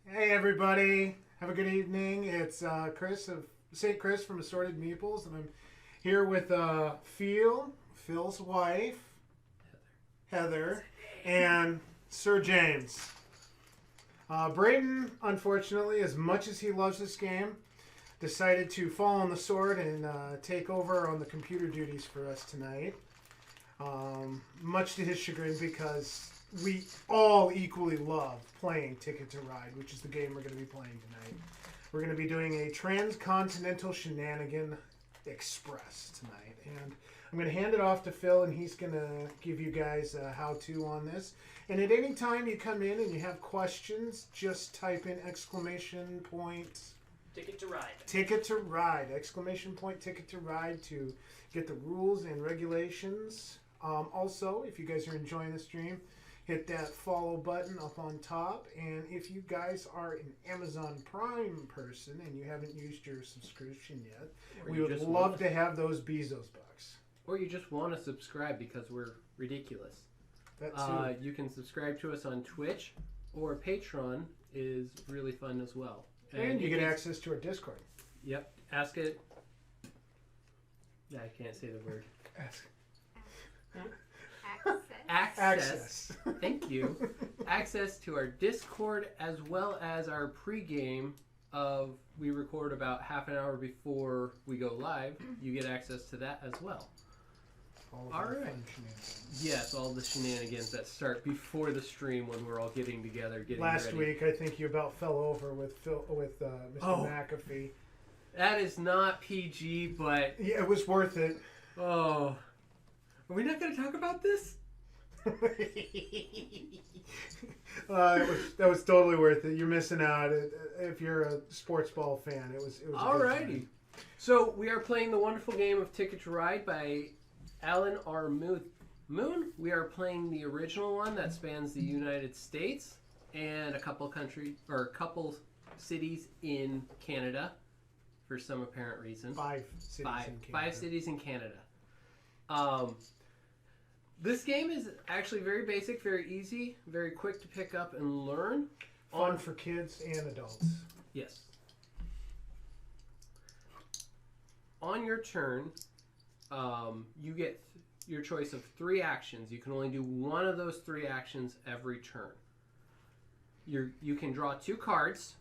Hey everybody, have a good evening. It's Chris of St. Chris from Assorted Meeples, and I'm here with Phil's wife, Heather, and Sir James. Braden, unfortunately, as much as he loves this game, decided to fall on the sword and take over on the computer duties for us tonight. Much to his chagrin, because we all equally love playing Ticket to Ride, which is the game we're going to be playing tonight. We're going to be doing a transcontinental shenanigan express tonight. And I'm going to hand it off to Phil, and he's going to give you guys a how-to on this. And at any time you come in and you have questions, just type in exclamation point Ticket to Ride. Ticket to Ride. Exclamation point Ticket to Ride to get the rules and regulations. Also, if you guys are enjoying the stream, hit that follow button up on top. And if you guys are an Amazon Prime person and you haven't used your subscription yet, we would love to have those Bezos bucks. Or you just want to subscribe because we're ridiculous. That too. You can subscribe to us on Twitch, or Patreon is really fun as well. And you get access to our Discord. Yep. Ask it. I can't say the word. Ask. Access. Thank you. Access to our Discord, as well as our pregame we record about half an hour before we go live. You get access to that as well. All right. Fun shenanigans. Yes, all the shenanigans that start before the stream when we're all getting together, getting Last ready. week, I think you about fell over with Mr. McAfee. That is not PG, but Yeah, it was worth it. oh, are we not going to talk about this? That was totally worth it. You're missing out. If you're a sports ball fan, it was. Alrighty. So we are playing the wonderful game of Ticket to Ride by Alan R. Moon. We are playing the original one that spans the United States and a couple cities in Canada, for some apparent reason. Five cities in Canada. Five cities in Canada. This game is actually very basic, very easy, very quick to pick up and learn. Fun for kids and adults. Yes. On your turn, you get your choice of 3 actions. You can only do one of those 3 actions every turn. You can draw 2 cards,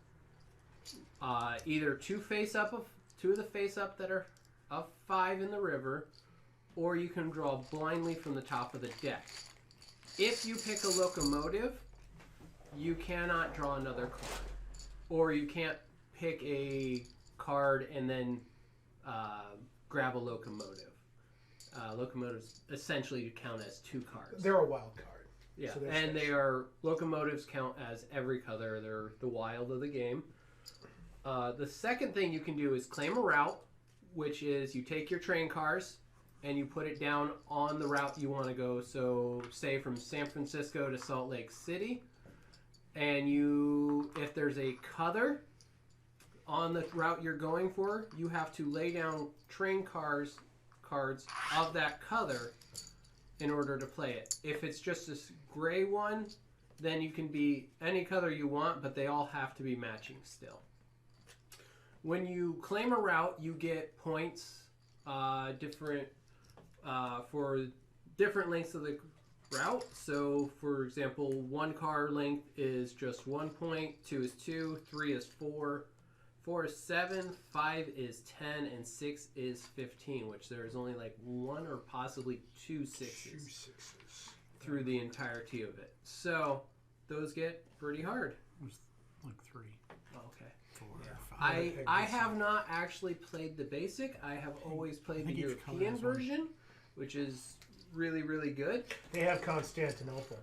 either two of the face up that are of 5 in the river, or you can draw blindly from the top of the deck. If you pick a locomotive, you cannot draw another card. Or you can't pick a card and then grab a locomotive. Locomotives essentially count as 2 cards. They're a wild card. Yeah, so and locomotives count as every color. They're the wild of the game. The second thing you can do is claim a route, which is you take your train cars and you put it down on the route you want to go. So, say from San Francisco to Salt Lake City, and if there's a color on the route you're going for, you have to lay down train cards of that color in order to play it. If it's just this gray one, then you can be any color you want, but they all have to be matching still. When you claim a route, you get points for different lengths of the route. So, for example, 1 car length is just 1 point, 2 is 2, 3 is 4, 4 is 7, 5 is 10, and 6 is 15, which there is only like 1 or possibly 2 sixes through the entirety of it. So, those get pretty hard. It was like 3. Okay. 4 or 5. I have not actually played the basic. I have always played the European version, which is really, really good. They have Constantinople.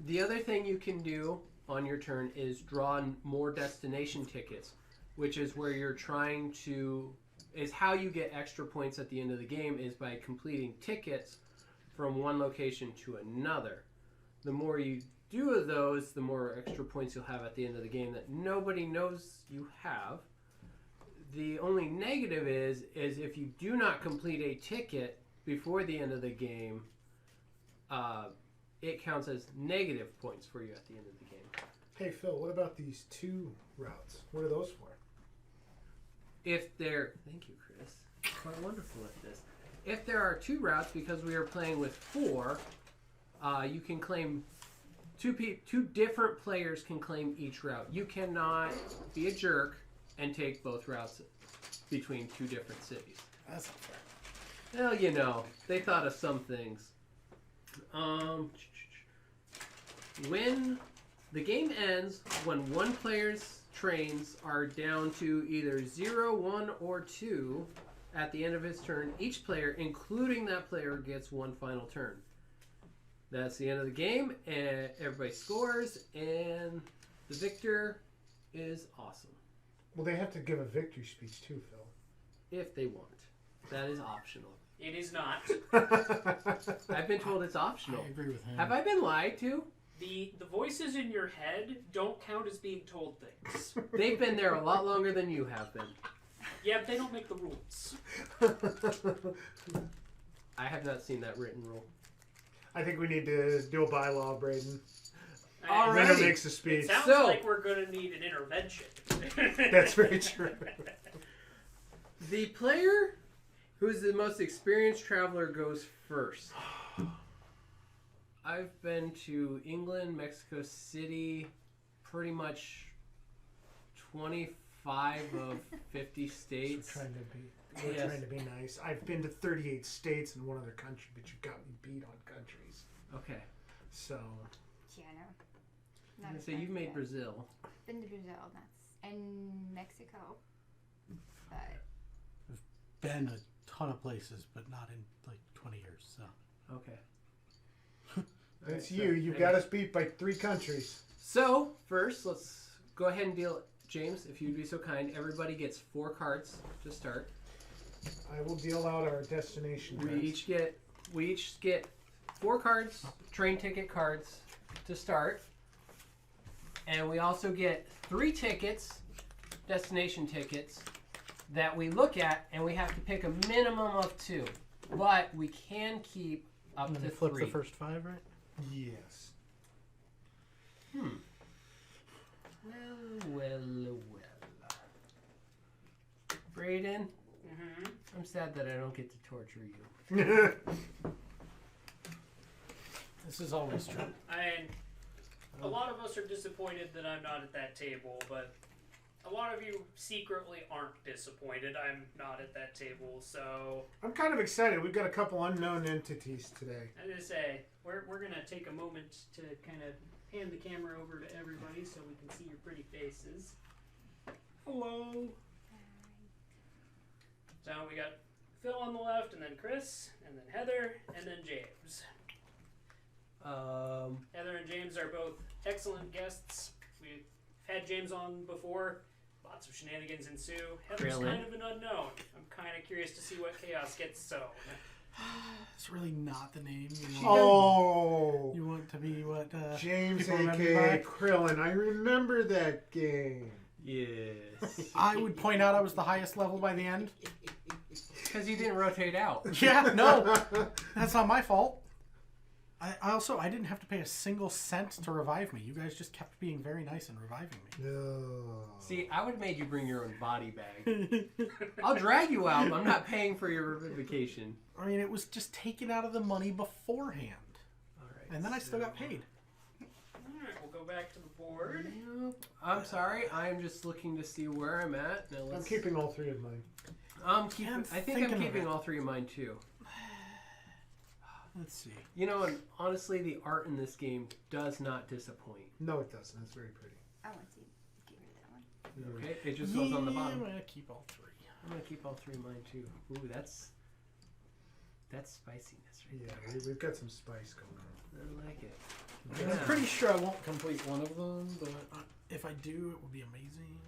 The other thing you can do on your turn is draw more destination tickets, which is where you're is how you get extra points at the end of the game, is by completing tickets from one location to another. The more you do of those, the more extra points you'll have at the end of the game that nobody knows you have. The only negative is if you do not complete a ticket before the end of the game, it counts as negative points for you at the end of the game. Hey, Phil, what about these 2 routes? What are those for? Thank you, Chris. Quite wonderful at this. If there are 2 routes, because we are playing with 4, you can claim 2 different players can claim each route. You cannot be a jerk and take both routes between 2 different cities. That's not fair. Well, you know, they thought of some things. When the game ends, when one player's trains are down to either 0, 1, or 2 at the end of his turn, each player, including that player, gets 1 final turn. That's the end of the game, and everybody scores, and the victor is awesome. Well, they have to give a victory speech too, Phil. If they want. That is optional. It is not. I've been told it's optional. I agree with him. Have I been lied to? The voices in your head don't count as being told things. They've been there a lot longer than you have been. Yeah, but they don't make the rules. I have not seen that written rule. I think we need to do a bylaw, Braden. All right. Renner makes a It speech. sounds So- like we're going to need an intervention. That's very true. The player who's the most experienced traveler goes first. I've been to England, Mexico City, pretty much 25 of 50 states. We're Yes. trying to be nice. I've been to 38 states and 1 other country, but you got me beat on countries. Okay. So, Yeah, no. So as you've much, made but Brazil. Been to Brazil, and Mexico. But Been a ton of places, but not in like 20 years. So Okay. that's Alright, you. so You I got guess- us beat by 3 countries. So, first, let's go ahead and deal. James, if you'd be so kind, everybody gets 4 cards to start. I will deal out our destination We cards. each get 4 cards, train ticket cards, to start. And we also get 3 tickets, destination tickets, that we look at, and we have to pick a minimum of 2. But we can keep up and then to we flip 3. the first 5, right? Yes. Well. Brayden, Mm-hmm. I'm sad that I don't get to torture you. This is always true. A lot of us are disappointed that I'm not at that table, but a lot of you secretly aren't disappointed I'm not at that table, so I'm kind of excited. We've got a couple unknown entities today. I'm going to say, we're going to take a moment to kind of hand the camera over to everybody so we can see your pretty faces. Hello. So we got Phil on the left, and then Chris, and then Heather, and then James. Heather and James are both excellent guests. We've had James on before. Lots of shenanigans ensue. Heather's Krillin. kind of an unknown. I'm kind of curious to see what chaos gets sown. It's really not the name you want. Oh, You want to be what? James, people remember you a.k.a. by? Krillin. I remember that game. Yes. I would point out I was the highest level by the end. Because you didn't rotate out. Yeah, no, that's not my fault. I didn't have to pay a single cent to revive me. You guys just kept being very nice and reviving me. No. See, I would have made you bring your own body bag. I'll drag you out, but I'm not paying for your revivification. I mean, it was just taken out of the money beforehand. Alright. And then I still got paid. Alright, we'll go back to the board. Nope. I'm sorry, I'm just looking to see where I'm at. Now I'm let's... keeping all 3 of mine. I'm keeping... I'm I think I'm thinking of keeping it. all 3 of mine too. Let's see. You know, and honestly, the art in this game does not disappoint. No, it doesn't. It's very pretty. I want to get rid of that one. Okay, it just goes on the bottom. I'm gonna keep all 3. I'm gonna keep all 3 of mine too. Ooh, that's spiciness right Yeah, there. we've got some spice going on. I like it. I'm Yeah. pretty sure I won't complete one of them, but if I do, it will be amazing.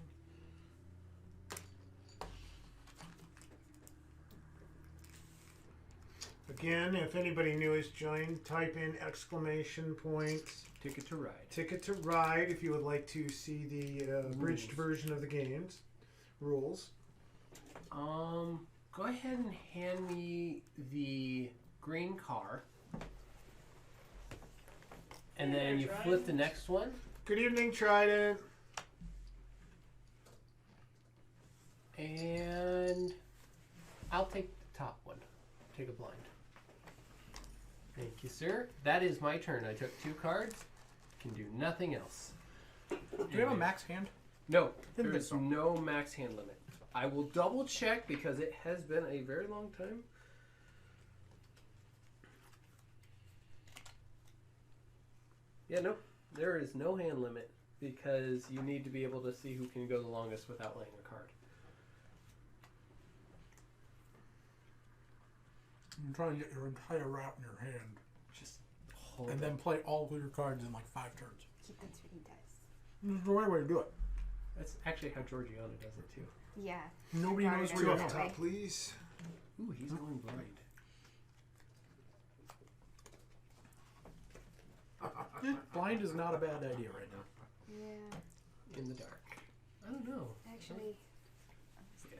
Again, if anybody new has joined, type in exclamation point Ticket to ride. ticket to ride if you would like to see the abridged Rules. version of the game's rules. Go ahead and hand me the green car. And then you flip the next one. Good evening, Trident. And I'll take the top one. Take a blind. Thank you, sir. That is my turn. I took 2 cards. Can do nothing else. Do you have a max hand? No, Didn't there's think so. no max hand limit. I will double check because it has been a very long time. Yeah, no, there is no hand limit because you need to be able to see who can go the longest without laying a card. I'm trying to get your entire route in your hand. Just hold And it. then play all of your cards in like 5 turns. That's what he does. This is the right way to do it. That's actually how Georgiana does it too. Yeah. Nobody Got knows it where Two you that off are. way. top, please. Ooh, he's going blind. Blind is not a bad idea right now. Yeah. In the dark. I don't know. Actually, Yeah.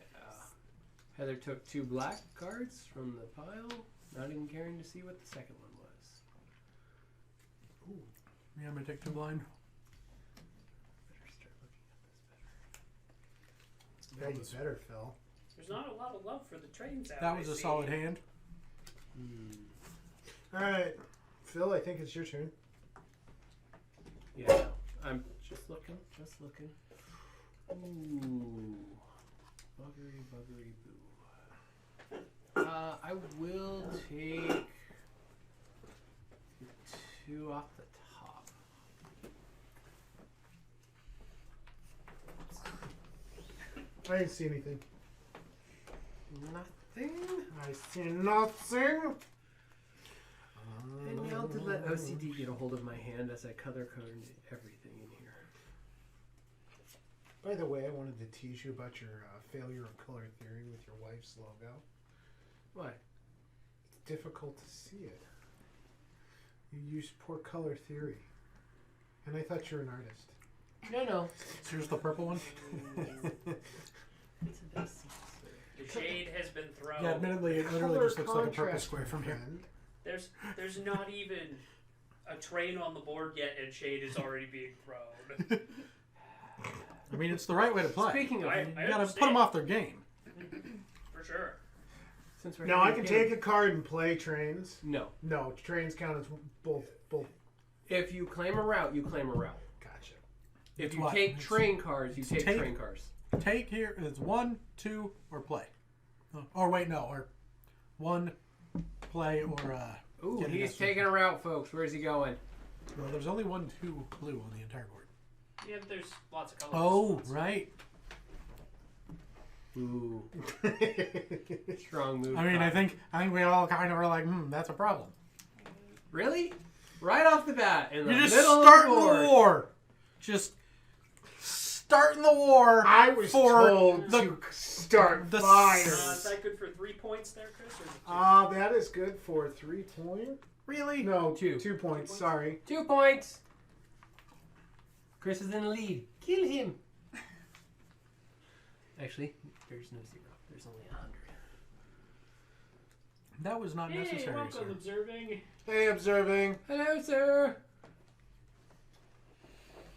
Heather took 2 black cards from the pile, not even caring to see what the second one was. Ooh, Yeah, I'm going to take 2 blind. better start looking at this better. Yeah, you better, Phil. There's not a lot of love for the trains out That was I a see. solid hand. All right, Phil. I think it's your turn. Yeah, I'm just looking, Ooh, buggery, boo. I will take 2 off the top. I didn't see anything. Nothing. I see nothing. And now to let OCD get a hold of my hand as I color coded everything in here. By the way, I wanted to tease you about your failure of color theory with your wife's logo. Why? It's difficult to see it. You used poor color theory. And I thought you were an artist. No. So here's the purple one. It's a best The shade has been thrown. Yeah, admittedly, it literally Color just looks like a purple contrast, square my from here. friend. There's not even a train on the board yet, and shade is already being thrown. I mean, it's the right way to play. Speaking of, I You gotta put understand. them off their game. For sure. since we're Now I having can a take a card and play trains. No. No, trains count as both. If you claim a route, you claim a route. Gotcha. If It's you what? take It's- train cars, you take take- train cars. Take here, it's 1, 2, or play. Or wait, no, or 1, play, or Ooh, get an he's extra. taking a route, folks. Where's he going? Well, there's only 1, 2 blue on the entire board. Yeah, but there's lots of colors. Oh, right. Ooh, strong move. I mean, I think we all kind of were like, that's a problem. Really? Right off the bat, in the You're just middle starting of the board. the war. Just starting the war. I was for told the- to start the fire. Is that good for 3 points there, Chris? Or is it 2? That is good for 3 point. Really? No, 2. 2 points. Sorry. 2 points. Chris is in the lead. Kill him. Actually, there's no 0. There's only 100. That was not Hey, necessary, welcome, sir. observing. Hey, observing. Hello, sir.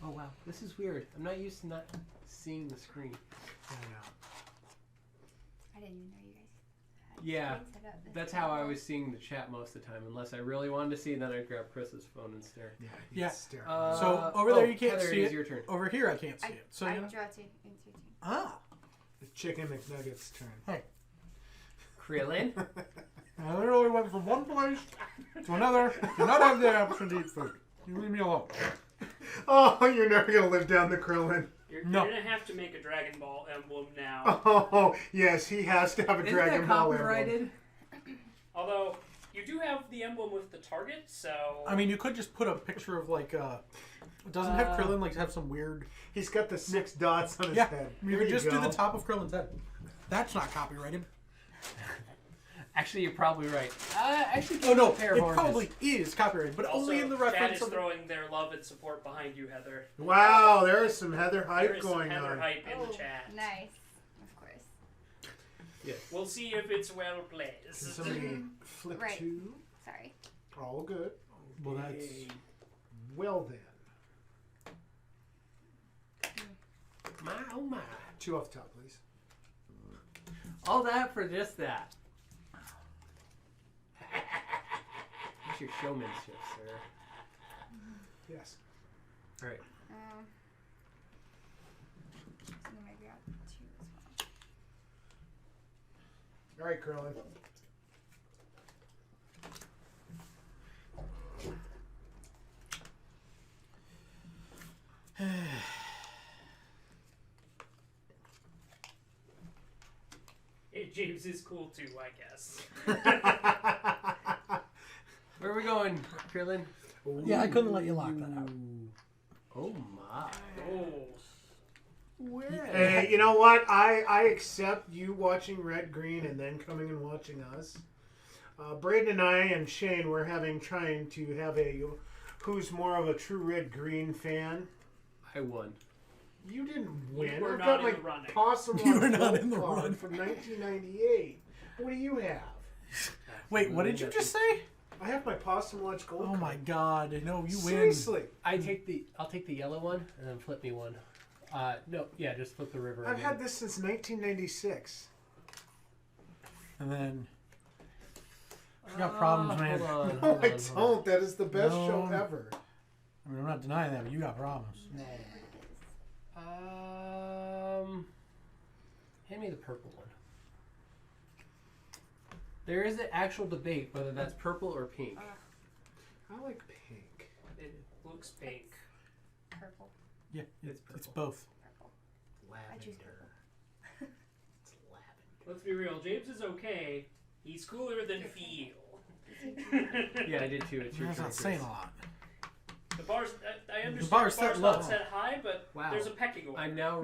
Oh wow, this is weird. I'm not used to not seeing the screen. I know. I didn't even know you guys had Yeah, screen set up this That's how I level. was seeing the chat most of the time. Unless I really wanted to see, then I'd grab Chris's phone and stare. Yeah. Yeah. Stare. So, over there you can't Heather, see it is it. your turn. Over here I can't see it. So I you know? draw 2. It's your turn. Ah. It's Chicken McNuggets' turn. Krillin. I literally went from one place to another. Do not have the option to eat food. You leave me alone. Oh, you're never gonna live down the Krillin. You're No. gonna have to make a Dragon Ball emblem now. Oh, yes, he has to have a Isn't Dragon that Ball emblem. copyrighted? Although, you do have the emblem with the target, so... I mean, you could just put a picture of like doesn't have Krillin like have some weird? He's got the 6 dots on his Yeah, head. you There could just do go. the top of Krillin's head. That's not copyrighted. Actually, you're probably right. Actually, Oh no, a pair of it oranges. probably is copyrighted, but Also, only in the Chad reference is of the... throwing their love and support behind you, Heather. Wow, there is some Heather There hype is some going Heather on. hype in Oh, the chat. nice. Of course. Yes. We'll see if it's well placed. Somebody flip Right. 2. Sorry. All good. Well, that's Well then. My, oh my. 2 off the top, please. All that for just that. What's your showmanship, sir? Yes. All right. So then maybe I'll 2 as well. All right, Curlin. Hey, James is cool too, I guess. Where are we going, Krillin? Yeah, I couldn't let you lock that out. Oh my. Oh. Where? Hey, you know what? I accept you watching Red Green and then coming and watching us. Braden and I and Shane were trying to have a who's more of a true Red Green fan. I won. You didn't win. were I've not got in my the running. Possum You were Lodge not gold in the card run. from 1998. What do you have? Wait, what did you just say? I have my Possum Lodge gold Oh card. my god. No, you win. Seriously. I'll take the yellow one and then flip me one. No, yeah, just flip the river. I've again. had this since 1996. And then... You got problems, man. Hold on, No, hold I on, hold don't. That is the best No. show ever. I mean, I'm not denying that, but you got problems. Hand me the purple one. There is an actual debate whether that's purple or pink. I like pink. It looks pink. Purple. Yeah, It's it's purple. both. Purple. Lavender. I choose purple. It's lavender. Let's be real. James is okay. He's cooler than Feel. Yeah, I did too. It's your That's turn, not saying Chris. a lot. The bar's. I understand. The bar's the bar's set not low. set high, but Wow. there's a pecking order. I'm now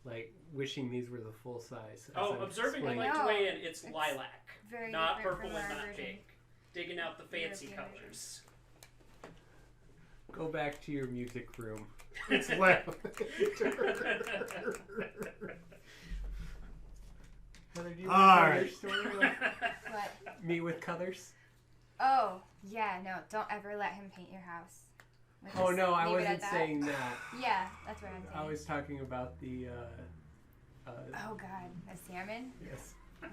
like wishing these were the full size. as Oh, I'm observing would explaining. like to No. weigh in. It's It's lilac, Very not different purple from and our not version. pink. Digging out the fancy European colors. Go back to your music room. It's lavender. Heather, do you All want to tell right. your story? Like, What? me with colors? Oh, yeah, no. Don't ever let him paint your house. With Oh this- no, I leave it at wasn't that. saying that. Yeah, that's what I'm saying. I was talking about the. Oh god, a salmon? Yes. Oh.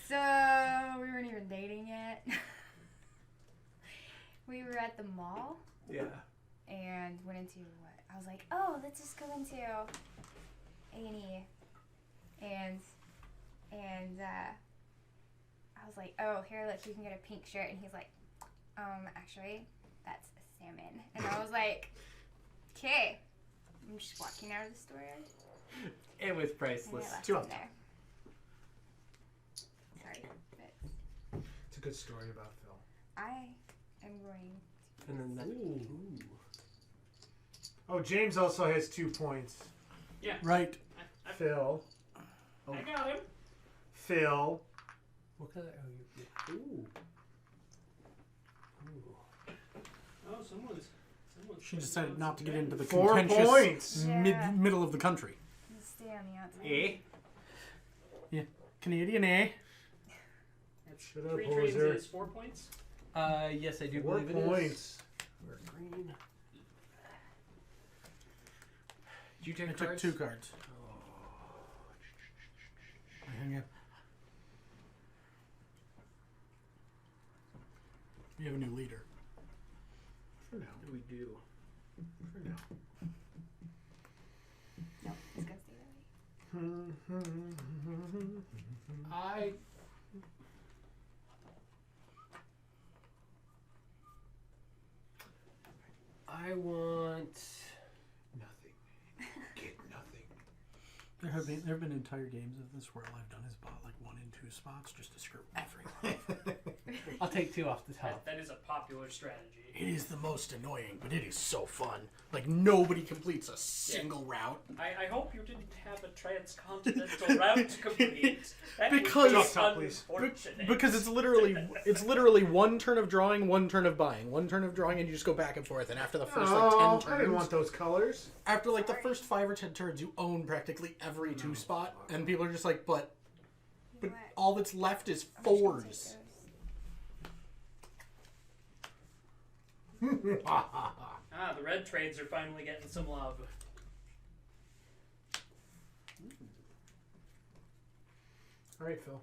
So, we weren't even dating yet. We were at the mall Yeah. and went into what? I was like, oh, let's just go into A&E. And I was like, oh, here, look, you can get a pink shirt. And he's like, actually, that's a salmon. And I was like, okay. I'm just walking out of the store. It was And I priceless. left 2 him off. there. Sorry, but It's a good story about Phil. I am going And then that. Ooh. Oh, James also has 2 points. Right. Phil. I got him. Phil. What color? Oh, you. Ooh. Ooh. Oh, someone's. She decided not to get into the 4 contentious points. Yeah. middle of the country. stay on the outside. Eh? Canadian, eh? That's Shut up, 3 trains poser. is 4 points. Yes, I do 4 believe it is. points. We're green. Did you take I took cards? 2 cards. Oh. I hang up. We have a new leader. For now. We do. For now. No, it's gonna stay that way. I want. Nothing. Get nothing. There have been entire games of this where all I've done is bought like 1 and 2 spots just to screw everyone. I'll take 2 off the top. That is a popular strategy. It is the most annoying, but it is so fun. Like nobody completes a single route. I hope you didn't have a transcontinental route to complete. That Because- would be Drop top, please. unfortunate. Because it's literally 1 turn of drawing, 1 turn of buying, 1 turn of drawing, and you just go back and forth. And after the first like 10 Oh, turns, I didn't want those colors. after like the first 5 or 10 turns, you own practically every 2 spot, and people are just like, but What? all that's left is I'm just gonna take 4s. those. The red trades are finally getting some love. All right, Phil.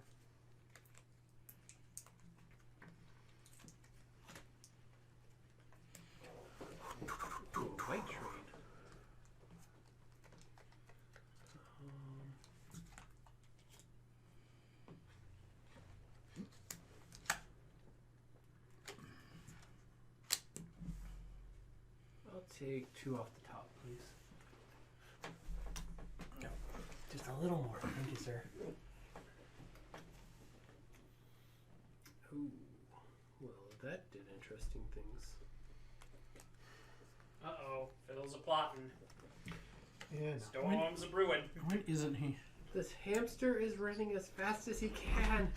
White trade. I'll take 2 off the top, please. No, just a little more. Thank you, sir. Ooh, well, that did interesting things. Uh-oh. Phil's a plotting. Yeah. Storm's a brewing. When isn't he? This hamster is running as fast as he can.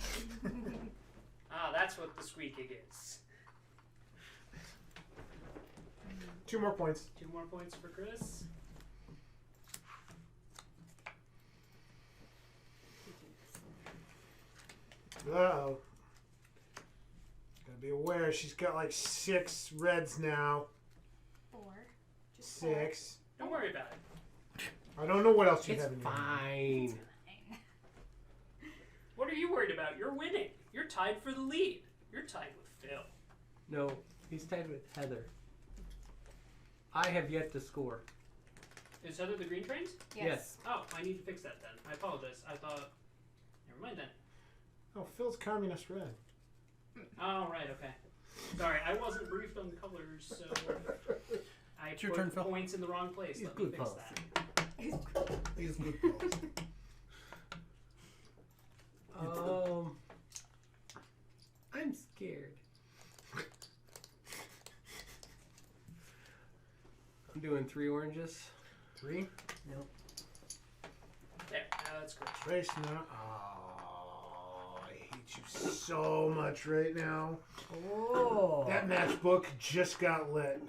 That's what the squeaking is. 2 more points. 2 more points for Chris. Uh-oh. Gotta be aware, she's got like 6 reds now. 4. Just 4. 6. Don't worry about it. I don't know what else you It's have in your hand. fine. What are you worried about? You're winning. You're tied for the lead. You're tied with Phil. No, he's tied with Heather. I have yet to score. Is Heather the green trains? Yes. Oh, I need to fix that then. I apologize. I thought... Never mind then. Oh, Phil's communist red. Oh, right, okay. Sorry, I wasn't briefed on the colors, so... I It's your put turn, Phil. points in the wrong place. He's Let me good fix policy. that. He's good policy. I'm scared. I'm doing 3 oranges. 3. Nope. There, now that's good. Trace now. Oh, I hate you so much right now. Oh. That matchbook just got lit.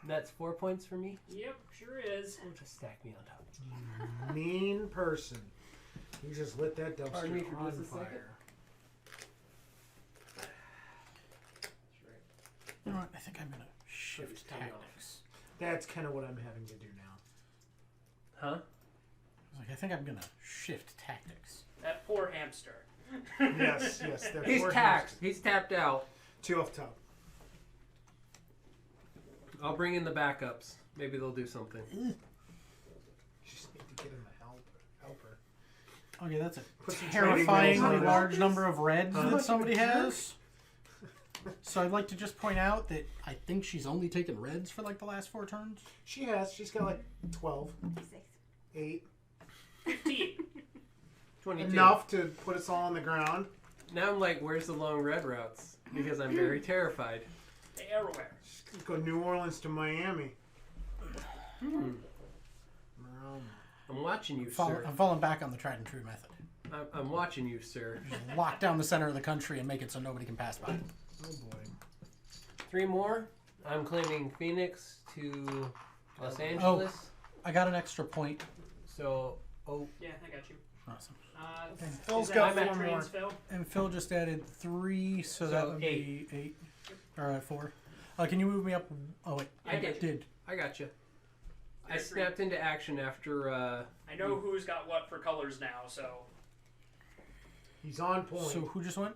That's 4 points for me. Yep, sure is. Oh, just stack me on top. Mean person. You just lit that dumpster Pardon me for on just a second. fire. You know what? I think I'm gonna shift Turn it off. tactics. That's kind of what I'm having to do now. Huh? I was like, I think I'm gonna shift tactics. That poor hamster. Yes, yes. that He's poor taxed. hamster. He's tapped out. 2 off top. I'll bring in the backups. Maybe they'll do something. You just need to get him a helper. Okay, that's a Put some trading wheels terrifyingly on it. large number of reds Huh? that somebody has. So I'd like to just point out that I think she's only taken reds for like the last 4 turns. She has. She's got like 12, 6. 8. 15. 22. Enough to put us all on the ground. Now I'm like, where's the long red routes? Because I'm very terrified. They're everywhere. Let's go New Orleans to Miami. I'm watching you, I'm sir. falling back on the tried and true method. I'm watching you, sir. Just lock down the center of the country and make it so nobody can pass by. Oh boy. 3 more. I'm claiming Phoenix to Los Angeles. I got an extra point. So, Yeah, I got you. Awesome. Phil's is got that 4 trains, more. Phil? And Phil just added 3, so that So would be 8. All right, 4. Can you move me up? Oh wait, I did. I got you. I You're free. snapped into action after. I know who's got what for colors now, so... He's on point. So who just went?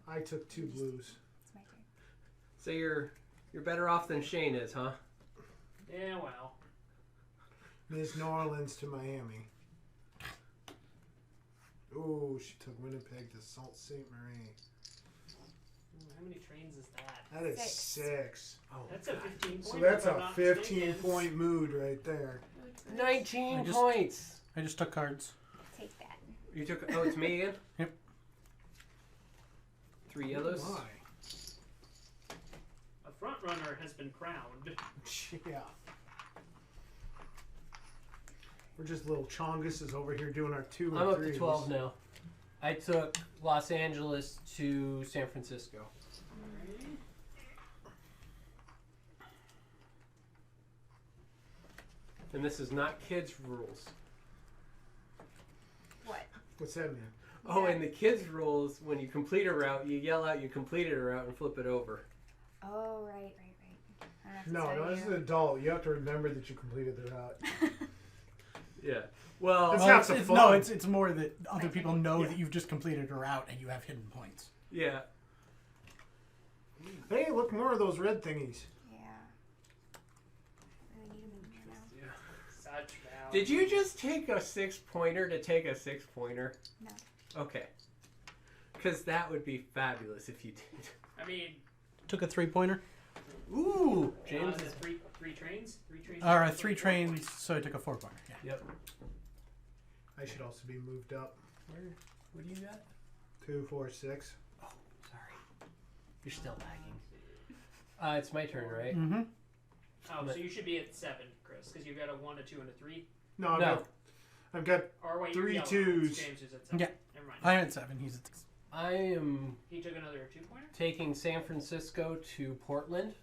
I took 2 blues. It's my turn. So you're better off than Shane is, huh? Yeah, well. Ms. New Orleans to Miami. Ooh, she took Winnipeg to Sault Ste. Marie. How many trains is that? That is 6. 6. Oh, That's a 15 point. So that's if I'm a not 15 mistaken. point mood right there. 19 I just- points. I just took cards. Take that. You took. Oh, it's me again. Yep. 3 yellows. Why? A front runner has been crowned. Yeah. We're just little chonguses over here doing our 2 and I'm up 3s. to 12 now. I took Los Angeles to San Francisco. And this is not kids' rules. What? What's that mean? Oh, and the kids' rules, when you complete a route, you yell out you completed a route and flip it over. Oh, right. have to No, tell as you. an adult, you have to remember that you completed the route. Yeah. Well, It's Well, half the fun. no, it's more that other Like, people know yeah. that you've just completed a route and you have hidden points. yeah. Hey, look, more of those red thingies. Yeah. Really need a miniature now. Such value. Did you just take a 6-pointer to take a 6-pointer? No. Okay. Because that would be fabulous if you did. I mean, Took a 3-pointer. Ooh, James is is. it three trains? Three trains? All right, 3 trains, so I took a 4-pointer. Yeah. Yep. I should also be moved up. Where? What do you got? 2, 4, 6. Oh, sorry. You're still lagging. It's my turn, right? Mm-hmm. Oh, so you should be at 7, Chris, because you've got a 1, a 2, and a 3. No, No. I've got Or wait, Three you're yellow. twos. It's James who's at 7. Yeah. Never mind. I had 7. He's at 6. I am He took another 2-pointer? taking San Francisco to Portland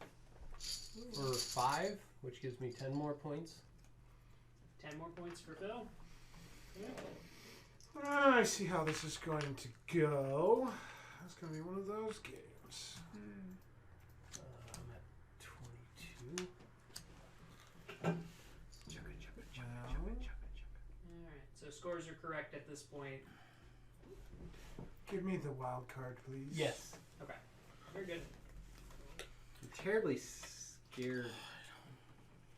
for 5, which gives me 10 more points. 10 more points for Phil. Yeah. I see how this is going to go. It's going to be one of those games. I'm at 22. Chugga, chugga, chugga, chugga, chugga, Alright, so scores are correct at this point. Give me the wild card, please. Yes. Okay. You're good. I'm terribly scared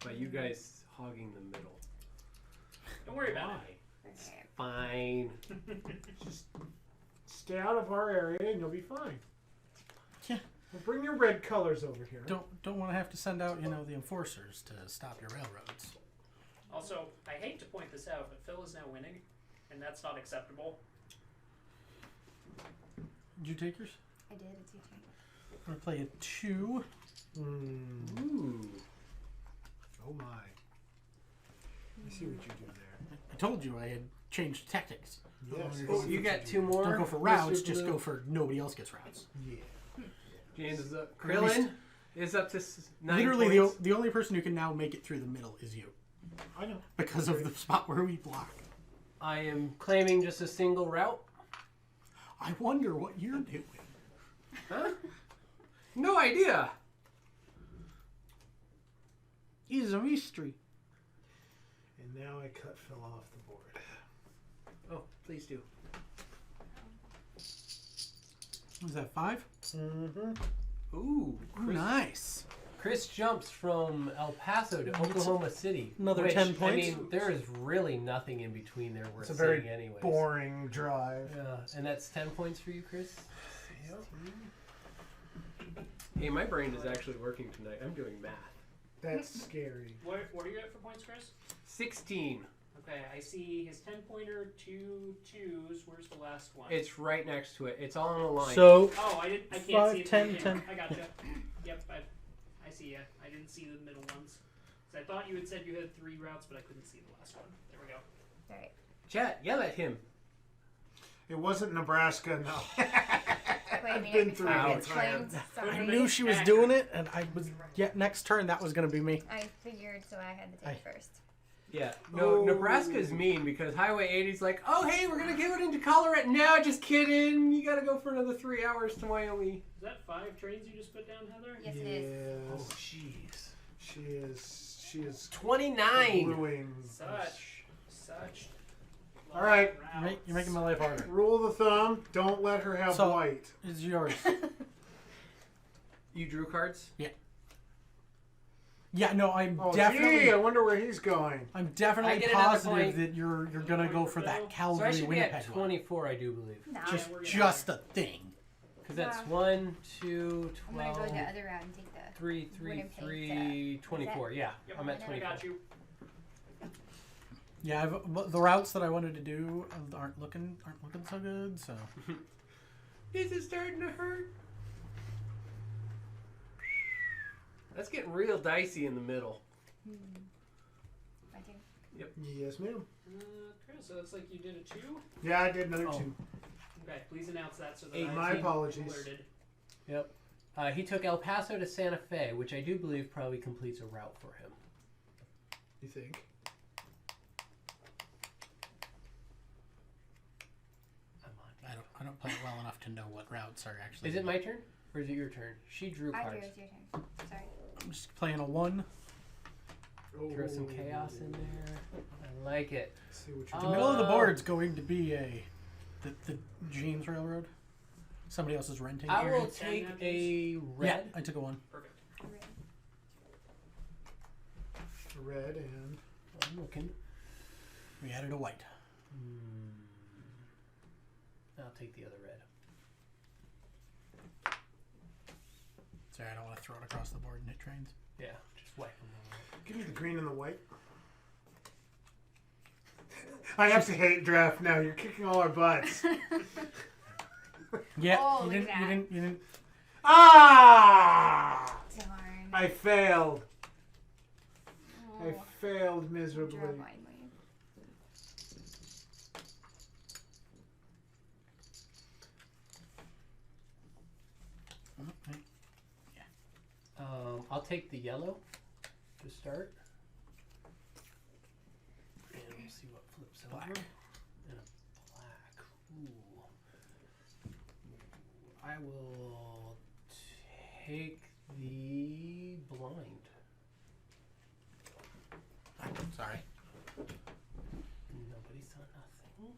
by you guys hogging the middle. Don't worry about Why? Okay. Fine. Just stay out of our area and you'll be fine. Yeah. Well, bring your red colors over here. Don't want to have to send out, the enforcers to stop your railroads. Also, I hate to point this out, but Phil is now winning, and that's not acceptable. Did you take yours? I did. It's your turn. I'm going to play a 2. Ooh. Oh my. I see what you do there. I told you I had changed tactics. Yes. Oh, you got 2 more. Don't go for routes, Mr. just Blue? go for nobody else gets routes. Yeah. James is up. Or at least- Krillin is up to 9 Literally, points. the only person who can now make it through the middle is you. I know. Because of the spot where we block. I am claiming just a single route. I wonder what you're doing. Huh? No idea. It's a mystery. And now I cut Phil off the board. Oh, please do. Was that 5? Mm-hmm. Ooh, Chris, Nice. Chris jumps from El Paso to Oklahoma City. Another which, 10 points. I mean, there is really nothing in between there worth It's a very seeing anyways. boring drive. Yeah, and that's 10 points for you, Chris? Yep. Hey, my brain is actually working tonight. I'm doing math. That's scary. What are you at for points, Chris? 16. Okay, I see his 10-pointer, 2 2s. Where's the last one? It's right next to it. It's all on a line. So, Oh, I can't 5, see it. 10, from here. 10. I gotcha. Yep, I see ya. I didn't see the middle ones. 'Cause I thought you had said you had 3 routes, but I couldn't see the last one. There we go. All right. Chat, yell at him. It wasn't Nebraska, no. Wait a I've minute. been Before through I it. explain I something, knew she was doing it, and I was. Yeah, next turn that was going to be me. I figured, so I had to take it first. Yeah. No, Oh. Nebraska's mean because Highway 80's like, oh, hey, we're going to give it into Colorado. No, just kidding. You got to go for another 3 hours to Wyoming. Is that 5 trains you just put down, Heather? Yes, it is. Yes. jeez. She is 29. gluing. Such. All right. You're making my life harder. Rule of the thumb, don't let her have So- white. It's yours. You drew cards? Yeah, no, I'm Oh, definitely. gee, I wonder where he's going. I'm I definitely get another positive point. that you're gonna go for that So I Calgary should be at Winnipeg one. 24, I do believe. No, Just, we're gonna- just a thing. Because that's Wow. 1, 2, I'm gonna 12, go the other route and take the. 3, 3, Winnipeg 3, 24. Yeah, Yep, I'm at I 24. I got you. Yeah, the routes that I wanted to do aren't looking so good. So This is starting to hurt. That's getting real dicey in the middle. My turn. Yes, ma'am. Chris, so it's like you did a 2? Yeah, I did another Oh. 2. Okay, please announce that so that Eight. I'm My apologies. alerted. Yep. He took El Paso to Santa Fe, which I do believe probably completes a route for him. You think? I'm on. I don't play it well enough to know what routes are actually. Is it my turn? Or is it your turn? She drew I cards. drew. It's your turn. Sorry. Just playing a 1. Throw some chaos in there. I like it. See what The you're middle of the board's going to be the James Railroad. Somebody else is renting. I area. will take a red. Yeah, I took a 1. Perfect. red and I'm looking. We added a white. I'll take the other red. Sorry, I don't want to throw it across the board and hit trains. Yeah, just wipe them all. give me the green and the white. I have to hate draft now. You're kicking all our butts. Yeah, Oh, you look at didn't. You didn't. Ah! Darn. I failed. Oh, I failed miserably. draw blindly. I'll take the yellow to start. And we'll see what flips Black. over. And a black. Ooh. I will take the blind. Sorry. Nobody saw nothing.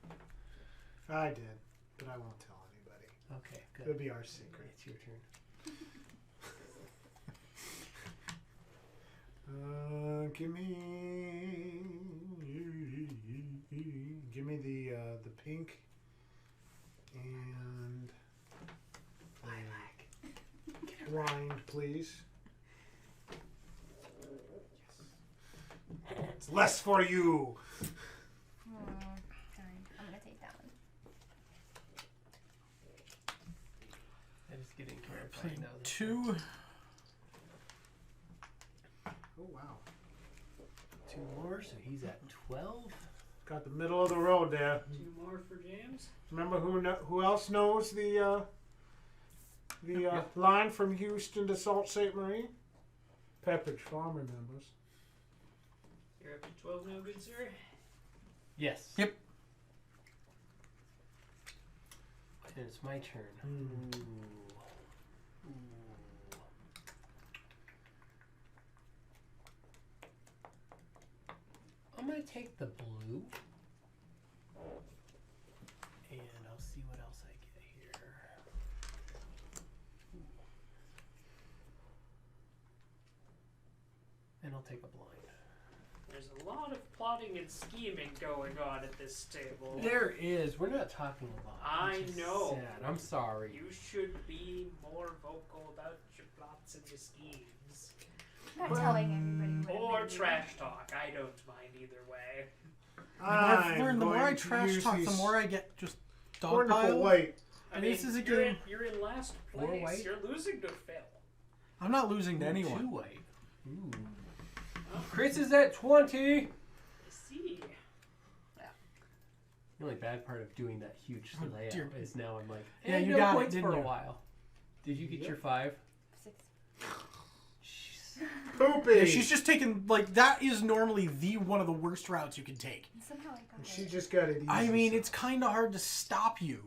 I did, but I won't tell anybody. Okay, good. It'll be our secret. It's your turn. Give me the pink and the blind, please. It's less for you. Oh, darn. I'm gonna take that one. I just getting carried Playing now. 2. Oh wow! 2 more, so he's at 12. Got the middle of the road there. 2 more for James. Remember who else knows the line from Houston to Sault Ste. Marie? Pepperidge Farm remembers. You're up to 12 now, good sir. Yes. Yep. And it's my turn. Hmm. Ooh. I'm going to take the blue. And I'll see what else I get here. And I'll take a blind. There's a lot of plotting and scheming going on at this table. There is. We're not talking a lot. I which is know. Sad. I'm sorry. You should be more vocal about your plots and your schemes. Not telling everybody what Or I'm gonna trash talk. I don't mind either way. I've I'm learned the more I going to trash use talk, the these more I get just wonderful dogpiled. white. I And mean, this is a you're game. you're in last 4 place. white? You're losing to Phil. I'm not losing to 2 anyone. white. Ooh. Chris is at 20. I see. The only bad part of doing that huge Oh, layout dear. is now I'm like, Yeah, you no got it, points didn't for a you? while. Did you get Yep. your 5? 6. Jeez. Poopy. Yeah, she's just taking that is normally one of the worst routes you can take. And somehow I got She it. just got it easy. I mean, so. it's kind of hard to stop you.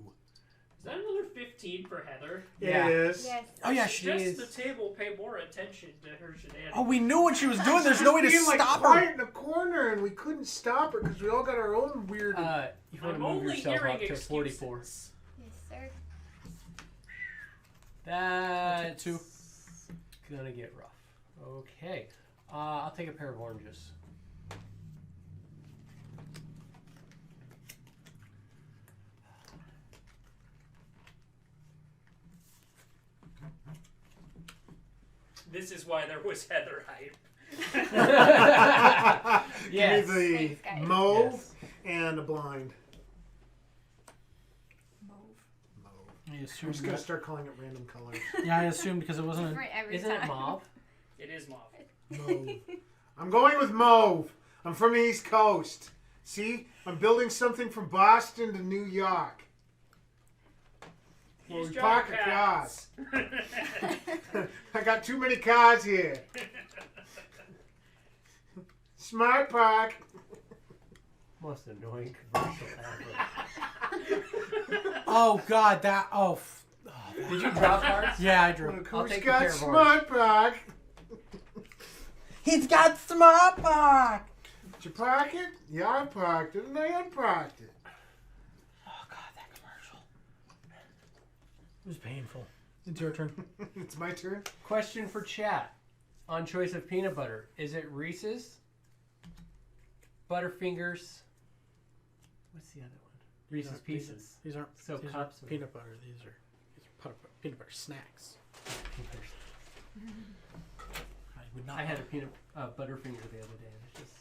Is that another 15 for Heather? It Yeah. is. Yes. Oh yeah, She she. is- Just the table pay more attention to her shenanigans. Oh, we knew what she was doing. There's no way to Being like stop quiet her. in the corner, and we couldn't stop her because we all got our own weird. You want to I'm move only yourself hearing up to excuses. 44. Yes, sir. That's 2. gonna get rough. Okay. I'll take a pair of oranges. This is why there was Heather hype. Yes. Give me the Thanks, guys. mauve Yes. and a blind. Mauve. Mauve. I I'm assumed. just gonna start calling it random colors. Yeah, I assumed because it wasn't. Different every Isn't time. it mauve? It is mauve. Mauve. I'm going with mauve. I'm from the East Coast. See, I'm building something from Boston to New York. Well, Use we your park a cars. I got too many cars here. Smart park. Most annoying commercial ever. Oh God, that. Oh. Did you drop cards? Yeah, I drew. I'll Look take who's a got pair of smart park. He's got smallpox. Did you park it? Yeah, I parked it, and I unparked it. Oh God, that commercial. It was painful. It's your turn. It's my turn. Question for chat on choice of peanut butter. Is it Reese's, Butterfingers? What's the other one? Reese's Pieces. These aren't So these cups aren't peanut butter. These are peanut butter snacks. I would not. I had a peanut Butterfinger the other day. And it's just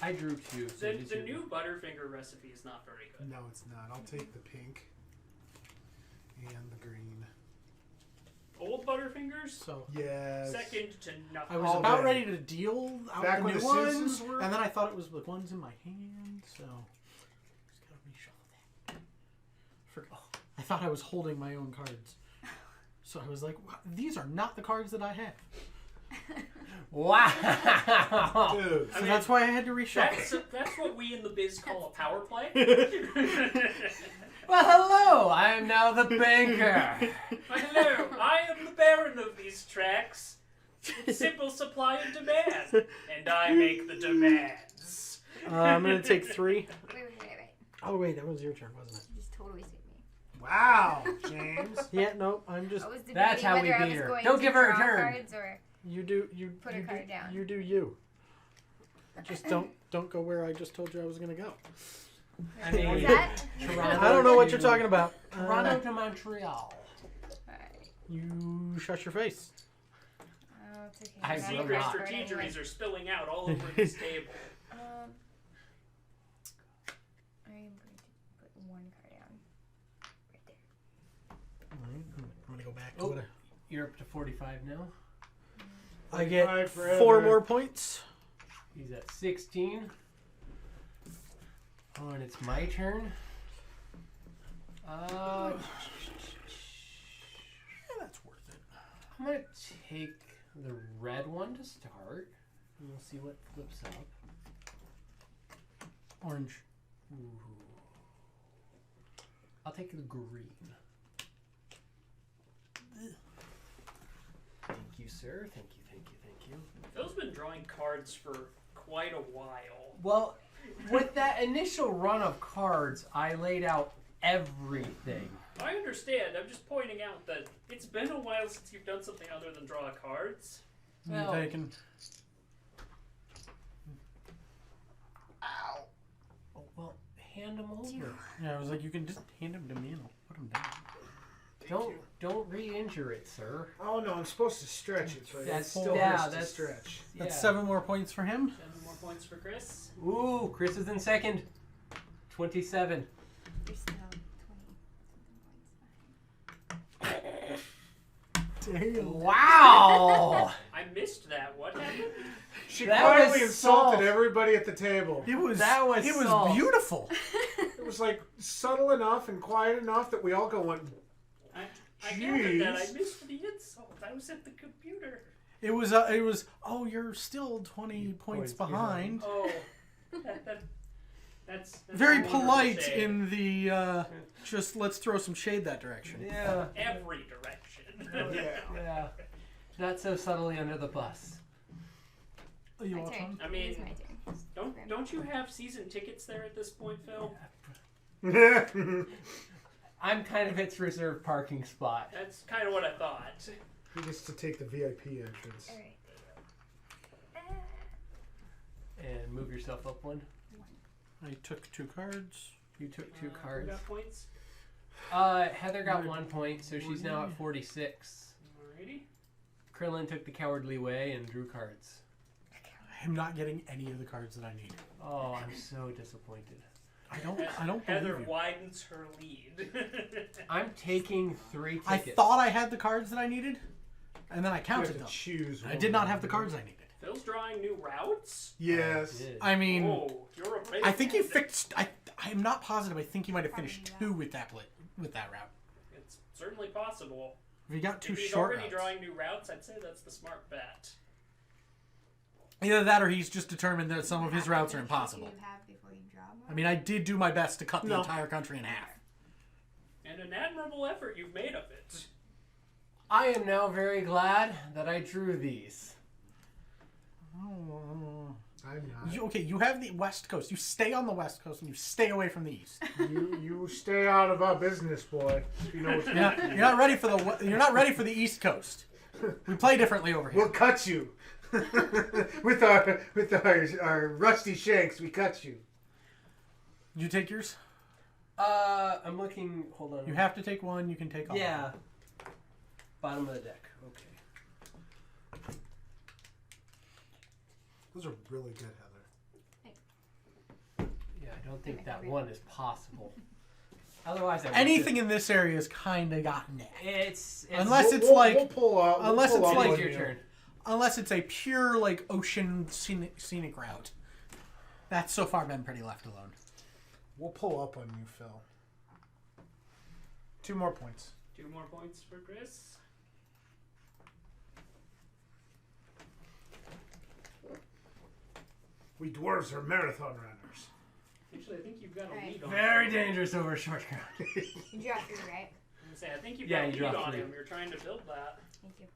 I drew two. So The new Butterfinger recipe is not very good. No, it's not. I'll take the pink and the green. Old Butterfingers, So Yes. second to nothing. I was All about day. ready to deal out Back the when new the ones, Simpsons were? and then I thought it was the ones in my hand. So just gotta reshuffle that. I thought I was holding my own cards, so I was like, "These are not the cards that I have." Wow. Dude. So that's why I had to reshuffle. That's what we in the biz call a power play. Well, hello. I am now the banker. Hello, I am the baron of these tracks. It's simple supply and demand, and I make the demands. I'm gonna take 3. Wait. Oh wait, that was your turn, wasn't it? You just totally sued me. Wow, James. Yeah, no, I'm just. I was debating That's how we whether I beat was her. going Don't to give her a draw turn. cards or You do you. Put a you card do, down. You do you. Just don't go where I just told you I was gonna go. I What mean, was that? Toronto I don't know what to- you're talking about. Toronto to Montreal. Alright. You shut your face. Oh, it's okay. I I'm not will Secret not. gonna card anyway. strategeries are spilling out all over this table. I am going to put one card down. Right there. Alright, I'm gonna go back to Oh. what You're up to 45 now. I get 45 for 4 Heather. more points. He's at 16. Oh, and it's my turn. Yeah, that's worth it. I'm gonna take the red one to start, and we'll see what flips up. Orange. Ooh. I'll take the green. Thank you, sir. Thank you. Phil's been drawing cards for quite a while. Well, with that initial run of cards, I laid out everything. I understand. I'm just pointing out that it's been a while since you've done something other than draw cards. Well- You taking? Oh, well, hand them over. Yeah, I was like, you can just hand them to me and I'll put them down. Don't re-injure it, sir. Oh no, I'm supposed to stretch it, so it That's- still yeah, hurts to that's- stretch. That's Yeah. 7 more points for him. 7 more points for Chris. Ooh, Chris is in second. 27. You're still 20 something points behind. Damn. Wow! I missed that. What happened? She That quietly was insulted salt. everybody at the table. It was That was salt. beautiful. It was like subtle enough and quiet enough that we all go went. I gathered that. I Jeez. mist the insult. I was at the computer. It was. Oh, you're still 20 points behind. Oh, that's Very wonderful polite shade. in the. Just let's throw some shade that direction. Yeah. every direction. Yeah. Not so subtly under the bus. Oh, you My want turn. some? I mean, It is my turn. don't you have season tickets there at this point, Phil? I'm kind of its reserved parking spot. That's kind of what I thought. He gets to take the VIP entrance. Alright. And move yourself up one. I took 2 cards. You took 2 Who cards. got points? Heather got 1 point, so she's now at 46. Alrighty. Krillin took the cowardly way and drew cards. I'm not getting any of the cards that I need. Oh, I'm so disappointed. I don't believe Heather you. widens her lead. I'm taking 3 I tickets. thought I had the cards that I needed, and then I You counted have to them. choose. I one. did not have the cards I needed. Phil's drawing new routes. Yes. did. I mean, Oh, you're a big I think he one. fixed. I'm not positive. I think he might have finished 2 with that route. It's certainly possible. If he got 2 If he's short already routes. drawing new routes, I'd say that's the smart bet. Either that or he's just determined that some of his routes are How many impossible. do you have before you draw more? I mean, I did do my best to cut the No. entire country in half. And an admirable effort you've made of it. I am now very glad that I drew these. Oh. I'm not. You have the West Coast. You stay on the West Coast and you stay away from the East. You stay out of our business, boy. You know what's You're not ready for the East Coast. We play differently over here. We'll cut you. with our rusty shanks, we cut you. You take yours? I'm looking. Hold on. You have to take one. You can take all. Yeah. Bottom of the deck. Okay. Those are really good, Heather. Yeah, I don't think that one is possible. Otherwise, Anything in this area is kind of gotten it. It's Unless it's We'll like pull out. unless we'll it's pull out like- one your you. turn. unless it's a pure like ocean scenic route. That's so far been pretty left alone. We'll pull up on you, Phil. 2 more points. 2 more points for Chris. We dwarves are marathon runners. Actually, I think you've got a Alright. lead on Very him. dangerous over a short ground. You draw 3, right? I'm gonna say, I think you've Yeah, got you a lead draw on 3. him. You're trying to build that. Thank you.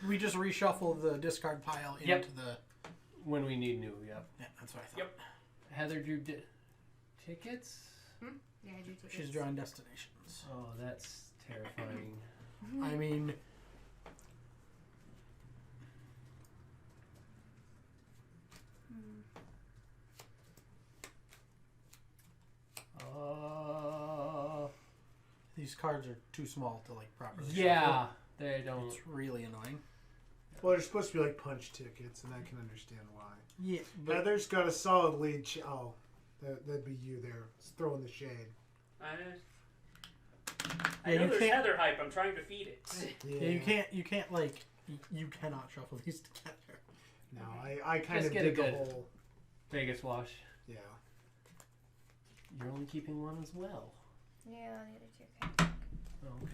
We just reshuffle the discard pile into Yep. the. When we need new, yep. Yeah, that's what I thought. Yep. Heather drew tickets. Yeah, I do take She's this. drawing destinations. Oh, that's terrifying. I mean, these cards are too small to like properly. Yeah, they shuffle. don't. It's really annoying. Well, they're supposed to be like punch tickets, and I can understand why. Yeah, but Heather's got a solid lead. That'd be you there, throwing the shade. I Yeah, know you there's can't- Heather hype. I'm trying to feed it. yeah, you can't like you cannot shuffle these together. No, I kind Just of get dig a a good- hole. Vegas wash. Yeah. You're only keeping one as well. Yeah, the other 2 kind Oh, okay.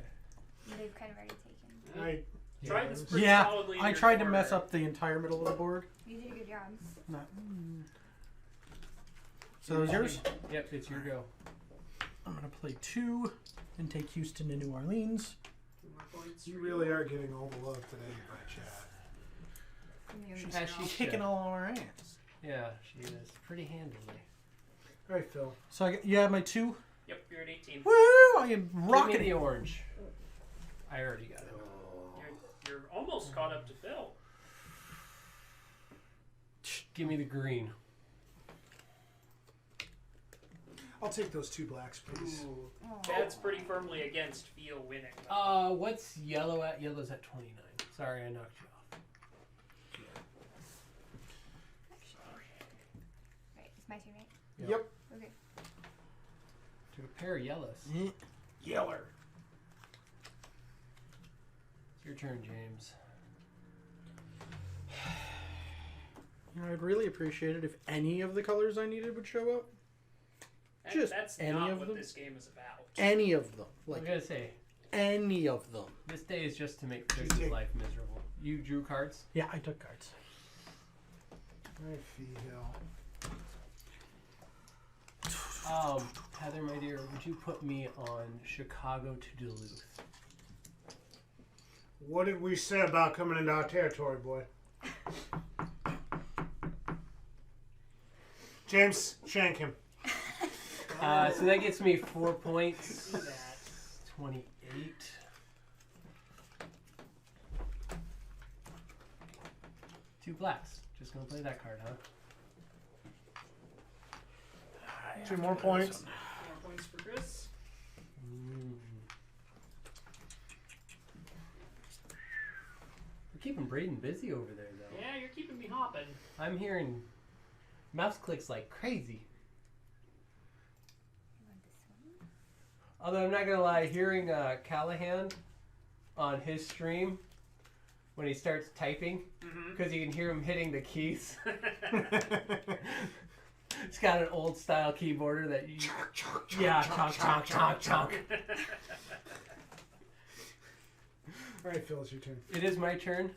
of, they've kind of already taken. I Tried this pretty Yeah, solidly in I your tried to mess corner. up the entire middle of the board. You did a good job. Not. So those yours? Yep, it's your go. I'm gonna play 2 and take Houston to New Orleans. 2 more points. You for really are getting all the love today by Chad. Immune As now. she Kicking should. all our ass. Yeah, she is pretty handily. All right, Phil. So you have my 2. Yep, you're at 18. Woo! I am Give me rocking the it. orange. I already got it. You're almost caught up to Phil. Give me the green. I'll take those 2 blacks, please. Ooh, Oh. that's pretty firmly against Phil winning. though. What's yellow at? Yellow's at 29. Sorry, I knocked you off. Right, it's my turn, right? Yep. Okay. Took a pair of yellows. Yeller. It's your turn, James. You know, I'd really appreciate it if any of the colors I needed would show up. Just That's any not of what them? this game is about. Any of them. I Like, was gonna say, any of them. this day is just to make Just Chris's take- life miserable. You drew cards? Yeah, I took cards. All right, Fee-Hill. Heather, my dear, would you put me on Chicago to Duluth? What did we say about coming into our territory, boy? James, shank him. So that gets me 4 points. Do that. 28. Two blacks. Just gonna play that card, huh? 2 more points. 2 more points for Chris. We're keeping Braden busy over there, though. Yeah, you're keeping me hopping. I'm hearing mouse clicks like crazy. You want this one? Although I'm not gonna lie, hearing Callahan on his stream when he starts typing, because you can hear him hitting the keys. It's got an old style keyboarder that you. Yeah, chonk, chonk, chonk, chonk. All right, Phil, it's your turn. It is my turn.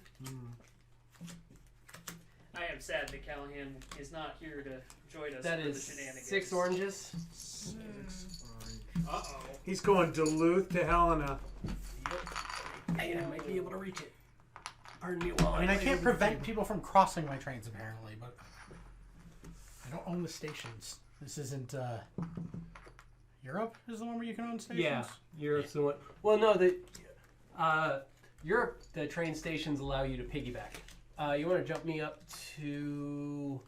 I am sad that Callahan is not here to join us That for is the shenanigans. 6 oranges. Uh-oh. He's going Duluth to Helena. I might be able to reach it. I mean, I can't prevent people from crossing my trains, apparently, but I don't own the stations. This isn't, Europe is the one where you can own stations? Yeah, Europe's the one. Well, no, Europe, the train stations allow you to piggyback. You want to jump me up to,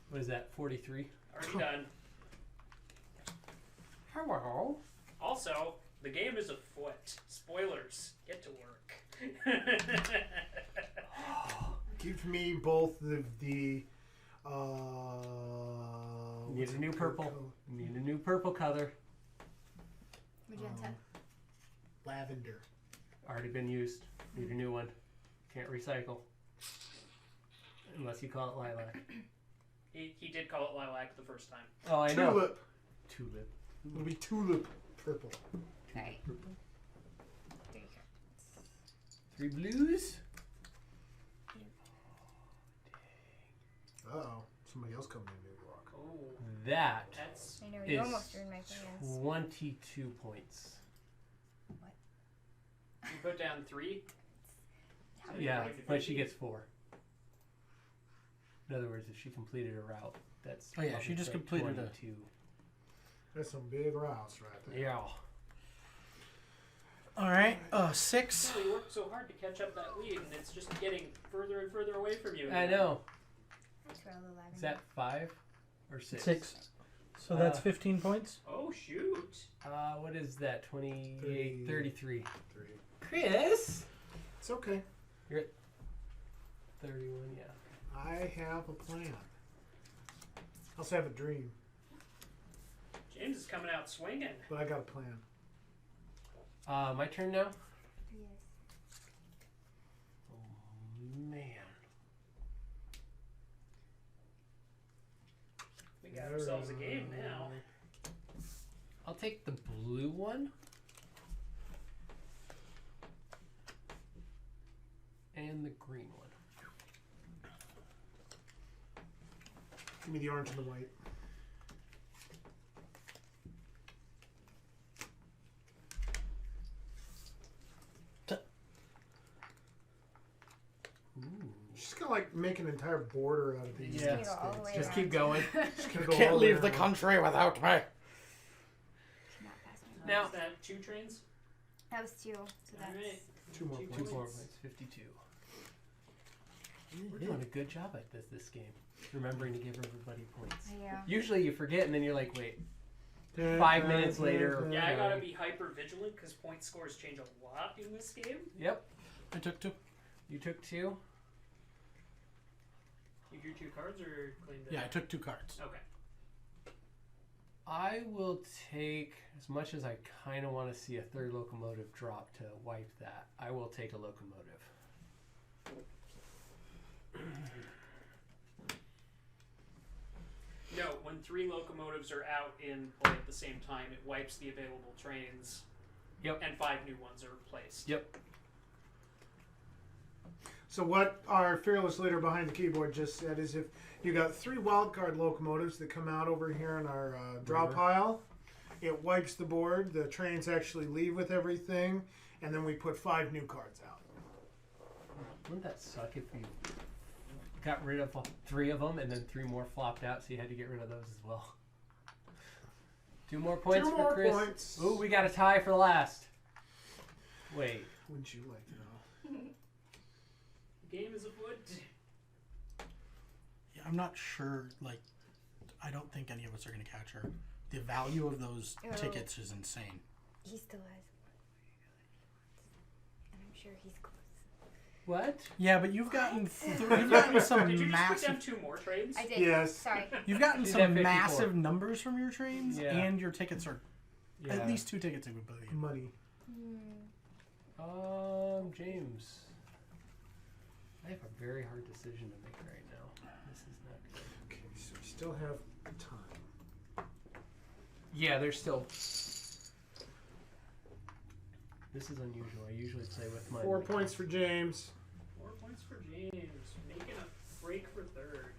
what is that, 43? Already done. Hello. Also, the game is afoot. Spoilers. Get to work. Give me both the Need what's a it new called? purple. Need a new purple color. Magenta. Lavender. Already been used. Need a new one. Can't recycle. Unless you call it lilac. He did call it lilac the first time. Oh, I know. Tulip. Tulip. It'll be tulip purple. Alright. Purple. 3 cards. 3 blues. Uh-oh. Somebody else coming in New York. Oh, That that's I know, you is almost ruined my plans. 22 points. you put down 3. How many Yeah, points is but that? she gets 4. In other words, if she completed a route, that's. Oh, yeah, she just like completed a- 22. That's some big routes right there. Yeah. Alright, 6. No, you worked so hard to catch up that lead, and it's just getting further and further away from you. I know. 12, 11. Is that 5 or 6? 6. So that's Uh, 15 points? Oh, shoot. What is that? 28, 33. 3. Chris? It's okay. 31, yeah. I have a plan. I also have a dream, James is coming out swinging. but I got a plan. My turn now? Yes. Oh, man. We got ourselves a game now. I'll take the blue one. And the green one. Give me the orange and the white. Ooh. Just gonna like make an entire border out of these. Yeah. States. Go all the way Just around. keep going. Just gonna go all Can't way leave the around. country without me. Not pass me. Now- Is that 2 trains? That was 2. So that's. Alright. 2 more Two points. 2 more points. 52. We're doing a good job at this game. Remembering to give everybody points. Yeah. Usually you forget and then you're like, wait. 5 minutes later. Yeah, I Okay. gotta be hyper vigilant because point scores change a lot in this game. Yep. I took 2. You took 2. You drew 2 cards or claimed it? Yeah, I took 2 cards. Okay. I will take, as much as I kind of want to see a third locomotive drop to wipe that, I will take a locomotive. No, when 3 locomotives are out in play at the same time, it wipes the available trains. Yep. And 5 new ones are placed. Yep. So what our fearless leader behind the keyboard just said is if you got 3 wildcard locomotives that come out over here in our draw River. pile, it wipes the board. The trains actually leave with everything, and then we put 5 new cards out. Wouldn't that suck if you got rid of all 3 of them and then 3 more flopped out, so you had to get rid of those as well? 2 more points 2 for more Chris. points. Ooh, we got a tie for last. Wait. Wouldn't you like to know? The game is afoot. Yeah, I'm not sure, like, I don't think any of us are going to catch her. The value of those Oh. tickets is insane. He still has. And I'm sure he's close. What? Yeah, but you've gotten you've gotten some Did you just put down massive 2 more trains? I did. Yes. Sorry. you've gotten She's some at 54. massive numbers from your trains, Yeah. and your tickets are Yeah. at least 2 tickets, I would believe. Money. James. I have a very hard decision to make right now. This is not good. Okay, so we still have time. Yeah, there's still. This is unusual. I usually play with my. 4 points for James. 4 points for James. Making a break for 3rd.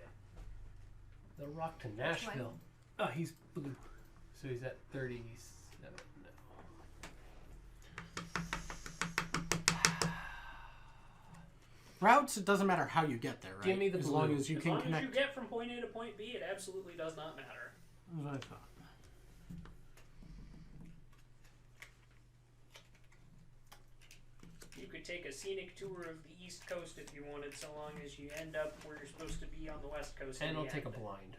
The Rock to Nashville. Oh, he's blue. So he's at 37 now. Routes, it doesn't matter how you get there, right? Give me the as blue. long as you As can long connect. as you get from point A to point B, it absolutely does not matter. That's what I thought. You could take a scenic tour of the East Coast if you wanted, so long as you end up where you're supposed to be on the West Coast. And in I'll the take a end. blind.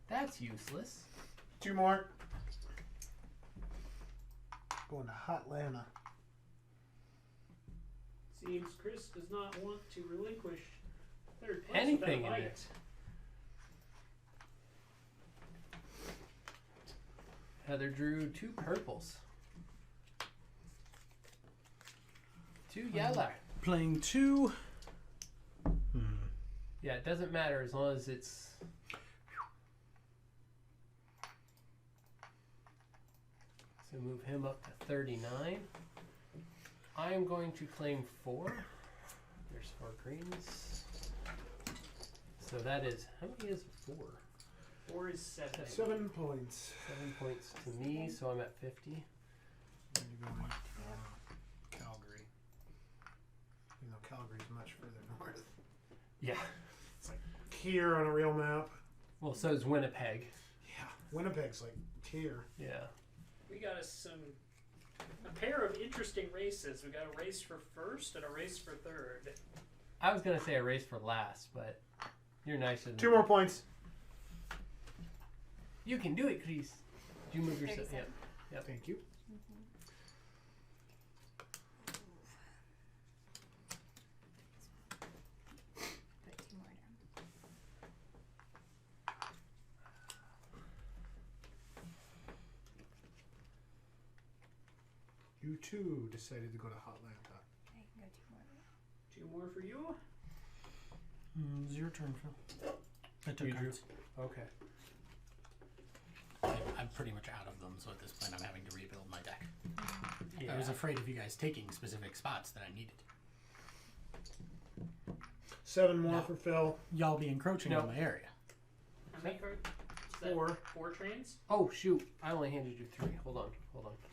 That's useless. 2 more. Going to Hotlanta. Seems Chris does not want to relinquish third place Anything without a in fight. it. Heather drew 2 purples. 2 yellow. Playing 2. Yeah, it doesn't matter as long as it's... So move him up to 39. I am going to claim 4. There's 4 greens. So that is... How many is 4? 4 is 7. 7 points. 7 points to me, so I'm at 50. There you go, Mike. Calgary. You know, Calgary's much further north. Yeah. It's like here on a real map. Well, so is Winnipeg. Yeah. Winnipeg's like here. Yeah. We got a pair of interesting races. We got a race for first and a race for third. I was going to say a race for last, but you're nicer than 2 more points. You can do it, Chris. Do you move yourself? 37. Yep. Thank you. Put 2 more down. You too decided to go to Hotlanta. I can go 2 more. 2 more for you. It's your turn, Phil. I took You drew. cards. Okay. I'm pretty much out of them, so at this point I'm having to rebuild my deck. Yeah. I was afraid of you guys taking specific spots that I needed. 7 more No. for Phil. Y'all be encroaching No. on my area. How many cards? Is that 4. 4 trains? Oh, shoot. I only handed you 3. Hold on.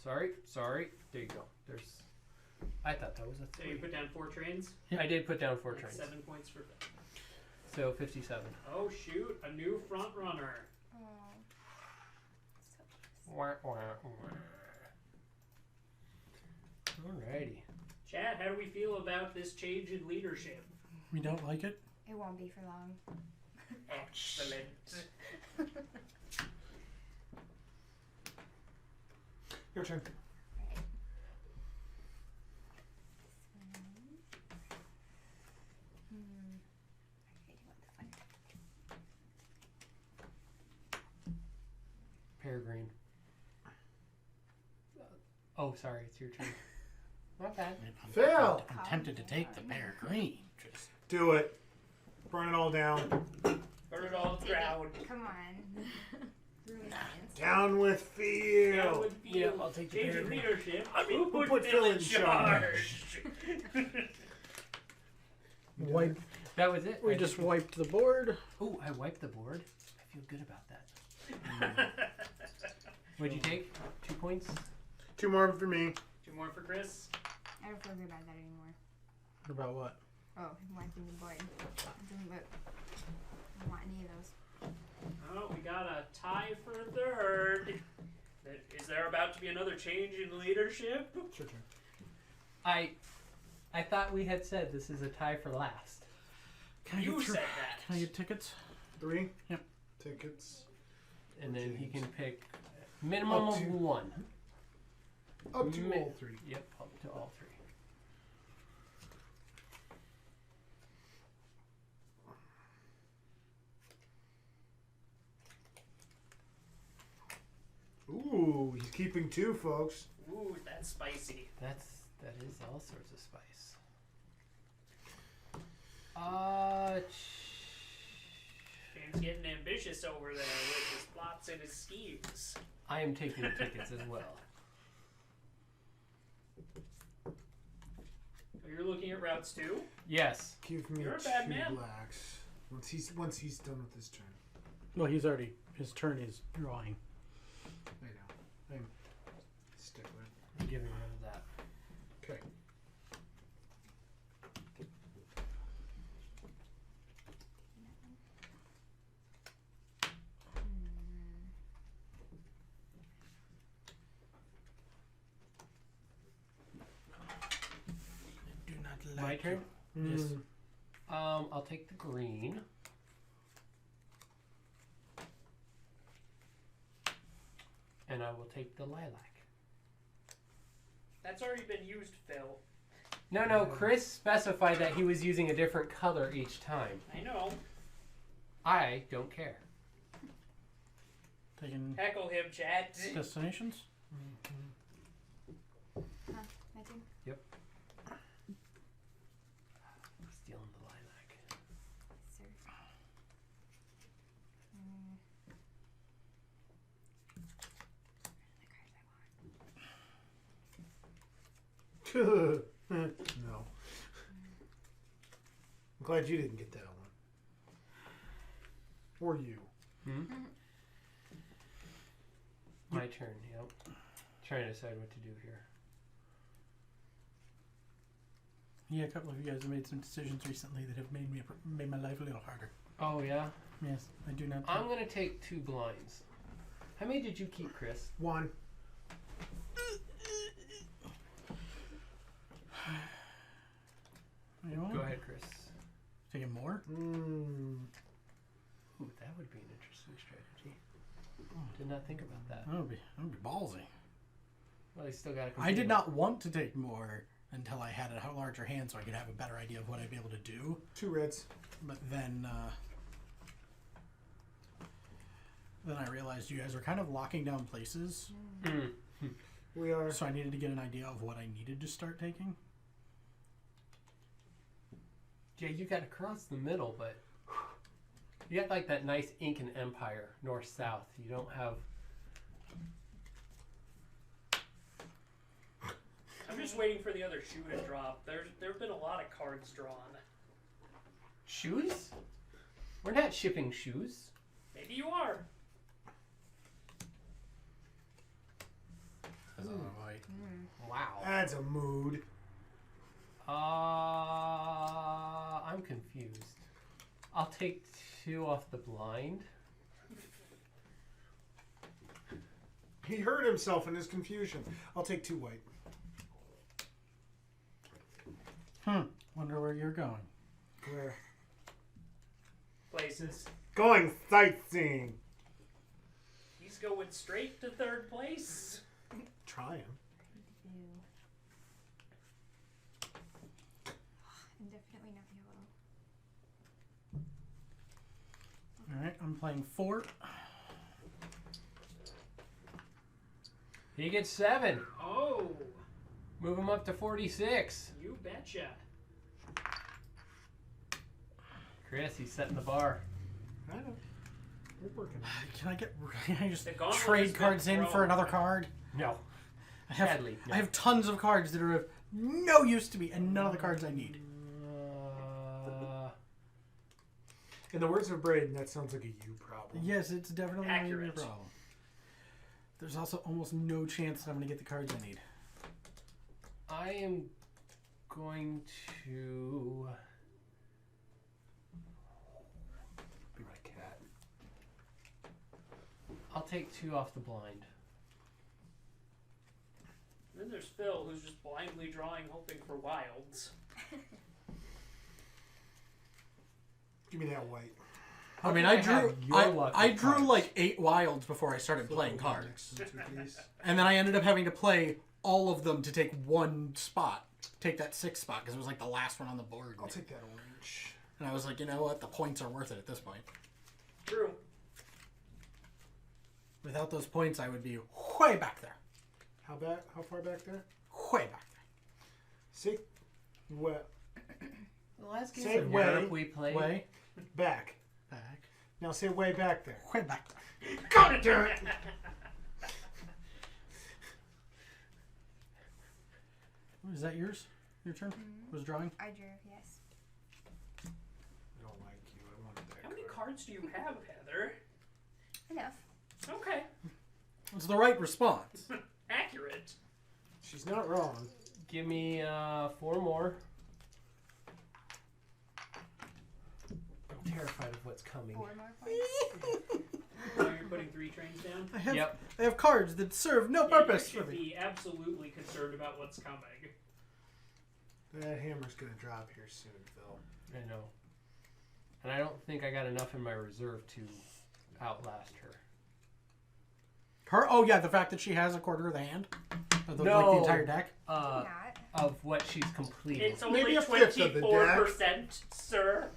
Sorry. There you go. There's... I thought that was a So you 3. put down 4 trains? I did put down 4 That's trains. 7 points for Phil. So 57. Oh shoot, a new front runner. Oh. So Wah, wah, wah. Alrighty. Chad, how do we feel about this change in leadership? We don't like it? it won't be for long. Excellent. Your turn. Right. Okay, do you want the fun? Peregrine. Oh, sorry. It's your turn. Not bad. Phil! I'm tempted to take the pear green. Just Do it. Burn it all down. Burn it all to the ground. Come on. Ruin science. Down with Phil. Down with Phil. Yeah, I'll take the change in Peregrine. leadership. Who put Phil in charge? wipe. That was it. We just wiped the board. Oh, I wiped the board. I feel good about that. What'd you take? 2 points? 2 more for me. 2 more for Chris. I don't feel good about that anymore. About what? Oh, I'm wiping the board. It doesn't look. I don't want any of those. Oh, we got a tie for third. Is there about to be another change in leadership? It's your turn. I thought we had said this is a tie for last. Can I You get said that. Can I get tickets? 3. Yep. Tickets. And then he can pick minimum Up of to- 1. Up to Mi- all 3. Yep, up to all 3. Ooh, he's keeping 2, folks. Ooh, that's spicy. That is all sorts of spice. James getting ambitious over there with his plots and his schemes. I am taking the tickets as well. You're looking at routes too? Yes. Give me You're a 2 bad man. blacks. Once he's done with his turn. Well, his turn is drawing. I know. I'm a stickler. I'm getting rid of that. Okay. Do not My like turn? you. Yes. I'll take the green. And I will take the lilac. That's already been used, Phil. No, Chris specified that he was using a different color each time. I know. I don't care. Taking Heckle him, chat. destinations. Huh, my turn. Stealing the lilac. Sir. The cards I want. No. I'm glad you didn't get that one. Or you. My turn, yep. Trying to decide what to do here. Yeah, a couple of you guys have made some decisions recently that have made my life a little harder. Oh, yeah? Yes, I do not. I'm going to take 2 blinds. How many did you keep, Chris? 1. You know what? Go ahead, Chris. Taking more. Ooh, that would be an interesting strategy. Did not think about that. That would be ballsy. Well, he still got to. I did not want to take more until I had a larger hand, so I could have a better idea of what I'd be able to do. 2 reds. But then I realized you guys are kind of locking down places, We are. so I needed to get an idea of what I needed to start taking. Yeah, you got to cross the middle, but you got like that nice Incan Empire, north-south. You don't have. I'm just waiting for the other shoe to drop. There have been a lot of cards drawn. Shoes? We're not shipping shoes. Maybe you are. Wow. That's a mood. I'm confused. I'll take 2 off the blind. He hurt himself in his confusion. I'll take 2 white. Wonder where you're going. Where? Places. Going sightseeing. He's going straight to 3rd place. Trying. And definitely not yellow. All right, I'm playing 4. He gets 7. Oh, Move him up to 46. you betcha. Chris, he's setting the bar. I know. We're working on Can I just The gauntlet has trade been cards in for thrown. another card? No. I have, Sadly, no. I have tons of cards that are of no use to me and none of the cards I need. it. In the words of Braden, that sounds like a you problem. Yes, it's definitely going to be a Accurate. problem. There's also almost no chance that I'm going to get the cards I need. I am going to be my cat. I'll take 2 off the blind. Then there's Phil, who's just blindly drawing, hoping for wilds. Give me that white. I mean, can I I have drew your luck I with drew cards? like 8 wilds before I started playing Flip cards. next to the 2 keys. And then I ended up having to play all of them to take one spot. Take that 6th spot because it was like the last one on the board. I'll take that orange. And I was like, you know what? The points are worth it at this point. True. Without those points, I would be way back there. How back? How far back there? Way back See? What? The last game Say of way. Europe we there. played. Way Back. back. Now say way back there. Way back there. God damn it! Is that yours? Your turn? Was drawing? I drew, yes. I don't like you. I wanted that How many card. cards do you have, Heather? Enough. Okay. It's the right response. Accurate. She's not wrong. Give me 4 more. I'm terrified of what's coming. 4 more points. Now you're putting 3 trains down. I have cards that serve no purpose You for should me. be absolutely concerned about what's coming. That hammer's gonna drop here soon, Phil. I know. And I don't think I got enough in my reserve to outlast her. Her? Oh yeah, the fact that she has a quarter of the hand, like the No. entire deck. Not. Of what she's completed. It's only Maybe a fifth of the 24%, sir.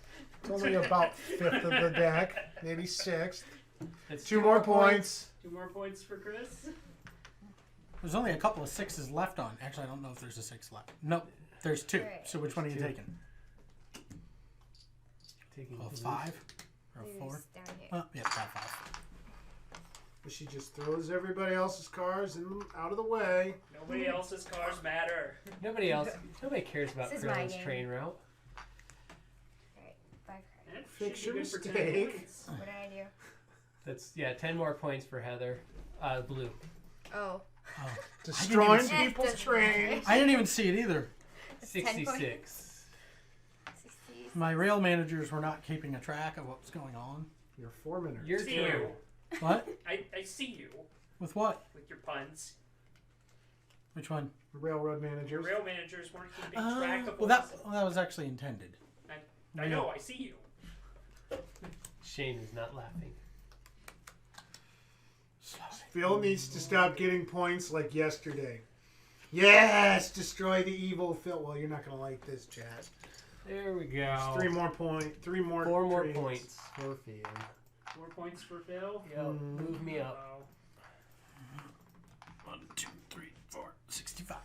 It's only about 5th of the deck, maybe 6th. It's 2 more points. 2 more points for Chris. There's only a couple of 6s left on. Actually, I don't know if there's a 6 left. Nope, there's 2. Right. So which one are you 2. taking? Taking A blue. 5 or a 4? Blue's down here. Oh, yeah, got 5. She just throws everybody else's cards out of the way. Nobody else's cars matter. Nobody cares about This is my Krillin's game. train route. Alright, 5 cards. That Fix should be your good for 10 mistake. points. What did I do? That's 10 more points for Heather. Blue. Oh. Oh. Destroying even- people's Doesn't matter. trains. I didn't even see it either. 10 points. 66. 60. My rail managers were not keeping a track of what was going on. Your foreman. Your See turn. you. What? I see you With what? with your puns. Which one? Railroad Your managers. rail managers weren't keeping track of Well, what that was actually intended. I know, I see you. Shane is not laughing. Phil needs to stop getting points like yesterday. Yes! Destroy the evil Phil. Well, you're not going to like this, chat. There we go. 3 more points. 3 more 4 more trains. points for Phil. 4 points for Phil. Yep. Move me up. Wow. 1, 2, 3, 4, 65.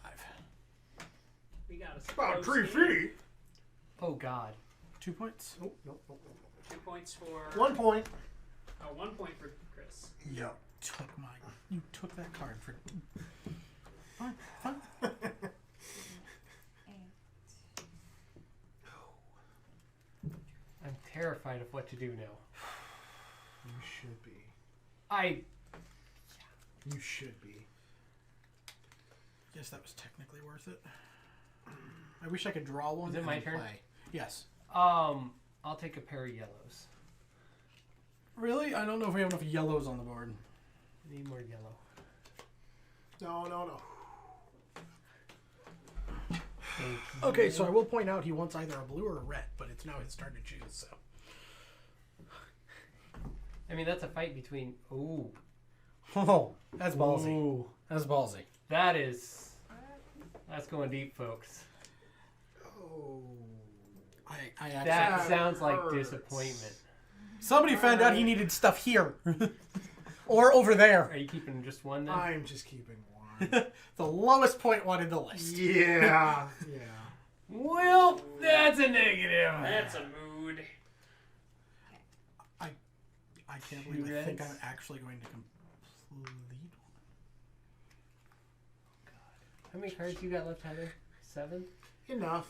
We got a About close 3 game. feet. Oh God. 2 points? Nope, nope, nope. 2 points for 1 point. Oh, 1 point for Chris. Yep. You took that card for. Fine, fine. I'm terrified of what to do now. You should be. You should be. Guess that was technically worth it. I wish I could draw one. Is it and my then turn? play. Yes. I'll take a pair of yellows. Really? I don't know if we have enough yellows on the board. I need more yellow. No, no, no. Thank you. Okay, so I will point out he wants either a blue or a red, but it's now his turn to choose. So. I mean, that's a fight between. Ooh. Oh, that's ballsy. Ooh. That's ballsy. That is. That's going deep, folks. Oh. I actually. That sounds like hurts. disappointment. Somebody found out he needed stuff here, or over there. Are you keeping just one then? I'm just keeping one. The lowest point one in the list. Yeah. Yeah. Well, that's a negative. That's a mood. I can't believe I think I'm actually going to complete one. How many cards you got left, Heather? 7? Enough.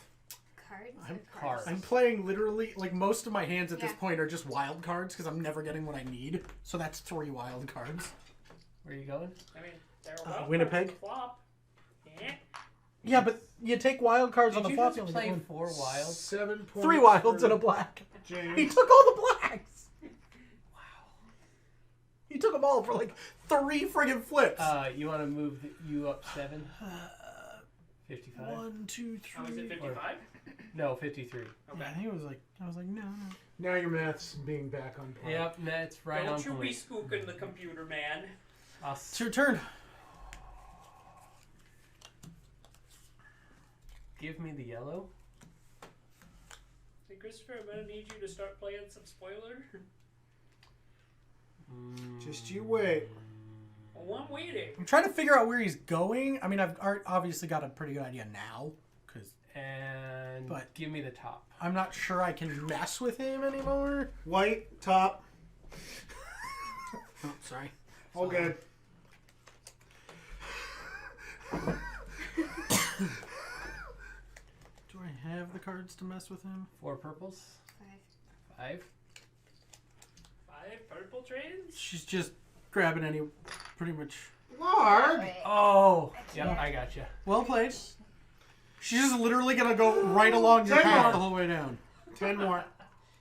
Cards? I'm- or Cards. I'm playing literally, like, most of my hands at this Yeah. point are just wild cards because I'm never getting what I need. So that's 3 wild cards. Where are you going? I mean, there are wild Winnipeg? cards on the flop. Yeah. Yeah, but you take wild cards on Did the you flop. just you only play get one. 4 wilds? 7 points. 3 wilds for and a black. He James. took all the blacks. He took them all for like 3 friggin' flips. You want to move you up 7? 55? 1, 2, 3. Oh, is it 55? No, 53. Okay. I think it was like, I was like, no. Now your math's being back on point. Yep, that's right Don't on you point. be spooking the computer, man. It's your turn. Give me the yellow. Hey, Christopher, I'm gonna need you to start playing some spoiler. Just you wait. Well, I'm waiting. I'm trying to figure out where he's going. I mean, I've obviously got a pretty good idea now, because And But- give me the top. I'm not sure I can mess with him anymore. White top. Oh, sorry. All good. Do I have the cards to mess with him? 4 purples. 5. 5 purple trains? She's just grabbing any, pretty much. Larg. Wait. Oh! I Yep, can't. I gotcha. Well played. She's just literally gonna go right along your 10 path more. the whole way down. 10 more.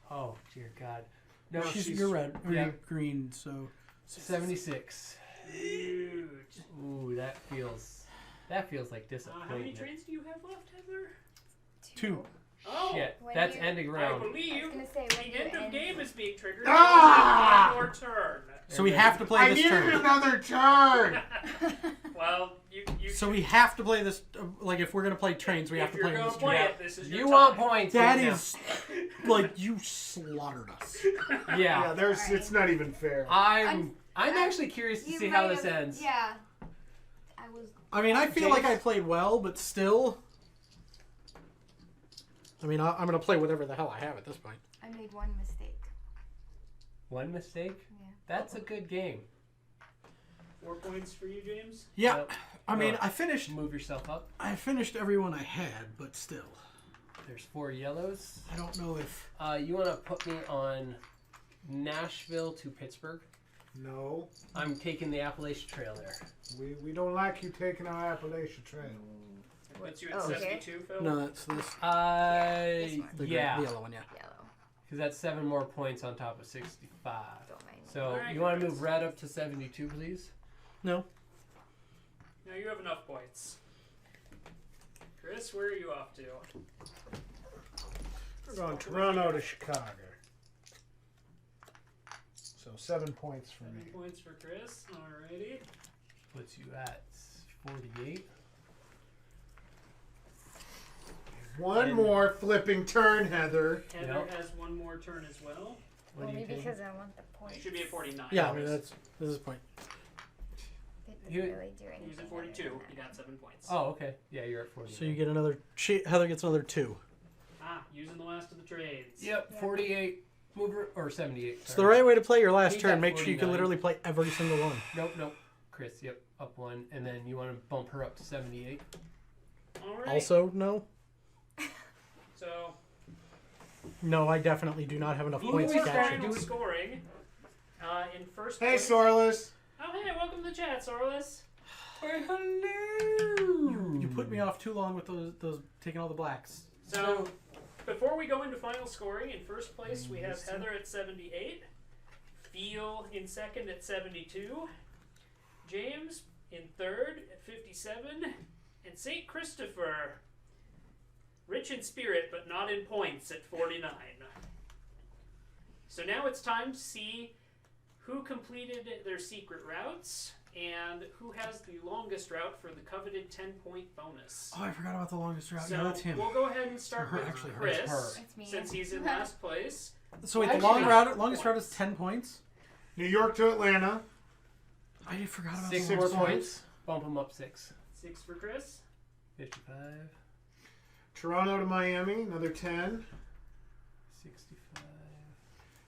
Oh dear God. No, You're red. Or yeah. you're green, so 76. Huge. Ooh, that feels like How many disappointment. trains do you have left, Heather? 2. Oh, Shit, When that's you- ending I round. believe I was gonna say, when the you end of end- game is being triggered. Ah! One more turn. So we have to play I this needed turn. another turn. Well, you. So we have to play this. Like, if we're gonna play trains, we have if to you're play gonna this play turn. it, this is your You time. want points? That right now. is, like, you slaughtered us. Yeah, Yeah. it's not even fair. I'm actually curious to You see how might this have- ends. Yeah. I was. I mean, I feel like I played well, but still. I mean, I'm gonna play whatever the hell I have at this point. I made one mistake. One mistake? Yeah. That's a good game. 4 points for you, James. Yeah, Nope. I mean, No. I finished Move yourself up. everyone I had, but still, There's 4 yellows. I don't know if. You want to put me on Nashville to Pittsburgh? No, I'm taking the Appalachian Trail there. we don't like you taking our Appalachian Trail. It puts you at Oh, okay. 72, Phil. No, that's this. This one. The Yeah, yellow one, yeah. Yellow. because that's 7 more points on top of 65. Don't mind. So Alright, you want to Chris. move red up to 72, please? No. No, you have enough points. Chris, where are you off to? We're going Toronto to Chicago. So 7 points for 7 me. points for Chris. Alrighty. Puts you at 48. One more flipping turn, Heather. Heather Yep. has one more turn as well. What do Only you take? because I want the points. You should be at 49. Yeah, I mean, this is the point. It doesn't You- really do anything. He was at other 42. than You that. got 7 points. Oh, okay. Yeah, you're at 40. So you get another. Heather gets another 2. Using the last of the trades. Yep, Yeah. 48. Move or 78. It's the right way to play your last He turn. got Make sure you can 49. literally play every single one. Nope. Chris, yep, up 1. And then you want to bump her up to 78. Alright. Also, no. So, No, I definitely do not have enough points to for catch final you. scoring. In first Hey, place. Sorless. Oh, hey, welcome to the chat, Sorless. You put me off too long with those taking all the blacks. So, before we go into final scoring, in first place we have Heather at 78, Feel in second at 72, James in third at 57, and St. Christopher, rich in spirit but not in points, at 49. So now it's time to see who completed their secret routes and who has the longest route for the coveted 10-point bonus. Oh, I forgot about the longest route. So Yeah, that's him. we'll go ahead and start Her, with actually, her. Chris, It's her. It's me. since he's in last place. So wait, the Actually, longest route is 10 points. New York to Atlanta. I forgot about 6 the more longest route. points. Bump him up 6. 6 for Chris. 55. Toronto to Miami, another 10. 65.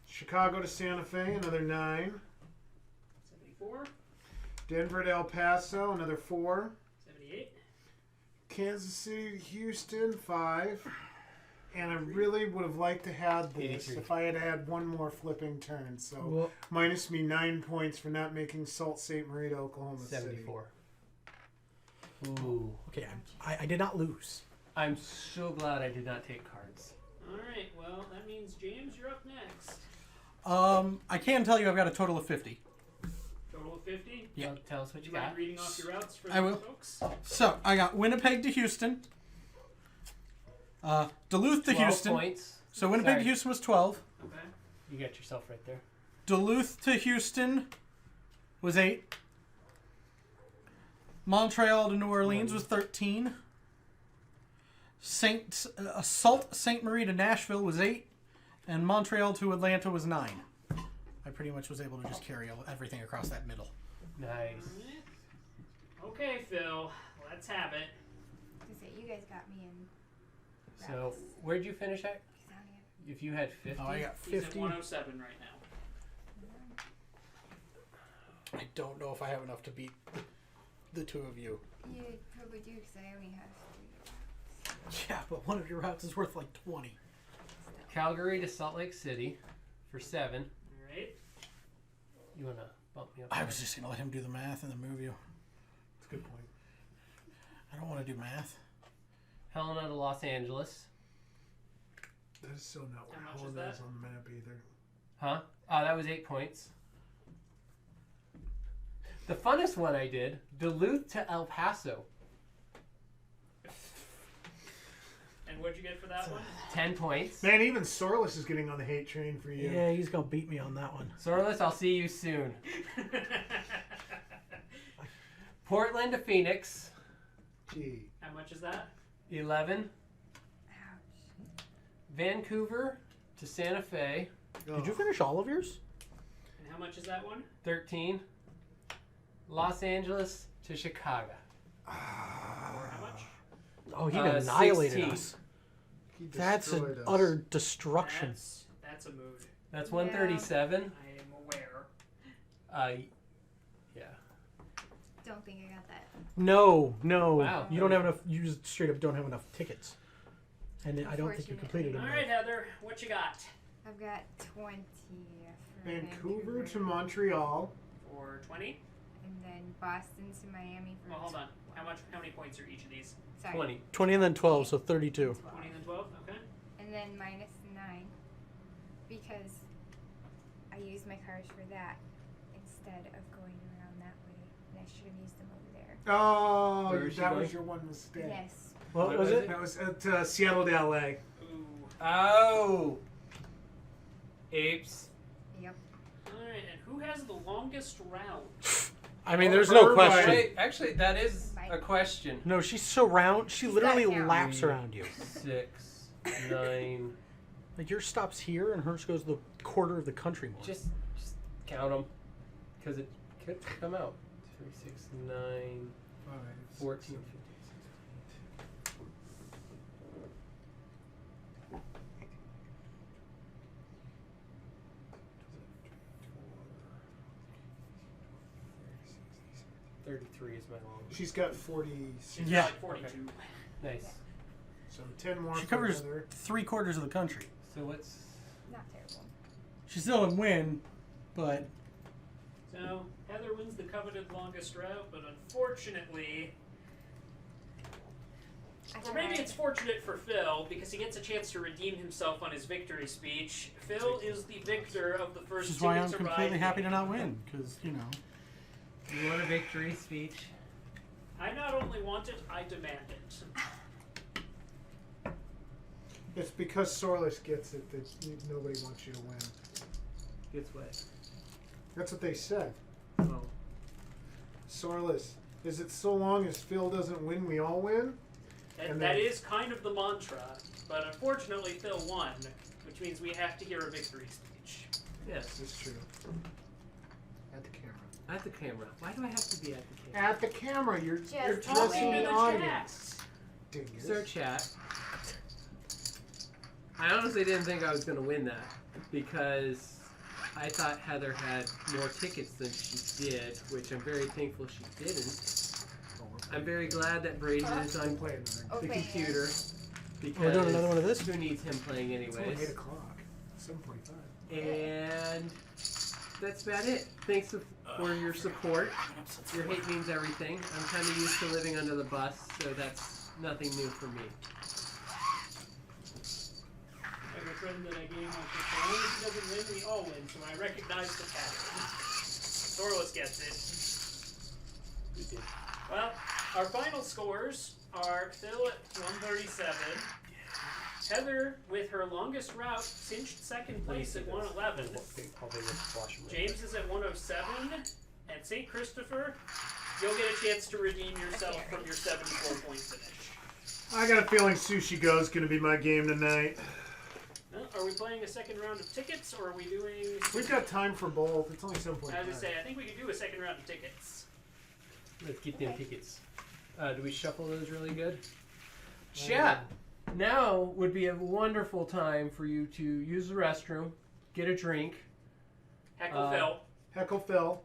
Chicago to Santa Fe, another 9. 74. Denver to El Paso, another 4. 78. Kansas City to Houston, 5. And I really would have liked to have this 83. if I had had one more flipping turn. So Well, minus me 9 points for not making Sault Ste. Marie to Oklahoma 74. Ooh. okay, I did not lose. I'm so glad I did not take cards. Alright, well, that means James, you're up next. I can tell you I've got a total of 50. Total of 50. Yeah. So tell us what Would you you mind got. reading off your routes for I the will. folks? So I got Winnipeg to Houston. Duluth to 12 Houston. points. So Winnipeg Sorry. to Houston was 12. Okay. You got yourself right there. Duluth to Houston was 8. Montreal to New Orleans was 13. Sault Ste. Marie to Nashville was 8. And Montreal to Atlanta was 9. I pretty much was able to just carry everything across that middle. Nice. Alright. Okay, Phil, let's have it. To say, you guys got me in. So routes. where'd you finish at? Sounding If you had 50. Oh, I got He's 50. at 107 right now. I don't know if I have enough to beat the two of you. You probably do because I only have 3 routes. Yeah, but one of your routes is worth like 20. Calgary to Salt Lake City for 7. Alright. You want to bump me up? I was just going to let him do the math and then move you. That's a good point. I don't want to do math. Helena to Los Angeles. That is so not where How much is Helena that? is on the map either. Huh? That was 8 points. The funnest one I did, Duluth to El Paso. And what'd you get for that one? 10 points. Man, even Sorless is getting on the hate train for you. Yeah, he's gonna beat me on that one. Sorless, I'll see you soon. Portland to Phoenix, Gee. How much is that? 11. Ouch. Vancouver to Santa Fe, Did you finish all of yours? And how much is that one? 13. Los Angeles to Chicago. Or how much? Oh, he annihilated 16. us. He That's an destroyed us. utter destruction. That's a mood. That's Yeah. 137. I am aware. Yeah. Don't think I got that. No. Wow. You don't have enough. You just straight up don't have enough tickets. And I don't think you completed All them. right, Heather, what you got? I've got 20 for Vancouver to Montreal. For 20? and then Boston to Miami for Well, hold on. How many points are each of these? sorry, 20. 20 and then 12, so 32. 20 and then 12? Okay. and then minus 9 because I used my cards for that instead of going around that way, and I should have used them over there. Oh, Where is she that going? was your one mistake. Yes. What What was was it? That was at Seattle to LA. Ooh. Oh! Apes. Yep. Alright, and who has the longest route? I mean, there's no Or question. Wait, actually, that is a question. No, she's so round. She literally That counts. laps around you. 6, 9. Like yours stops here, and hers goes the quarter of the country more. Just count them. Because it could come out. 3, 6, 9, 14, 15. $33 is my longest. She's got 46. She's Yeah. like 42. Nice. So 10 more She for covers Heather. 3/4 of the country. So what's... Not terrible. She still didn't win, but So, Heather wins the coveted longest route, but unfortunately, or maybe it's fortunate for Phil because he gets a chance to redeem himself on his victory speech. Phil is the victor of the first which is why I'm Ticket to Ride completely happy to game. not win, because you know. You want a victory speech? I not only want it, I demand it. It's because Sorless gets it that nobody wants you to win. Gets what? That's what they said. Oh. Sorless. Is it so long as Phil doesn't win, we all win? And And that then- is kind of the mantra, but unfortunately Phil won, which means we have to hear a victory speech. Yes. This is true. At the camera. At the camera. Why do I have to be at the camera? At the camera, you're Just dressing Talking to the the audience. chat. Dingus. Sir Chat. I honestly didn't think I was going to win that because I thought Heather had more tickets than she did, which I'm very thankful she didn't. I'm very glad that Braden is on Play another. Oh, the wait. computer because We're doing another one of this? who needs him playing It's only anyways? 8 o'clock. 7:45. And that's about it. Thanks for your support. Your hate means everything. I'm kind of used to living under the bus, so that's nothing new for me. I have a friend that I gave my as long as he doesn't win, we all win, so I recognize the pattern. Sorless gets it. We did. Well, our final scores are Phil at 137. Heather, with her longest route, cinched second place at 111. James is at 107. And St. Christopher, you'll get a chance to redeem yourself from your 74-point finish. I got a feeling Sushi Go's going to be my game tonight. Are we playing a second round of tickets, or are we doing... We've got time for both. It's only 7:45. As I say, I think we could do a second round of tickets. Let's get them tickets. Do we shuffle those really good? Chat! Now would be a wonderful time for you to use the restroom, get a drink, Heckle Phil. Heckle Phil.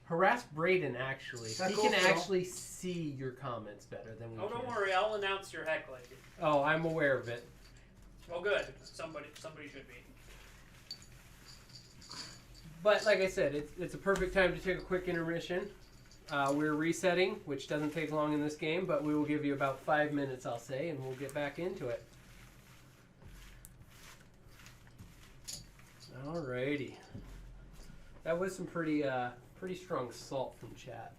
harass Braden, actually. He Heckle can Phil. actually see your comments better than we Oh, can. don't worry, I'll announce your heckling. Oh, I'm aware of it. Well, good. Somebody should be. But like I said, it's a perfect time to take a quick intermission. We're resetting, which doesn't take long in this game, but we will give you about 5 minutes, I'll say, and we'll get back into it. Alrighty. That was some pretty strong salt from chat.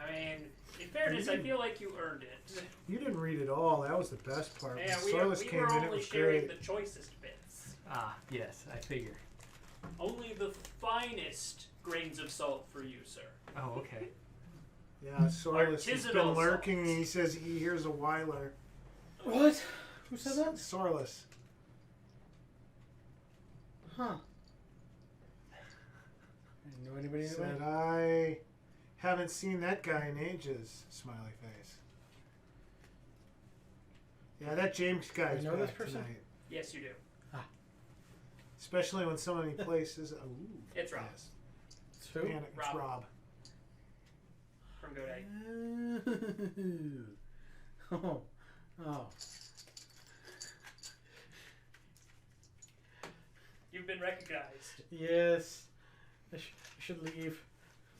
I mean, in fairness, I feel like you earned it. You didn't read it all. That was the best part. Yeah, When we Soyless were came in, it only was sharing great. the choicest bits. Ah, yes, I figure. Only the finest grains of salt for you, sir. Oh, okay. Yeah, Soyless has been Artisanal lurking, salt. and he says he hears a whiler. What? Who said that? Soyless. Huh. I didn't know anybody knew Said, that. I haven't seen that guy in ages. Smiley face. Yeah, that James guy is I know this back person? tonight. Yes, you do. Especially when so many places. Ooh, It's Rob. yes. It's who? Man, it's Rob. Rob. From GoDaddy. Oh. Oh. You've been recognized. Yes. I should leave.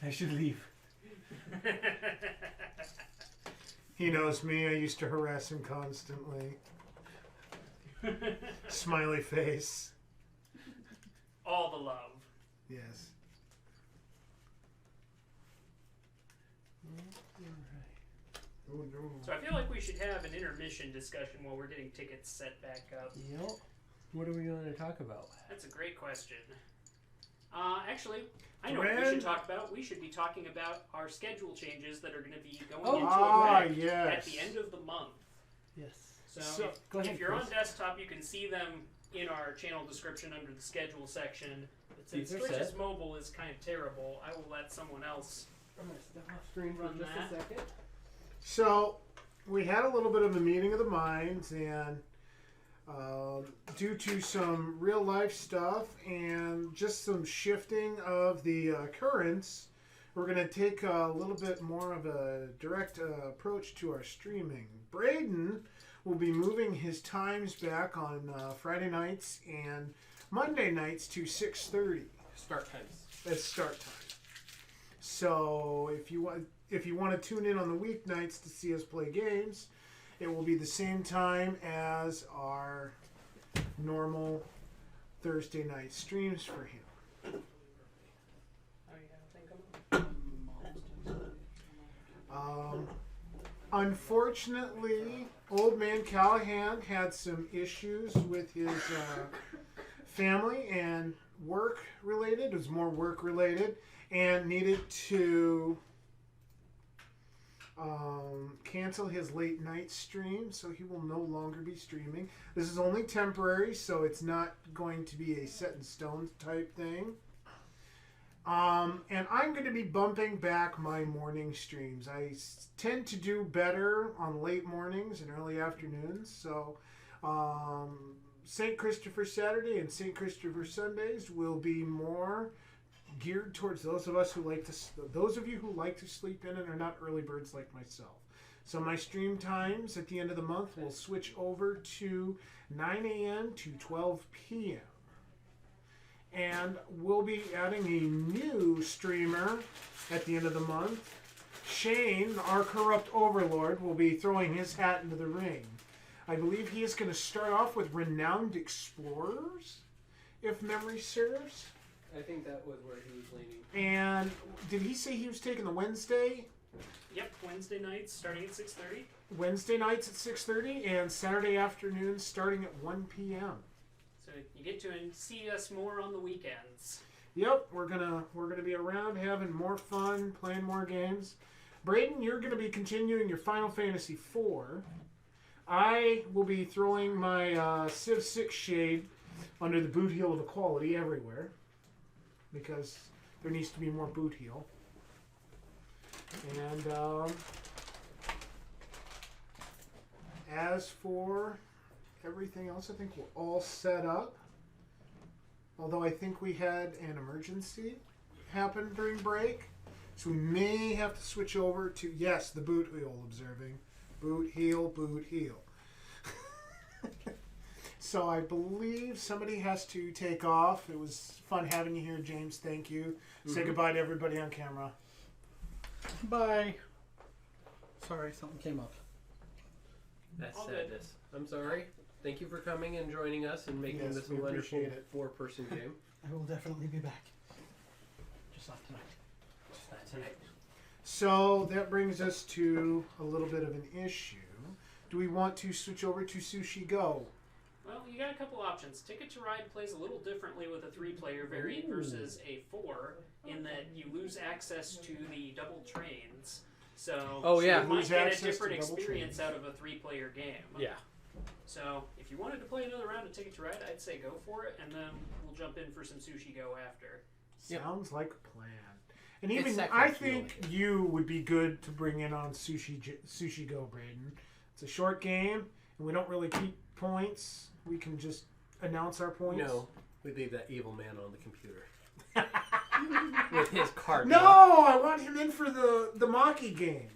I should leave. He knows me. I used to harass him constantly. Smiley face. All the love. Yes. Oh no. So I feel like we should have an intermission discussion while we're getting tickets set back up. Yep. What are we going to talk about? That's a great question. Actually, I know what we Red? should talk about. We should be talking about our schedule changes that are going to be going Oh. into effect Yes. at the end of the month. Yes. So, go ahead, if you're on Chris. desktop, you can see them in our channel description under the schedule section. But since These are Twitch's set. mobile is kind of terrible, I will let someone else. I'm going to step off screen for Run just that. a second. So, we had a little bit of a meeting of the minds, and due to some real life stuff and just some shifting of the currents, we're going to take a little bit more of a direct approach to our streaming. Braden will be moving his times back on Friday nights and Monday nights to 6:30. Start times. That's start time. So if you want to tune in on the weeknights to see us play games, it will be the same time as our normal Thursday night streams for him. Oh, you got a thing coming? Unfortunately, old man Callahan had some issues with his family and work related. It was more work related, and needed to cancel his late night stream, so he will no longer be streaming. This is only temporary, so it's not going to be a set in stone type thing. And I'm going to be bumping back my morning streams. I tend to do better on late mornings and early afternoons. So St. Christopher Saturday and St. Christopher Sundays will be more geared towards those of you who like to sleep in and are not early birds like myself. So my stream times at the end of the month will switch over to 9 a.m. to 12 p.m. And we'll be adding a new streamer at the end of the month. Shane, our corrupt overlord, will be throwing his hat into the ring. I believe he is going to start off with Renowned Explorers, if memory serves. I think that was where he was leaning. And did he say he was taking the Wednesday? Yep, Wednesday nights starting at 6:30. Wednesday nights at 6:30 and Saturday afternoons starting at 1 p.m. So you get to see us more on the weekends. Yep, we're gonna be around having more fun, playing more games. Braden, you're gonna be continuing your Final Fantasy IV. I will be throwing my Civ 6 shade under the boot heel of equality everywhere, because there needs to be more boot heel. And as for everything else, I think we're all set up. Although I think we had an emergency happen during break, so we may have to switch over to, yes, the boot heel observing. Boot heel, boot heel. So I believe somebody has to take off. It was fun having you here, James. Thank you. Say goodbye to everybody on camera. Bye. Sorry, something came up. That's All good. sadness. I'm sorry. Thank you for coming and joining us and making Yes, this a we wonderful appreciate it. 4-person game. I will definitely be back. Just not tonight. Just not tonight. So that brings us to a little bit of an issue. Do we want to switch over to Sushi Go? Well, you got a couple options. Ticket to Ride plays a little differently with a 3-player variant versus a 4, in that you lose access to the double trains. So Oh, yeah. you might Lose get a access to different double experience trains. out of a 3-player game. Yeah. So if you wanted to play another round of Ticket to Ride, I'd say go for it, and then we'll jump in for some Sushi Go after. Yep. Sounds like a plan. And It's even that I kind of think feeling. you would be good to bring in on Sushi Go, Braden. It's a short game, and we don't really keep points. We can just announce our points. No, we leave that evil man on the computer. With his card No, luck. I want him in for the Maki game.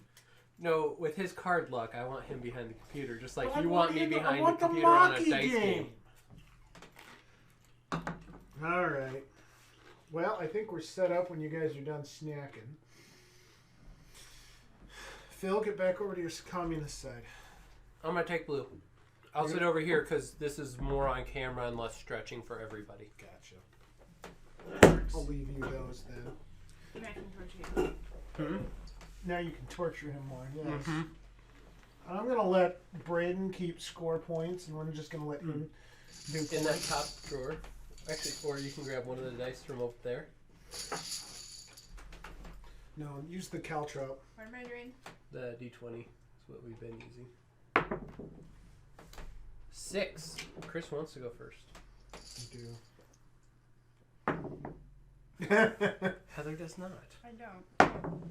No, with his card luck, I want him behind the computer, just like I you want me him- I behind want the computer on a Maki dice game. All right. Well, I think we're set up when you guys are done snacking. Phil, get back over to your communist side. I'm going to take blue. I'll sit over here because this is more on camera and less stretching for everybody. Gotcha. I'll leave you those then. Maybe I can torture you. Now you can torture him more. Yes. Mm-hmm. I'm gonna let Braden keep score points, and we're just gonna let him do In that points. top drawer. Actually, or you can grab one of the dice from over there. No, use the caltrop. What am I doing? The D20 is what we've been using. 6. Chris wants to go first. You do. Heather does not. I don't.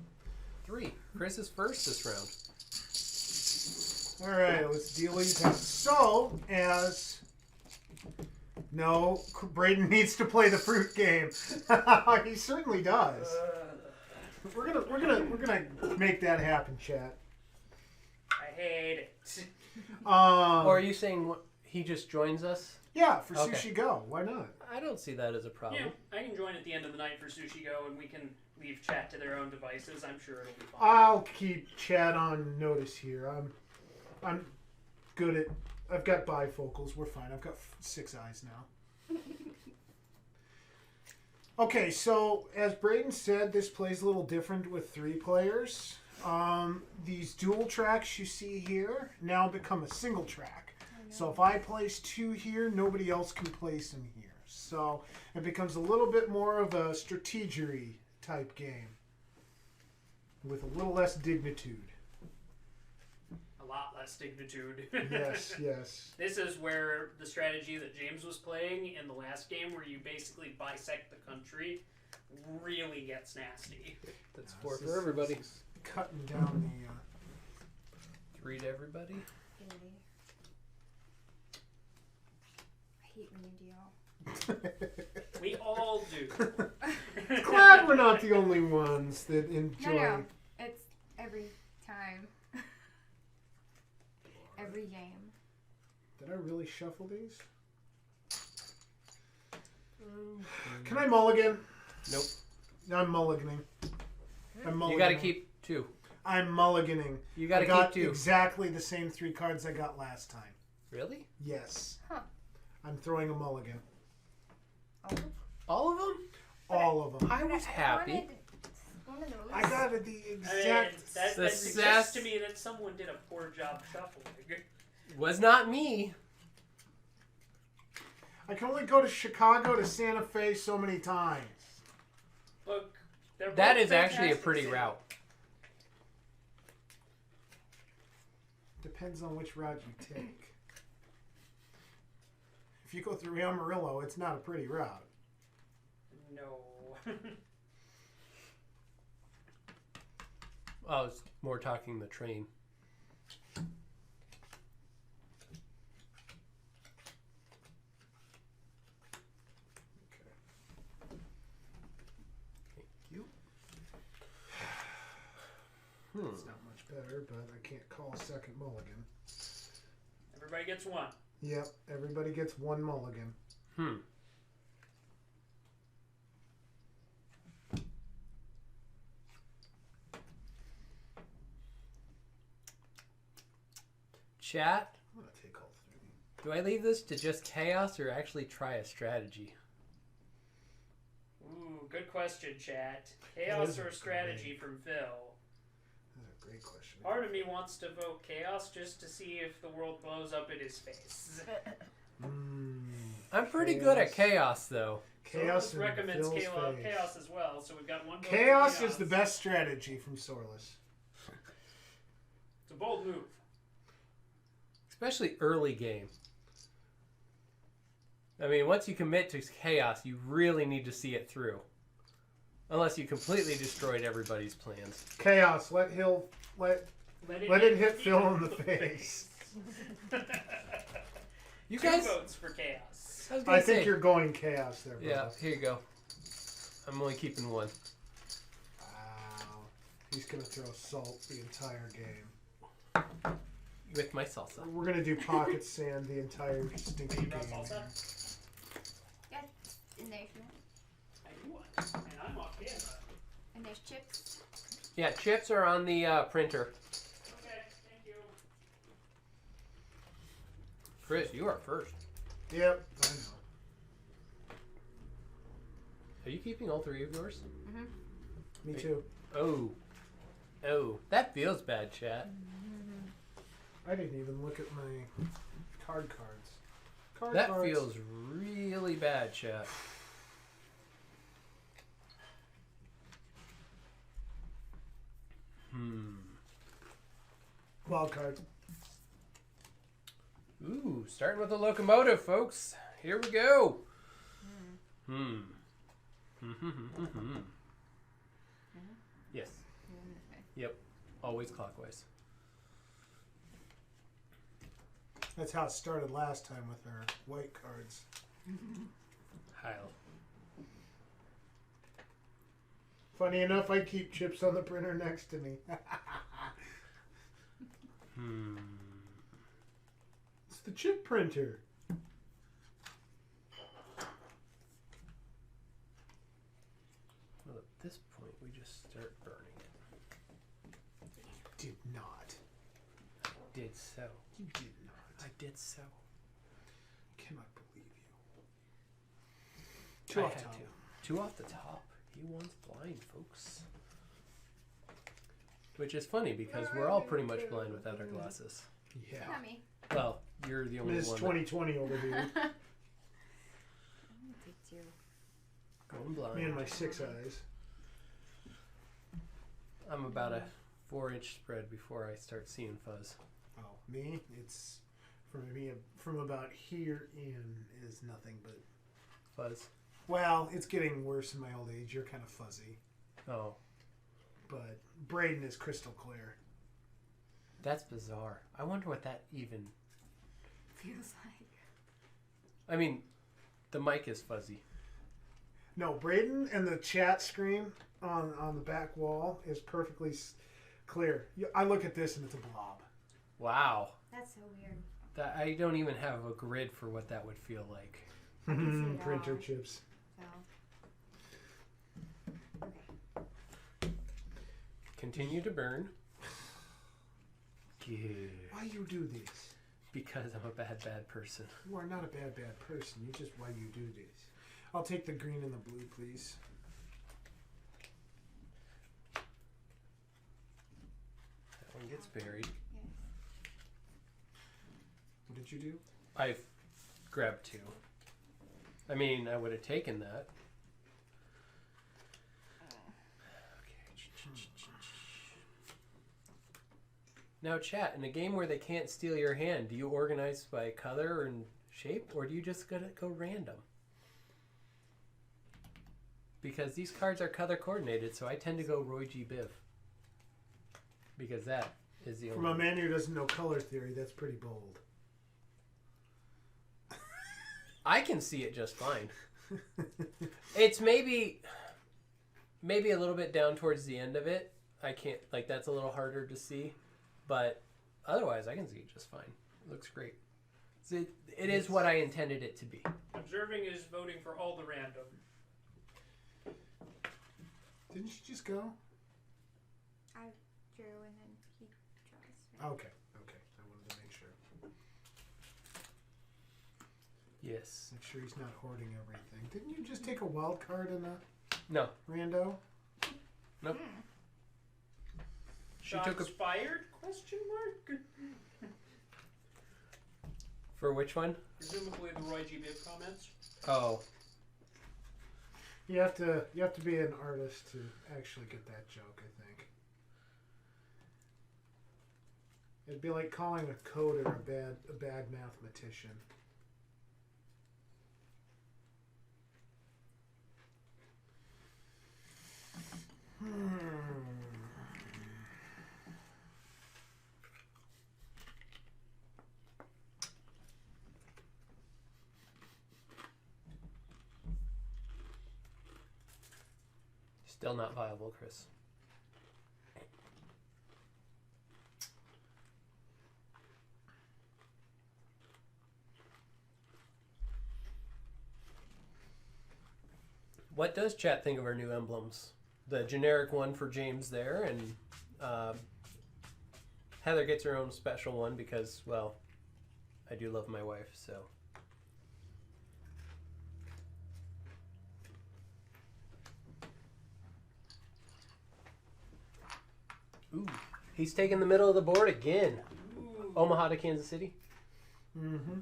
3. Chris is first this round. All right, let's deal these out. So, no, Braden needs to play the fruit game. He certainly does. We're gonna make that happen, chat. I hate it. Or are you saying he just joins us? Yeah, for Okay. Sushi Go. Why not? I don't see that as a problem. Yeah, I can join at the end of the night for Sushi Go, and we can leave chat to their own devices. I'm sure it'll be fine. I'll keep chat on notice here. I'm good at. I've got bifocals. We're fine. I've got 6 eyes now. Okay, so as Braden said, this plays a little different with 3 players. These dual tracks you see here now become a single track. So if I place 2 here, nobody else can place them here. So it becomes a little bit more of a strategery type game with a little less dignitude. A lot less dignitude. Yes, yes. This is where the strategy that James was playing in the last game, where you basically bisect the country, really gets nasty. That's 4 This for is- everybody. this is cutting down 3 to everybody. I hate when you deal. the. We all do. Glad we're not the only ones that enjoy. No, it's every time. Every game. Did I really shuffle these? Can I mulligan? Nope. I'm mulliganing. I'm mulliganing. You got to keep 2. I'm mulliganing. You got I to got keep 2. exactly the same 3 cards I got last time. Really? Yes. Huh. I'm throwing a mulligan. Oh. All of them? All of them. I was happy. wanted one of those. I got it the I mean, exact. that The suggests sass- to me that someone did a poor job shuffling. Was not me. I can only go to Chicago to Santa Fe so many times. Look, they're That both is actually a fantastic pretty cities. route. Depends on which route you take. If you go through Amarillo, it's not a pretty route. No. I was more talking the train. Thank you. It's not much better, but I can't call a second mulligan. Everybody gets one. Yep, everybody gets 1 mulligan. Chat, I'm gonna take all 3. do I leave this to just chaos or actually try a strategy? Ooh, good question, chat. That Chaos is or great. strategy from Phil? That's a great question. Part of me wants to vote chaos just to see if the world blows up in his face. I'm pretty good at chaos, though. Chaos Sorlus in recommends Phil's chaos, face. chaos as well, so we've got one vote for Chaos is the best strategy from Sorlus. It's a bold move. Especially early game. I mean, once you commit to chaos, you really need to see it through. Unless you completely destroyed everybody's plans. Chaos. Let it hit Phil in the face. You Two guys, votes for chaos. I was gonna I think say, you're going chaos there, bro. yeah, here you go. I'm only keeping one. Wow. He's gonna throw salt the entire game. With my salsa. We're gonna do pocket sand the entire stinking You game. brought salsa? Yeah, in there if you want. I do want. And I'm off camera. And there's chips. Yeah, chips are on the printer. Okay, thank you. Chris, you are first. Yep, I know. Are you keeping all 3 of yours? Me too. Oh. Oh. That feels bad, chat. I didn't even look at my cards. That feels really bad, chat. Wild cards. Ooh, starting with the locomotive, folks. Here we go. Yes. Yep. Always clockwise. That's how it started last time with our white cards. Heil. Funny enough, I keep chips on the printer next to me. It's the chip printer. Well, at this point, we just start burning it. Did not. Did so. You did not. I did so. Cannot believe you. Two I off had top. to. 2 off the top. He wants blind, folks. Which is funny because we're all pretty much blind without our glasses. Yeah. Not me. Well, you're the only Miss one 2020 over here. I'm gonna take 2. going blind. Me and my 6 eyes. I'm about a 4-inch spread before I start seeing fuzz. Oh, me? It's from about here in is nothing but. Fuzz? Well, it's getting worse in my old age. You're kind of fuzzy, Oh, but Braden is crystal clear. that's bizarre. I wonder what that even... Feels like. I mean, the mic is fuzzy. No, Braden and the chat screen on the back wall is perfectly clear. I look at this and it's a blob. Wow. That's so weird. That I don't even have a grid for what that would feel like. I can see it Printer all. chips. So. Okay. Continue to burn. Good. Why you do this? Because I'm a bad person. You are not a bad person. You just why you do this. I'll take the green and the blue, please. That one gets buried. Yes. What did you do? I've grabbed 2. I mean, I would have taken that. Now, chat, in a game where they can't steal your hand, do you organize by color and shape, or do you just go random? Because these cards are color coordinated, so I tend to go Roy G. Biv. Because that is the From only... a man who doesn't know color theory, that's pretty bold. I can see it just fine. It's maybe a little bit down towards the end of it. I can't, like, that's a little harder to see. But otherwise, I can see it just fine. It looks great. It is what I intended it to be. Observing is voting for all the random. Didn't you just go? I drew and then he draws. Okay. I wanted to make sure. Yes. Make sure he's not hoarding everything. Didn't you just take a wild card in a No. rando? Nope. She Shots took a... fired? Question mark. For which one? Presumably the Roy G. Biv comments. Oh. You have to be an artist to actually get that joke, I think. It'd be like calling a coder a bad mathematician. Still not viable, Chris. What does chat think of our new emblems? The generic one for James there, and Heather gets her own special one because, well, I do love my wife, so. Ooh, he's taking the middle of the board again. Ooh. Omaha to Kansas City. Mm-hmm.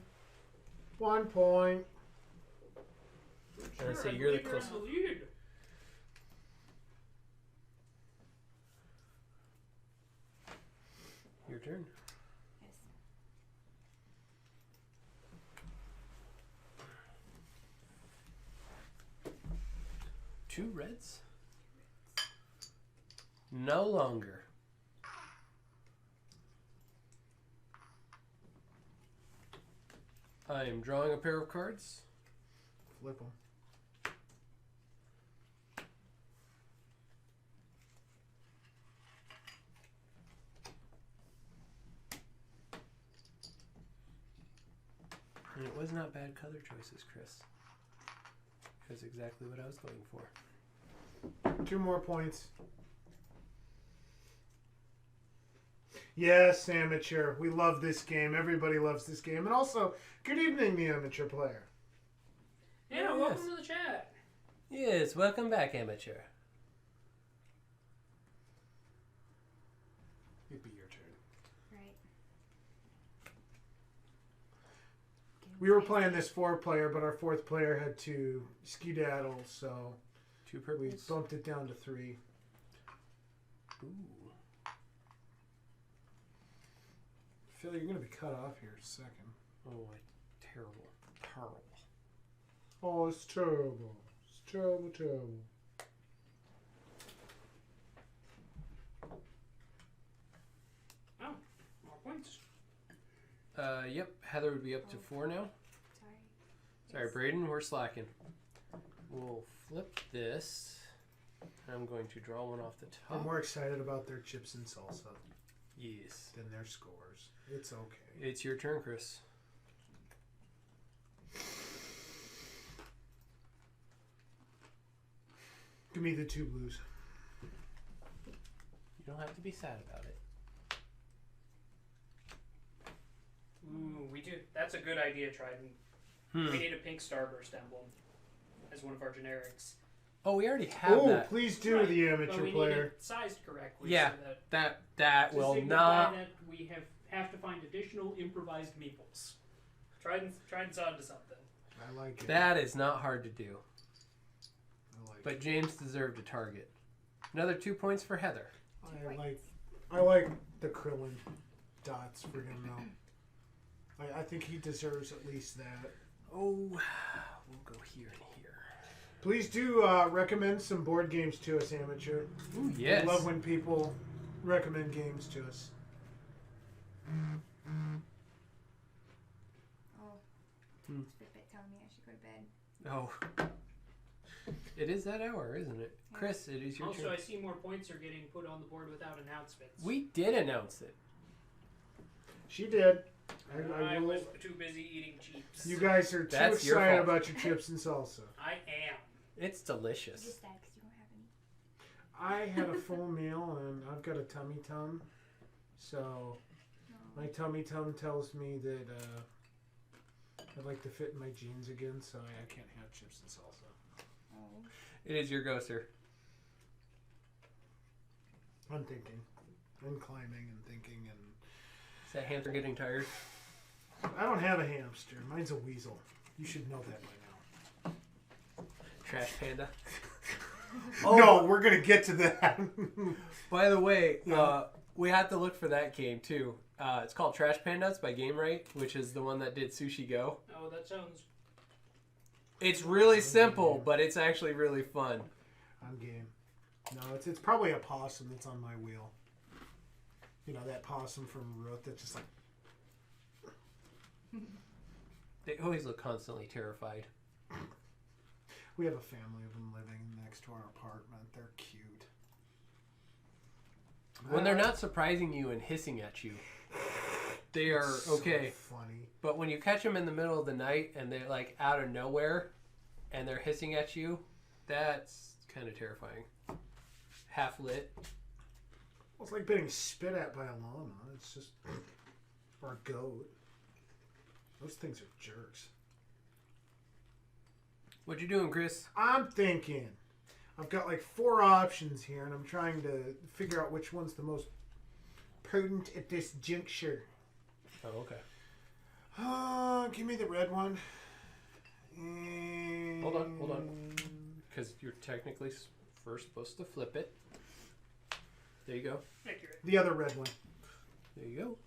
1 point. And I say I you're the believe in closest. the lead. Your turn. Yes. 2 reds? No longer. I am drawing a pair of cards. Flip them. And it was not bad color choices, Chris. It was exactly what I was going for. 2 more points. Yes, amateur. We love this game. Everybody loves this game. And also, good evening, the amateur player. Yeah, Oh, welcome yes. to the chat. Yes, welcome back, amateur. It'd be your turn. Right. We were playing this 4-player, but our 4th player had to skedaddle, so 2 we purples. bumped it down to 3. Ooh. Phil, you're going to be cut off here in a second. Oh, terrible. Terrible. Oh, it's terrible. It's terrible, terrible. Oh, more points. Yep, Heather would be up to 4 now. Sorry. Sorry, Yes. Braden, we're slacking. We'll flip this. I'm going to draw one off the I'm top. more excited about their chips and salsa Yes. than their scores. It's okay. It's your turn, Chris. Give me the 2 blues. You don't have to be sad about it. Ooh, we do. That's a good idea, Trident. We need a pink starburst emblem as one of our generics. Oh, we already have Oh, that. please do, Right, the but amateur we need player. it sized correctly. Yeah. So that That to will signify not. that we have to find additional improvised meeples. Trident's onto something. I like it. That is not hard to do. I like But James deserved a target. Another 2 points for Heather. it. I like the Krillin dots for him, though. I think he deserves at least that. Oh, we'll go here and here. Please do recommend some board games to us, amateur. Ooh, yes. I love when people recommend games to us. Oh. Hmm. It's Fitbit telling me I should go to bed. Oh. It is that hour, isn't it? Yeah. Chris, it is your Also, turn. I see more points are getting put on the board without announcements. We did announce it. She did. I will- was too busy eating chips. You guys are too That's your excited fault. about your chips and salsa. I am. It's I'm delicious. just sad because you don't have any. I had a full meal and I've got a tummy tum. So No. my tummy tum tells me that I'd like to fit in my jeans again, so I can't have chips and salsa. It is your go, sir. I'm thinking. I'm climbing and thinking, and Is that hamster getting tired? I don't have a hamster. Mine's a weasel. You should know that by now. Trash panda. No, we're gonna get to that. By the way, Yeah. we have to look for that game too. It's called Trash Pandas by Game Right, which is the one that did Sushi Go. Oh, that sounds. It's really simple, but it's actually really fun. I'm game. No, it's probably a possum that's on my wheel. You know, that possum from Root that's just like... They always look constantly terrified. We have a family of them living next to our apartment. They're cute. When they're not surprising you and hissing at you, they are So okay. funny. But when you catch them in the middle of the night and they're like out of nowhere and they're hissing at you, that's kind of terrifying. Half lit. Well, it's like getting spit at by a llama. It's just... Or a goat. Those things are jerks. What you doing, Chris? I'm thinking. I've got like 4 options here, and I'm trying to figure out which one's the most prudent at this juncture. Oh, okay. Give me the red one. Hold on. Because you're technically first supposed to flip it. There you go. Accurate. The other red one. There you go.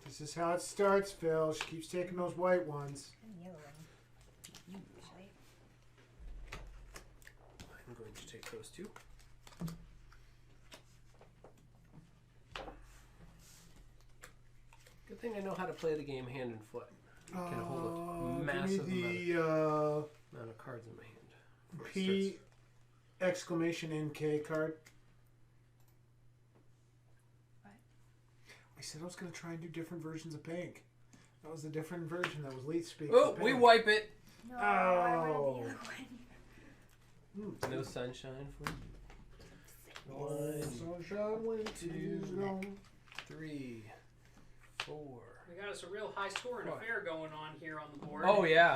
This is how it starts, Phil. She keeps taking those white ones. I'm yellow one. Usually. I'm going to take those two. Good thing I know how to play the game hand and foot. I can hold a massive give me the amount of cards in my hand. P exclamation NK card. What? I said I was going to try and do different versions of pink. That was a different version. That was late speak. Oh, for we pink. No, wipe it. I wanted Oh. the other one. No sunshine for Oh, sunshine when tears go. 3, 4. We got us a real high scoring What? affair going on here on the board. Oh yeah,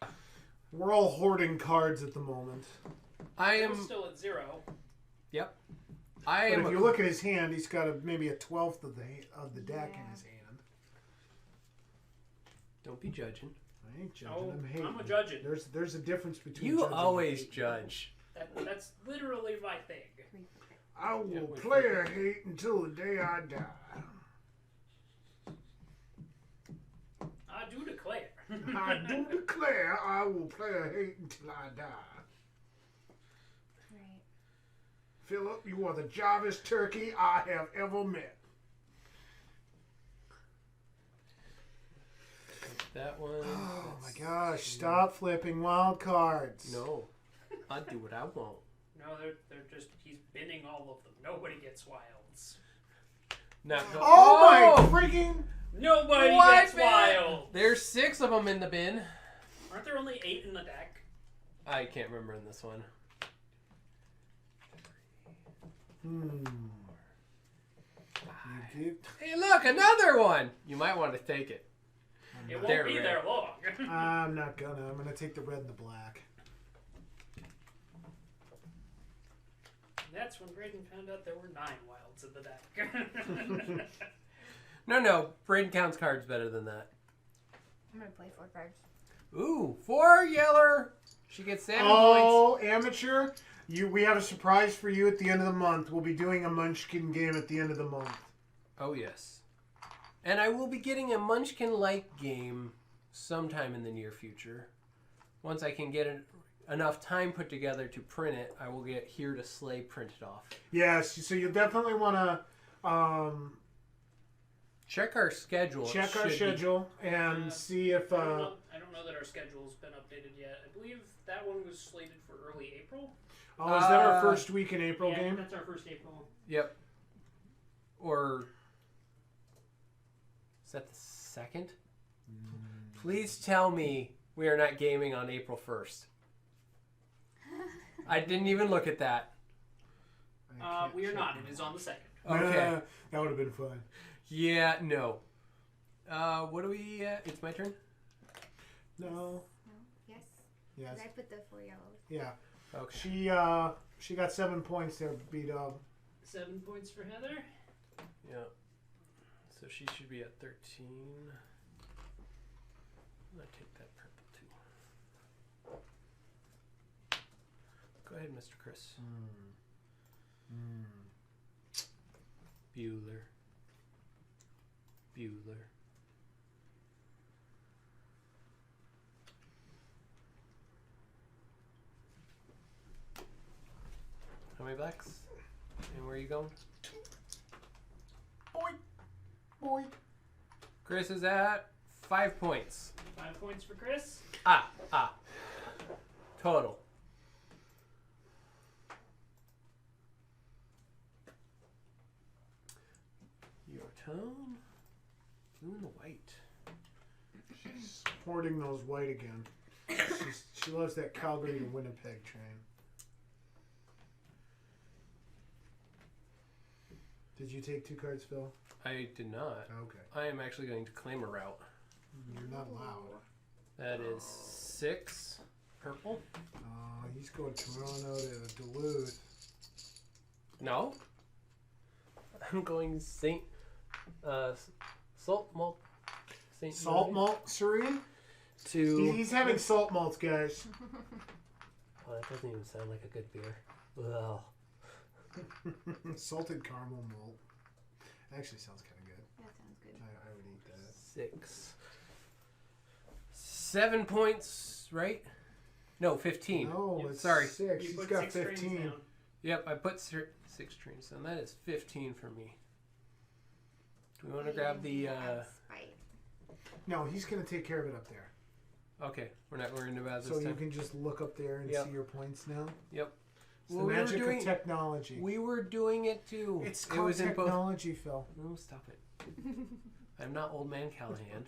We're all hoarding cards at the moment. I I'm am. still at 0. I But am. if you look at his hand, he's got maybe a 1/12 of the deck in Yeah. his hand. Don't be judging. I ain't judging. Oh, I'm hating. I'm a judging. There's a difference between. You judging and always hating. judge. That's literally my thing. I will Yeah, we- play a hate until the day I die. I do declare. I do declare I will play a hate until I die. Right. Philip, you are the jolliest turkey I have ever met. That one. Oh my that's- gosh, stop flipping wild cards. No, I do what I want. No, they're just, he's binning all of them. Nobody gets wilds. Now, Oh my freaking... Nobody What, gets man? wild! There's 6 of them in the bin. Aren't there only 8 in the deck? I can't remember in this one. You give... Hey, look, another one. You might want to take it. It won't They're be red. there long. I'm not gonna. I'm gonna take the red and the black. That's when Braden found out there were 9 wilds in the deck. No. Braden counts cards better than that. I'm gonna play 4 cards. Ooh, 4 yeller. She gets 7 points. Oh, amateur! We have a surprise for you at the end of the month. We'll be doing a Munchkin game at the end of the month. Oh, yes. And I will be getting a Munchkin-like game sometime in the near future. Once I can get enough time put together to print it, I will get Here to Slay printed off. Yes, so you definitely want to Check our schedule. It check our should be- schedule and see if... I don't know that our schedule's been updated yet. I believe that one was slated for early April. Oh, is that our first week in April Yeah, game? that's our first April. Yep. Or... Is that the 2nd? Please tell me we are not gaming on April 1st. I didn't even look at that. I We are not. It is on the 2nd. Okay. That would have been fun. Yeah, no. What do we... it's my turn? No. No. Yes. Yes. 'Cause I put the 4 yellows. Yeah. Okay. She got 7 points there, B-Dub. 7 points for Heather. Yeah. So she should be at 13. I'm going to take that purple too. Go ahead, Mr. Chris. Bueller. Bueller. How many blacks? And where are you going? Boy. Boy. Chris is at 5 points. 5 points for Chris. Total. Your turn. Blue and the white. She's hoarding those white again. She loves that Calgary to Winnipeg train. Did you take 2 cards, Phil? I did not. Okay. I am actually going to claim a route. You're not allowed. That is 6 purple. He's going Toronto to Duluth. No. I'm going Saint Salt Malt. Saint Salt Louis malt, Serene? to. He's having salt malts, guys. Oh, that doesn't even sound like a good beer. Well, Salted caramel malt. Actually sounds kind of good. That sounds good. I would eat that. 6. 7 points, right? No, 15. No, Yep. it's Sorry. 6. You He's put got 6 trains 15. down. Yep, I put 6 trains down. That is 15 for me. Do we want to grab the? Spite. No, he's going to take care of it up there. Okay, we're not worrying about this So you time. can just look up there and Yep. see your points now. Yep. It's Well, the we were magic doing- of technology. We were doing it too. It's it called was in both. technology, Phil. No, stop it. I'm not old man Callahan.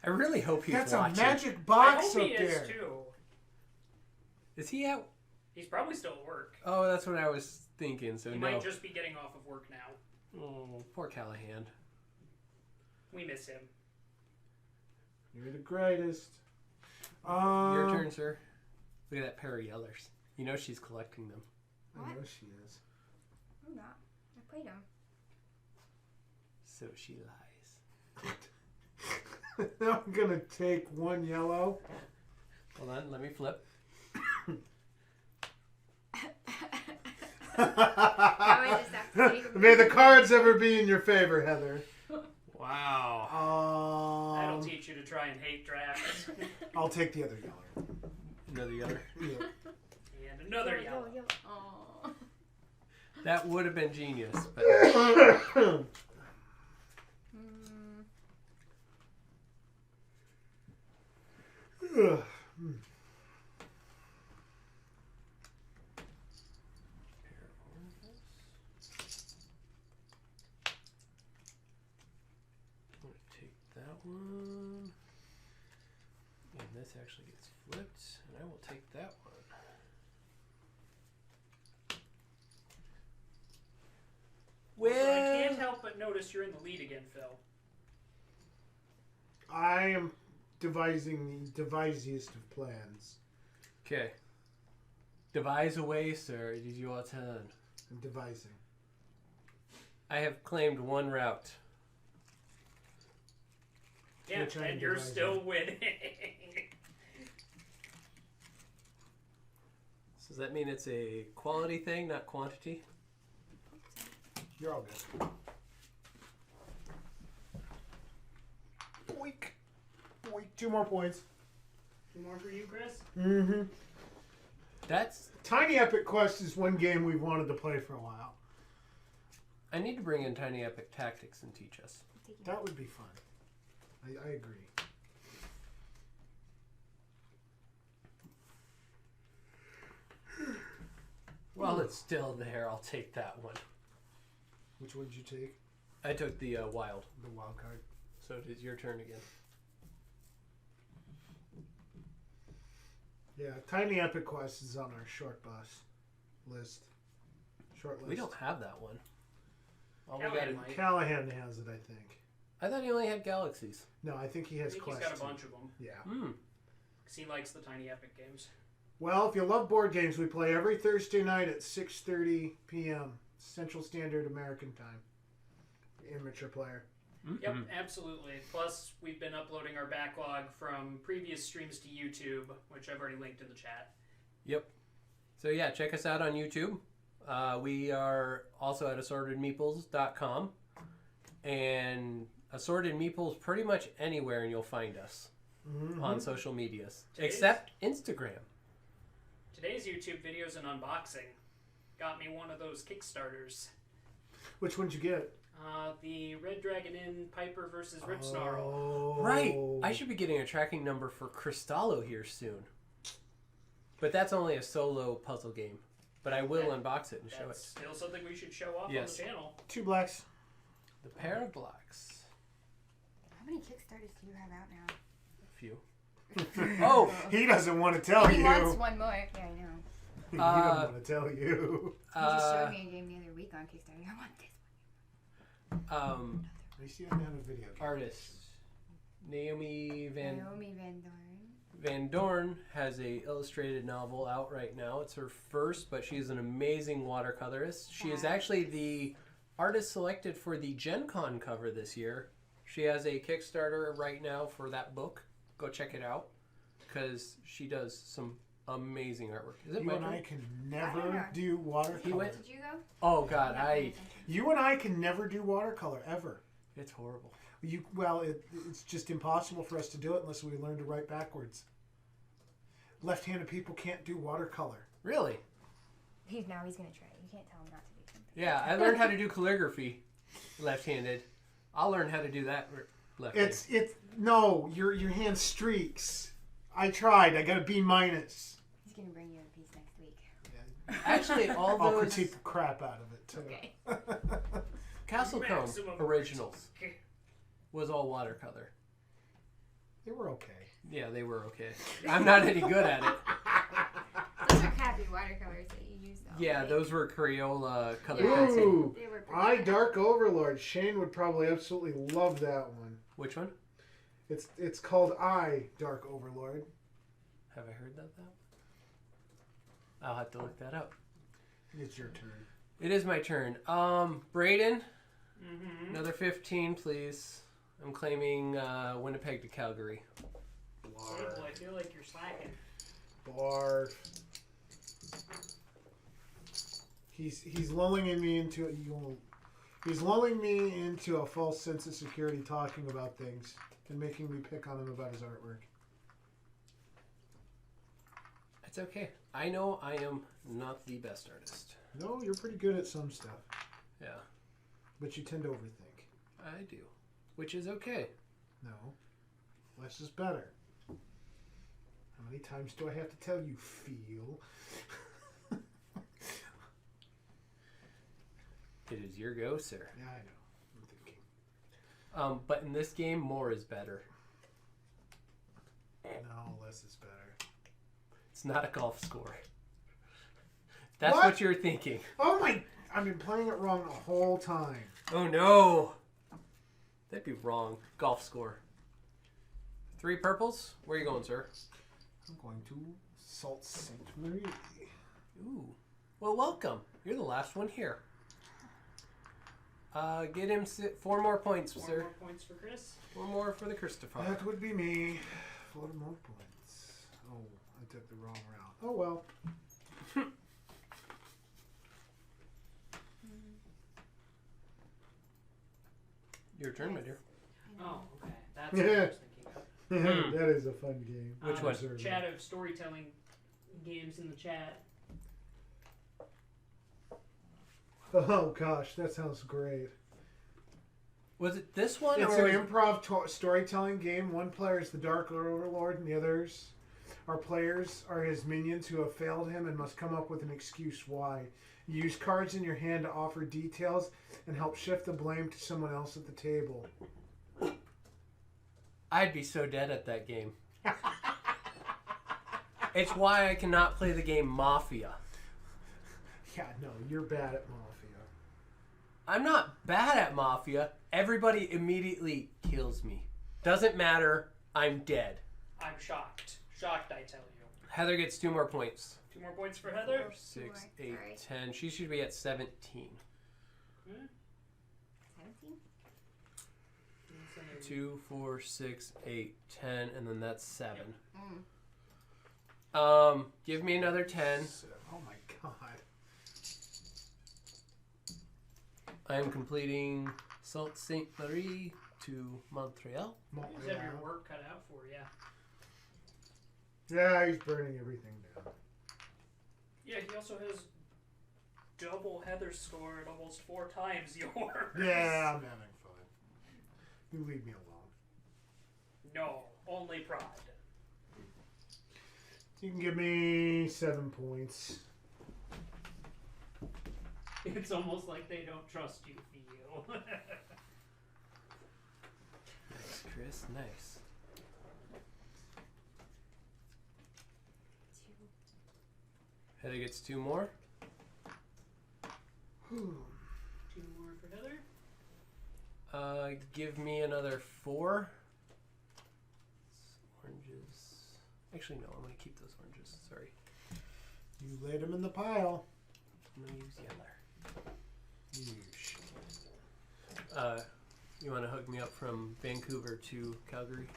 I really hope he's That's watching. a magic I box hope up he is there. too. Is he out? He's probably still at work. Oh, that's what I was thinking. So He no. might just be getting off of work now. Oh, poor Callahan. We miss him. You're the greatest. Your turn, sir. Look at that pair of yellers. You know she's collecting them. I know she is. I'm not. I played them. So she lies. Now I'm going to take 1 yellow. Hold on, let me flip. Now I just have to take May the cards ever be in your favor, Heather. Wow. That'll teach you to try and hate drafts. I'll take the other yellow. Another yeller. Yeah. And another yellow. Aw. That would have been genius, but Mm. Ugh. I'm going to take that one. And this actually gets flipped, and I will take that one. Also, I Well, can't help but notice you're in the lead again, Phil. I am devising the devisiest of plans. okay. Devise away, sir. It is your turn. I'm devising. I have claimed 1 route. Yeah, Which I'm and you're devising. still winning. So does that mean it's a quality thing, not quantity? You're all good. Boink. Boink. 2 more points. 2 more for you, Chris? Mm-hmm. That's... Tiny Epic Quest is one game we've wanted to play for a while. I need to bring in Tiny Epic Tactics and teach us. That would be fun. I agree. While it's still there, I'll take that one. Which one did you take? I took the wild. The wild card. So it is your turn again. Yeah, Tiny Epic Quest is on our short bus list. Short list. We don't have that one. All we got Callahan is, might. Callahan has it, I think. I thought he only had Galaxies. No, I think he I has think Quest. he's got a too. bunch of them. Yeah. Hmm. Because he likes the tiny epic games. Well, if you love board games, we play every Thursday night at 6:30 p.m. Central Standard American Time. Amateur player. Yep, absolutely. Plus, we've been uploading our backlog from previous streams to YouTube, which I've already linked in the chat. Yep. So yeah, check us out on YouTube. We are also at assortedmeeples.com and Assorted Meeples pretty much anywhere, and you'll find us on social medias, except Instagram. Today's YouTube video is an unboxing. Got me one of those Kickstarters. Which one'd you get? The Red Dragon Inn Piper versus Ripsnarl. Oh. Right. I should be getting a tracking number for Cristallo here soon. But that's only a solo puzzle game. But I will unbox it and show That's it. still something we should show off Yes. on the channel. 2 blacks. The pair of blacks. How many Kickstarters do you have out now? A few. Oh! He doesn't want to tell He you. wants one more. Yeah, I know. He doesn't want to tell you. He just showed me a game the other week on Kickstarter. I want this At least you haven't had a video game. Artist. Naomi one. Naomi Van Dorn. Van Dorn has a illustrated novel out right now. It's her first, but she's an amazing watercolorist. She is actually the artist selected for the Gen Con cover this year. She has a Kickstarter right now for that book. Go check it out because she does some amazing artwork. Is it You my and turn? I can never do watercolor. He went- Did you go? Oh God, You and I can never do watercolor ever. it's horrible. It's just impossible for us to do it unless we learn to write backwards. Left-handed people can't do watercolor. Really? He's gonna try. You can't tell him not to do something. Yeah, I learned how to do calligraphy left-handed. I'll learn how to do that left-handed. No, your hand streaks. I tried. I got a B minus. He's gonna bring you a piece next week. Actually, all I'll those critique the crap out of it too. Okay. Castle Chrome Maximum originals was all watercolor. They were okay. Yeah, they were okay. I'm not any good at it. Those are crappy watercolors that you use though. Yeah, Like, those were Crayola color Yeah. pencil. Ooh, They were pretty I bad. Dark Overlord. Shane would probably absolutely love that one. Which one? It's called I Dark Overlord. Have I heard that? I'll have to look that up. It's your turn. It is my turn. Braden, Mm-hmm. another 15, please. I'm claiming Winnipeg to Calgary. Oh, I feel like you're slacking. Barf. He's lulling me into a false sense of security, talking about things and making me pick on him about his artwork. It's okay. I know I am not the best artist. No, you're pretty good at some stuff, Yeah, but you tend to overthink. I do. Which is okay. No, less is better. How many times do I have to tell you, feel? It is your go, sir. Yeah, I know. I'm thinking. But in this game, more is better. No, less is better. It's not a golf score. That's What? what you're thinking. Oh my! I've been playing it wrong the whole time. Oh no! That'd be wrong. Golf score. 3 purples? Where are you going, sir? I'm going to Sault Ste. Marie. Ooh. Well, welcome. You're the last one here. Get him 4 more points, 4 sir. more points for Chris. 4 more for the Christopher. That would be me. 4 more points. Oh, I took the wrong route. Oh well. Your turn, my dear. Oh, okay. That's what I was thinking of. That is a fun game. Which one? Observing. Chat of storytelling games in the chat. Oh gosh, that sounds great. Was it this one? It's or an improv storytelling game. One player is the Dark Overlord, and the others are players are his minions who have failed him and must come up with an excuse why. You use cards in your hand to offer details and help shift the blame to someone else at the table. I'd be so dead at that game. It's why I cannot play the game Mafia. Yeah, no, you're bad at Mafia. I'm not bad at Mafia. Everybody immediately kills me. Doesn't matter. I'm dead. I'm shocked. Shocked, I tell you. Heather gets 2 more points. 2 more points for Heather. 4, 6, more. 8, Sorry. 10. She should be at 17. 17? 2, 4, 6, 8, 10, and then that's 7. Mm. Give me another 10. Oh my god. I am completing Sault Ste. Marie to Montreal. You just have your work cut out for you. Yeah, he's burning everything down. Yeah, he also has double Heather's score at almost 4 times yours. Yeah, I'm having fun. You leave me alone. No, only pride. You can give me 7 points. It's almost like they don't trust you, Theo. Nice, Chris. Nice. 2. Heather gets 2 more. 2 more for Heather. Give me another 4. Oranges. Actually, no. I'm going to keep those oranges. Sorry. You laid him in the pile. I'm going to use yellow. You shit. You want to hook me up from Vancouver to Calgary?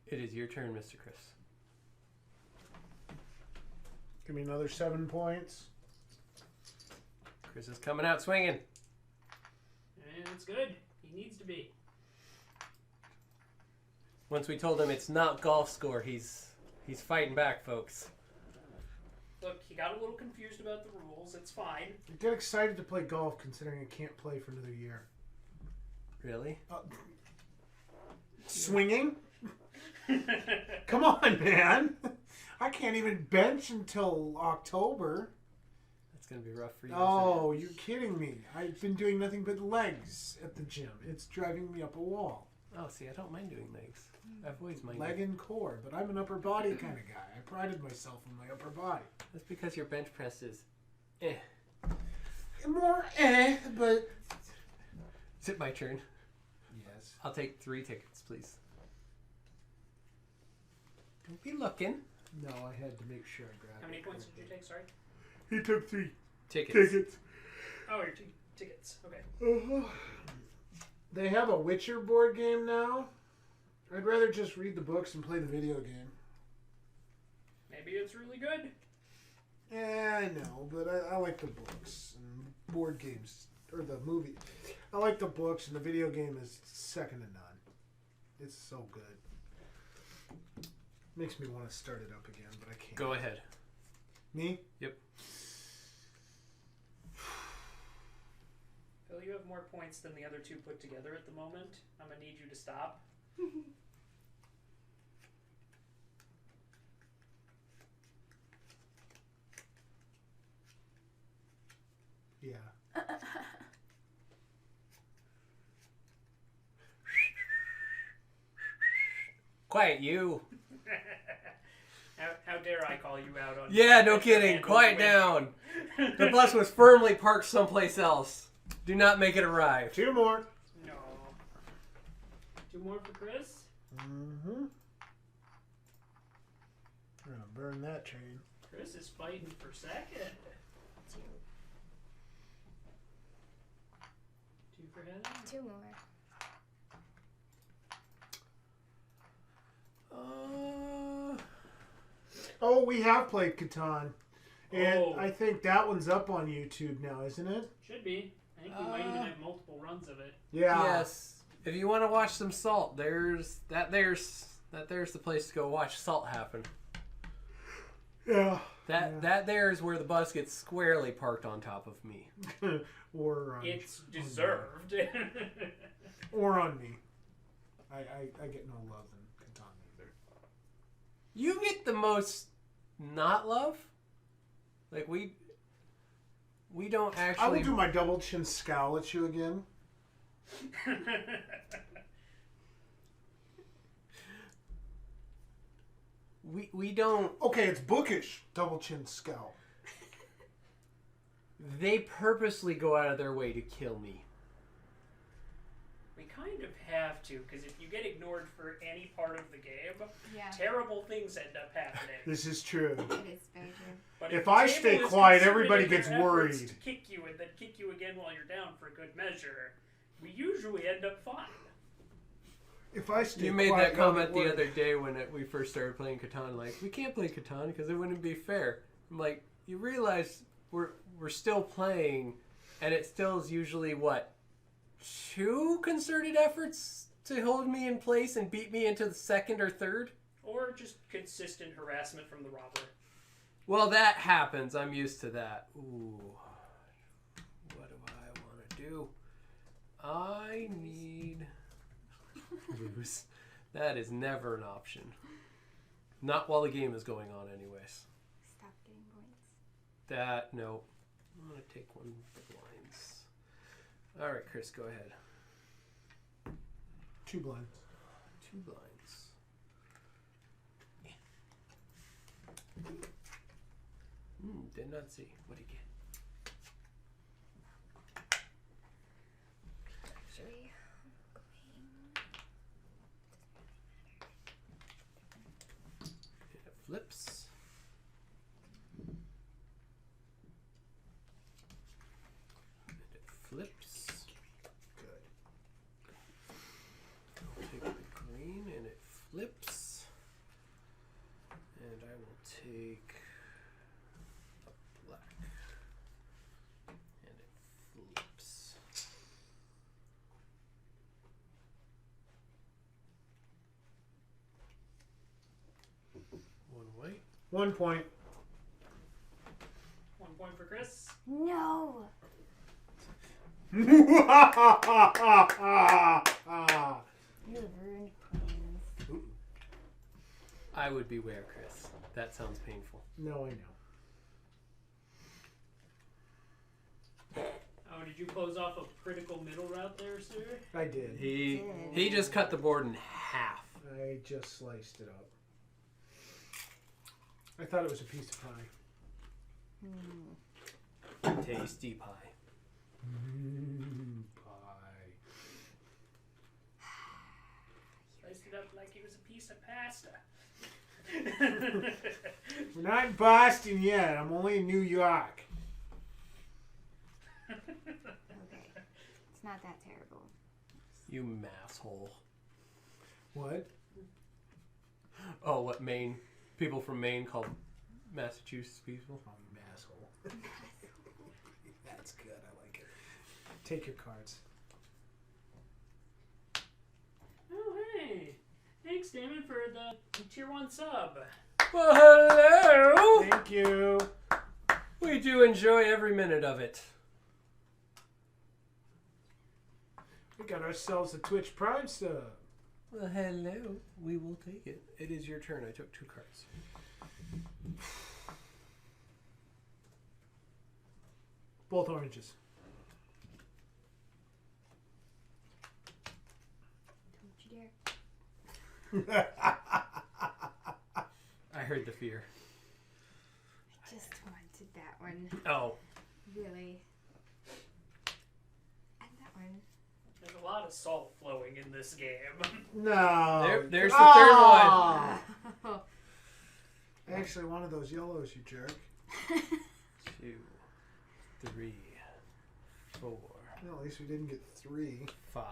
It is your turn, Mr. Chris. Give me another 7 points. Chris is coming out swinging. And it's good. He needs to be. Once we told him it's not golf score, he's fighting back, folks. Look, he got a little confused about the rules. It's fine. I get excited to play golf considering I can't play for another year. Really? Swinging? Come on, man. I can't even bench until October. That's going to be rough for you. Oh, you're kidding me. I've been doing nothing but legs at the gym. It's driving me up a wall. Oh, see, I don't mind doing legs. I've always minded. Leg and core, but I'm an upper body kind of guy. I prided myself on my upper body. That's because your bench press is More but... Is it my turn? Yes. I'll take 3 tickets, please. Don't be looking. No, I had to make sure I grabbed How many it points did correctly. you take? Sorry. He took 3 Tickets. tickets. Oh, your 2 tickets. Okay. Uh-huh. They have a Witcher board game now. I'd rather just read the books and play the video game. Maybe it's really good. Yeah, I know, but I like the books and board games, or the movie. I like the books, and the video game is second to none. It's so good. Makes me want to start it up again, but I can't. Go ahead. Me? Yep. Phil, you have more points than the other 2 put together at the moment. I'm going to need you to stop. Yeah. Quiet, you. How dare I call you out on... Yeah, no kidding. Quiet down. The bus was firmly parked someplace else. Do not make it arrive. 2 more. No. 2 more for Chris? Mm-hmm. We're gonna burn that train. Chris is fighting for second. 2 for Heather? 2 more. Oh, we have played Catan. And Oh. I think that one's up on YouTube now, isn't it? Should be. I think we might even have multiple runs of it. Yeah. Yes. If you want to watch some Salt, there's the place to go watch Salt happen. Yeah. That there is where the bus gets squarely parked on top of me. Or It's deserved. or on me. I get no love in Catan either. You get the most not love. Like We don't I will actually. do my double chin scowl at you again. We don't. Okay, it's bookish. Double chin scowl. They purposely go out of their way to kill me. We kind of have to, because if you get ignored for any part of the game, Yeah. terrible things end up happening. This is true. It is very true. But If the I table stay is quiet, concerted everybody in their gets efforts worried. To kick you and then kick you again while you're down for good measure, we usually end up fine. If I stay You made quiet, that comment y'all the get other day when we first started playing Catan. Like, we can't play Catan because it wouldn't be fair. I'm like, you realize we're still playing, and it still is usually what, 2 concerted efforts to hold me in place and beat me into the second or third? Or just consistent harassment from the robber. Well, that happens. I'm used to that. Ooh. What do I want to do? I need... lose. That is never an option. Not while the game is going on anyways. Stop getting points. That, no. I'm going to take one of the blinds. All right, Chris, go ahead. 2 blinds. 2 blinds. Did not see. What do you get? Actually, It flips. And it flips. Good. I'll take the green and it flips. And I will take a black. And it flips. One white. 1 point. 1 point for Chris. no. Ooh. You have ruined plans. I would beware, Chris. That sounds painful. No, I know. Oh, did you close off a critical middle route there, sir? I did. He just cut the board in half. I just sliced it up. I thought it was a piece of pie. Tasty pie. Pie. Sliced it up like it was a piece of pasta. We're not in Boston yet. I'm only in New York. Okay. It's not that terrible. You masshole. What? Oh, what Maine? People from Maine call Massachusetts people? I'm an asshole. That's good. I like it. Take your cards. Oh, hey. Thanks, Damon, for the tier 1 sub. Well, hello! Thank you. We do enjoy every minute of it. We got ourselves a Twitch Prime sub. Well, hello. We will take it. It is your turn. I took 2 cards. Both oranges. Don't you dare. I heard the fear. I just wanted that one. Oh. Really. And that one. There's a lot of salt flowing in this game. No. There's the third one. Oh. I actually wanted those yellows, you jerk. 2, 3, 4, Well, at least we didn't get 3. 5.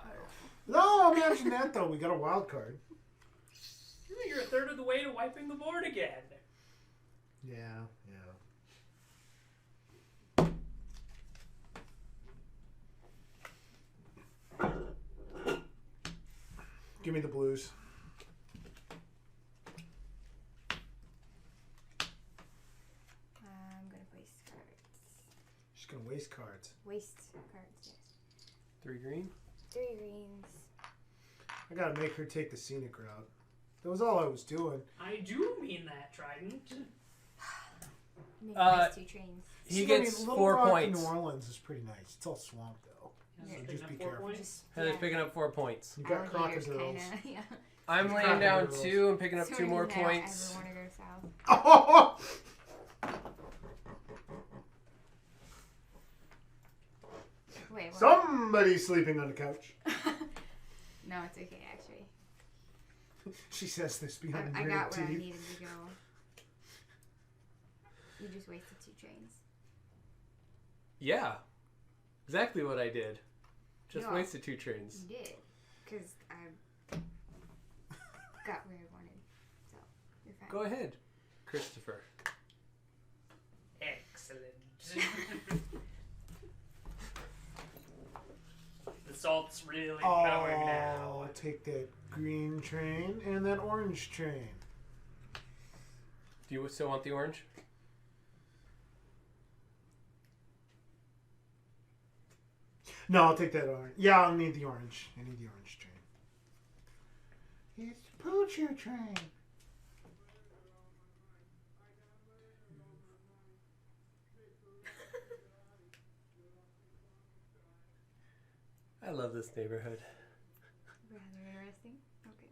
No, imagine that though. We got a wild card. You're a third of the way to wiping the board again. Yeah, yeah. Give me the blues. I'm gonna waste cards. She's gonna waste cards. Waste cards, yes. 3 green. 3 greens. I gotta make her take the scenic route. That was all I was doing. I do mean that, Trident. Make nice 2 trains. He gets Little 4 Rock points. in New Orleans is pretty nice. It's all swamp though. Heather's So picking just up be 4 careful. points. Heather's picking up 4 points. You got Alligators crocodiles. kinda, yeah. I'm laying down 2 and picking up 2 more points. Ever want to go south? Oh! Wait, what? Somebody's sleeping on the couch. No, it's okay actually. She says this behind I gritted got where I teeth. needed to go. You just wasted 2 trains. Yeah. Exactly what I did. Just Yeah. wasted 2 trains. You did. Because I got where I wanted. So, you're fine. Go ahead, Christopher. Excellent. The salt's really going now. I'll take that green train and that orange train. Do you still want the orange? No, I'll take that orange. Yeah, I'll need the orange. I need the orange train. It's the Poocher train. I love this neighborhood. Rather interesting. Okay.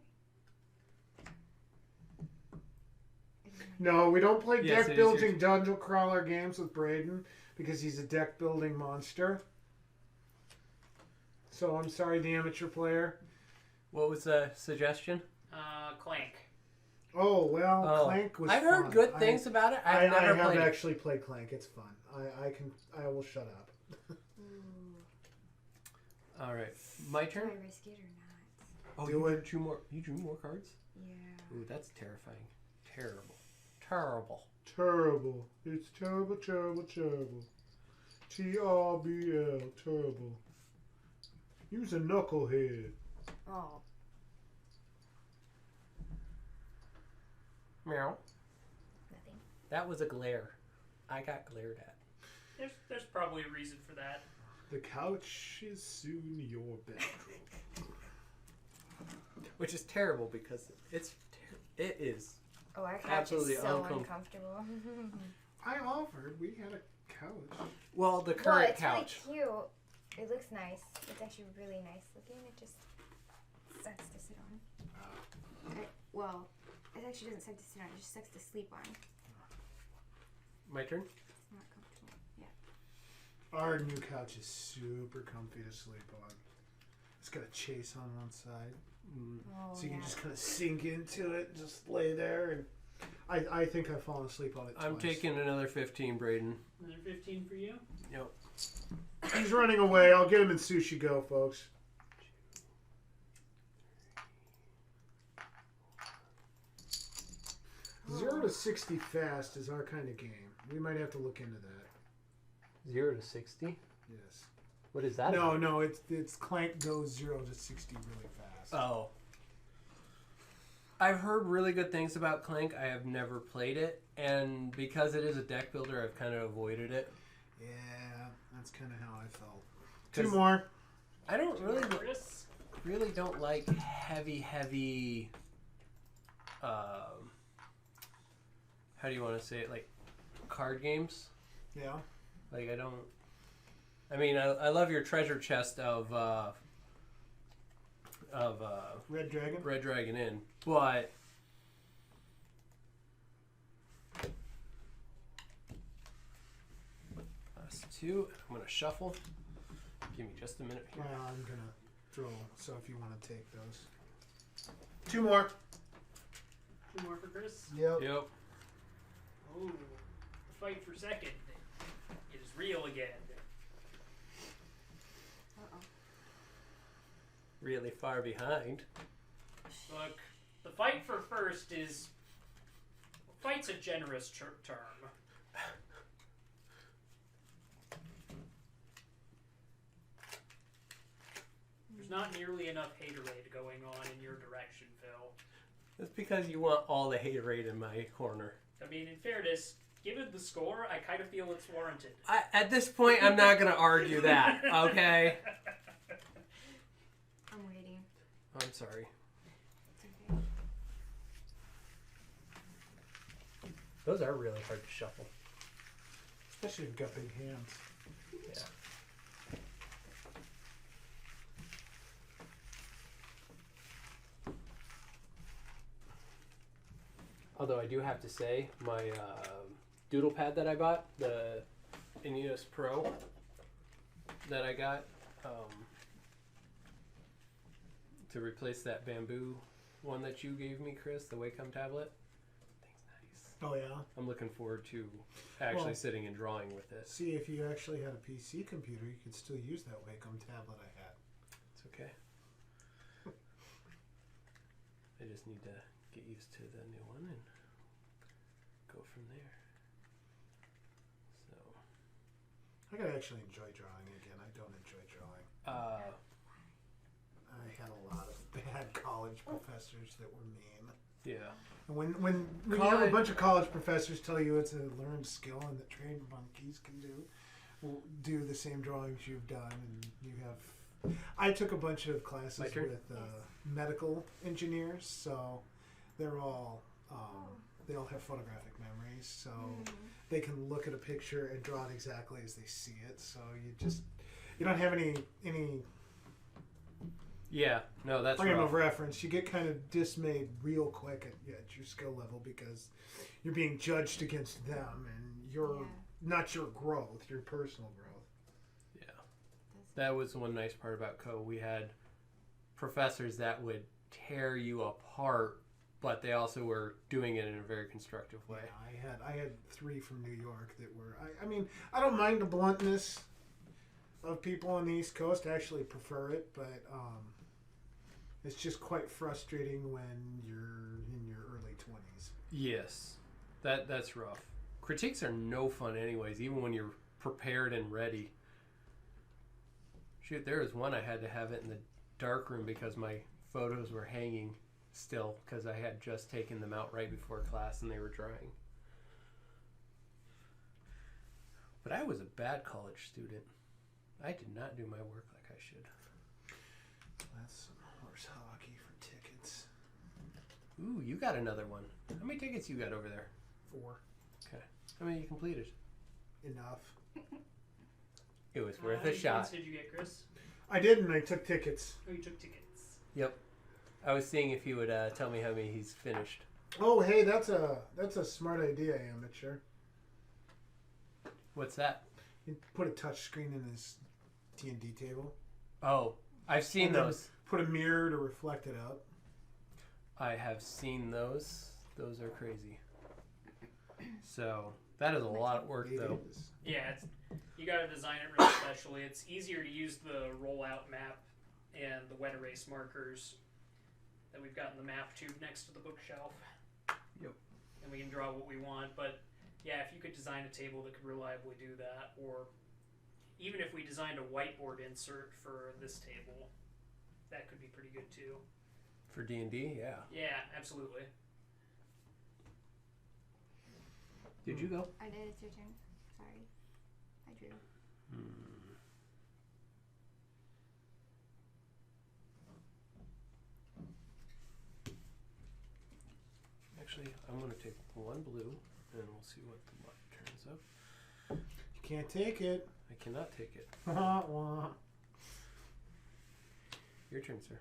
No, we don't play Yes, it deck is building dungeon crawler games with Braden because he's a deck building monster. So I'm sorry, the amateur player. What was the suggestion? Clank. Oh well, Clank was. I've heard fun. good things about it. I've I never have played it. actually played Clank. It's fun. I will shut up. All right, my Do turn. I risk it or not? Oh, Do you it. drew more. You drew more cards. Yeah. Ooh, that's terrifying. Terrible. Terrible. Terrible. It's terrible, terrible, terrible. TRBL. Terrible. You's a knucklehead. Oh. Meow. Nothing. That was a glare. I got glared at. There's probably a reason for that. The couch is soon your bedroom. Which is terrible because it is. Oh, our couch Absolutely is so uncomfortable. uncomfortable. I offered. We had a couch. Well, the Well, current it's couch. really cute. It looks nice. It's actually really nice looking. It just sucks to sit on. Well, it actually doesn't suck to sit on. It just sucks to sleep on. My turn. It's not comfortable. Yeah. Our new couch is super comfy to sleep on. It's got a chase on one side. Oh, So you can yeah. just kind of sink into it and just lay there. And I think I've fallen asleep on it twice. I'm taking another 15, Braden. Another 15 for you. Yep. He's running away. I'll get him in Sushi Go, folks. Oh. 0 to 60 fast is our kind of game. We might have to look into that. 0 to 60. Yes. What is that? No, it's Clank goes 0 to 60 really fast. Oh. I've heard really good things about Clank. I have never played it, and because it is a deck builder, I've kind of avoided it. Yeah, that's kind of how I felt. 2 'Cause more. I don't Chris. really don't like heavy. How do you want to say it? Like card games. Yeah. Like I don't. I mean, I love your treasure chest of Red Dragon. Red Dragon Inn, but that's 2. I'm gonna shuffle. Give me just a minute here. Well, I'm gonna throw. So if you want to take those. 2 more. 2 more for Chris. Yep. Yep. Oh, the fight for second is real again. Uh-oh. Really far behind. Look, the fight for first is... Fight's a generous term. There's not nearly enough haterade going on in your direction, Phil. That's because you want all the haterade in my corner. I mean, in fairness, given the score, I kind of feel it's warranted. At this point, I'm not gonna argue that. Okay. I'm waiting. I'm sorry. It's okay. Those are really hard to shuffle. Especially if you've got big hands. Yeah. Although I do have to say, my doodle pad that I bought, the Ineos Pro that I got to replace that bamboo one that you gave me, Chris, the Wacom tablet. Thing's nice. Oh yeah. I'm looking forward to actually sitting and drawing with it. See, if you actually had a PC computer, you could still use that Wacom tablet I had. It's okay. I just need to get used to the new one and go from there. So I could actually enjoy drawing again. I don't enjoy drawing. I had a lot of bad college professors that were mean. yeah. And when you have a bunch of college professors tell you it's a learned skill and that trained monkeys can do the same drawings you've done, and you have. I took a bunch of classes with medical engineers, so they're all they all have photographic memories, so they can look at a picture and draw it exactly as they see it. So you don't have any Yeah, no, that's frame rough. of reference. You get kind of dismayed real quick at your skill level because you're being judged against them, and you're not your growth, your personal growth. Yeah, that was one nice part about Co. We had professors that would tear you apart, but they also were doing it in a very constructive way. Yeah, I had 3 from New York that were. I mean, I don't mind the bluntness of people on the East Coast. I actually prefer it, but it's just quite frustrating when you're in your early 20s. Yes, that's rough. Critiques are no fun anyways, even when you're prepared and ready. Shoot, there was one I had to have it in the dark room because my photos were hanging still because I had just taken them out right before class and they were drying. But I was a bad college student. I did not do my work like I should. That's some horse hockey for tickets. Ooh, you got another one. How many tickets you got over there? 4. Okay. How many you completed? Enough. It was worth How a many shot. points did you get, Chris? I did, and I took tickets. Oh, you took tickets. Yep. I was seeing if you would tell me how many he's finished. Oh, hey, that's a smart idea, amateur. What's that? You put a touch screen in his D&D table. Oh, I've seen And then those. Put a mirror to reflect it up. I have seen those. Those are crazy. So that is a lot of work, It though. is. Yeah, you got to design it really specially. It's easier to use the rollout map and the wet erase markers that we've got in the map tube next to the bookshelf. Yep. And we can draw what we want, but yeah, if you could design a table that could reliably do that, or even if we designed a whiteboard insert for this table, that could be pretty good too. For D&D, yeah. Yeah, absolutely. Did you go? I did. It's your turn. Sorry. I drew. Actually, I'm going to take one blue, and we'll see what the mark turns up. You can't take it. I cannot take it. Wah, wah. Your turn, sir.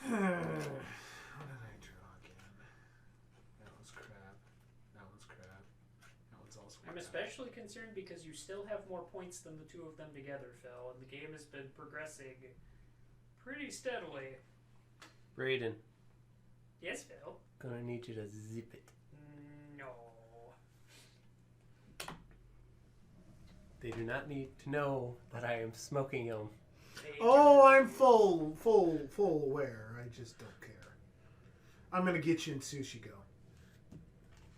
What did I draw again? That was crap. That one's crap. That one's also I'm crap. especially concerned because you still have more points than the two of them together, Phil, and the game has been progressing pretty steadily. Brayden, Yes, Phil? gonna need you to zip it. No. They do not need to know that I am smoking them. Oh, I'm full aware. I just don't care. I'm gonna get you in Sushi Go.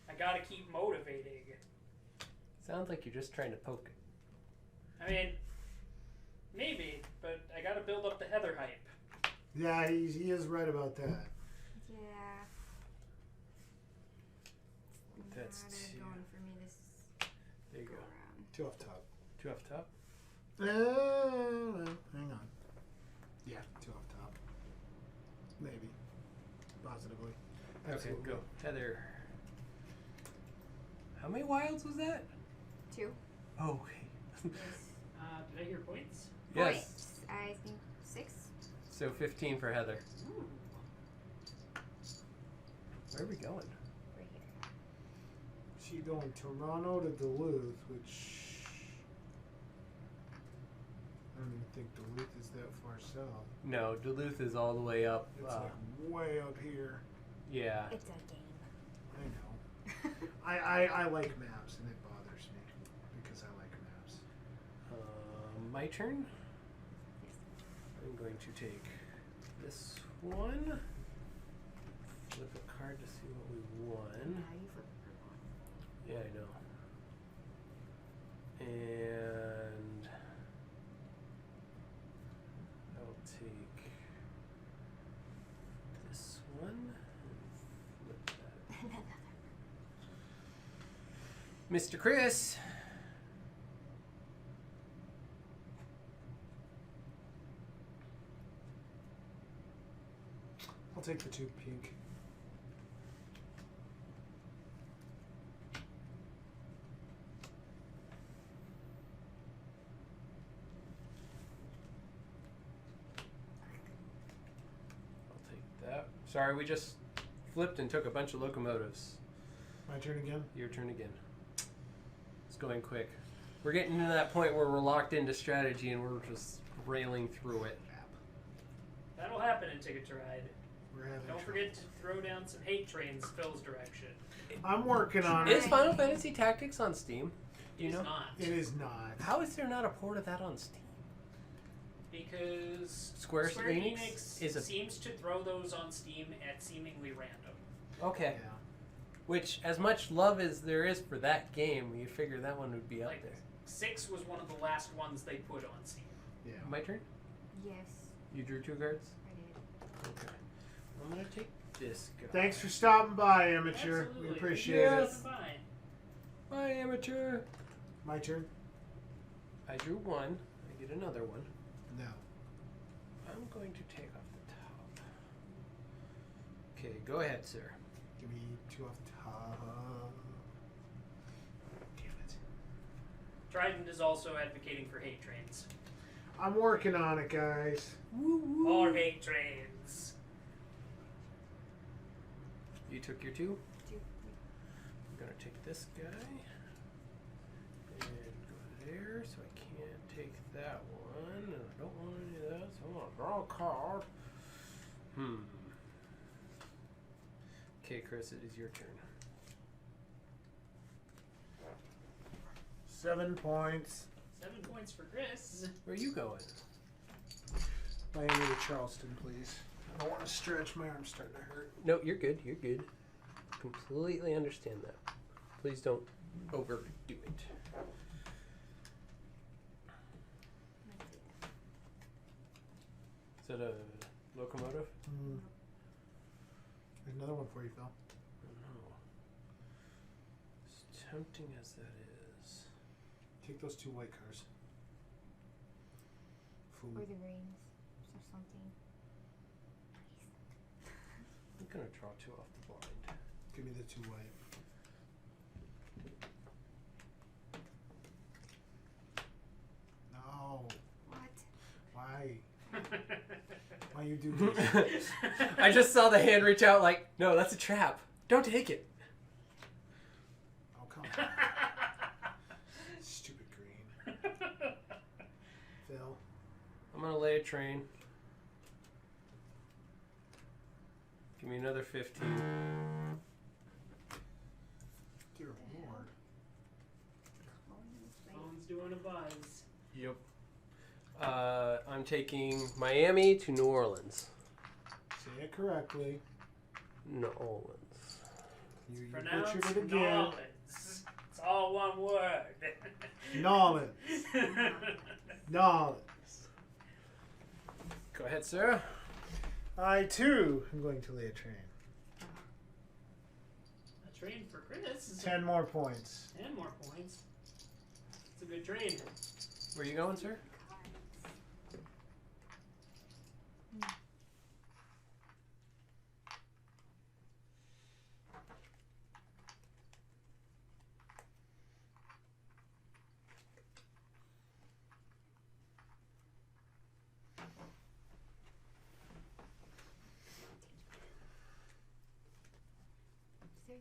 I gotta keep motivating. Sounds like you're just trying to poke it. I mean, maybe, but I gotta build up the Heather hype. Yeah, he is right about that. Yeah. That's Not two. going for me this There you go go. around. 2 off top. 2 off top. Well, hang on. Yeah, 2 off top. Maybe. Positively. Okay, Absolutely. go. Heather. How How many wilds was that? 2. Oh, okay. Did I hear points? Yes. Points. I think 6. So 15 for Heather. Ooh. Where are we going? Right here. She going Toronto to Duluth, which I don't even think Duluth is that far south. No, Duluth is all the way up. It's like way up here. Yeah. It's a game. I know. I like maps, and it bothers me because I like maps. My turn. I'm going to take this one. Flip a card to see what we won. How do you flip a purple? Yeah, I know. And I'll take this one and flip that. Mr. Chris. I'll take the 2 pink. I'll take that. Sorry, we just flipped and took a bunch of locomotives. My turn again. Your turn again. It's going quick. We're getting to that point where we're locked into strategy and we're just railing through it. That'll happen in Ticket to Ride. We're having Don't trouble. forget to throw down some hate trains Phil's direction. I'm working on Is it. Final Fantasy Tactics on Steam? Do you It's know? not. It is not. How is there not a port of that on Steam? Because Square Enix Enix is a- seems to throw those on Steam at seemingly random. Okay. Yeah. Which, as much love as there is for that game, you figure that one would be up Like there. 6 was one of the last ones they put on Steam. Yeah. My turn? Yes, You drew 2 cards? I did. Okay. I'm going to take this guy. Thanks for stopping by, amateur. Absolutely. We appreciate Yes. it. Fine. Bye, amateur. My turn? I drew 1. I get another one. No. I'm going to take off the top. Okay, go ahead, sir. Give me 2 off the top. Damn it. Trident is also advocating for hate trains. I'm working on it, guys. More hate trains. You took your 2. 2. I'm going to take this guy. And go there, so I can't take that one. And I don't want any of that, so I'm going to draw a card. Okay, Chris, it is your turn. 7 points. 7 points for Chris. Where are you going? Miami to Charleston, please. I don't want to stretch. My arm's starting to hurt. No, you're good. You're good. Completely understand that. Please don't overdo it. Is that a locomotive? Another one for you, Phil. No. As tempting as that is. Take those 2 white cars. Fool. Or the rings or something. I'm going to draw 2 off the blind. Give me the 2 white. No. What? Why? Why you do this? I just saw the hand reach out like, no, that's a trap. Don't take it. Oh, come on. Stupid green. Phil. I'm going to lay a train. Give me another 15. Dear Lord. Phone's doing a buzz. Yep. I'm taking Miami to New Orleans. Say it correctly. New Orleans. You Pronounced butchered it again. Nolans. It's all one word. Nolans. Nolans. Go ahead, Sarah. I, too, am going to lay a train. A train for Chris. 10 more points. 10 more points. It's a good train. Where you going, sir?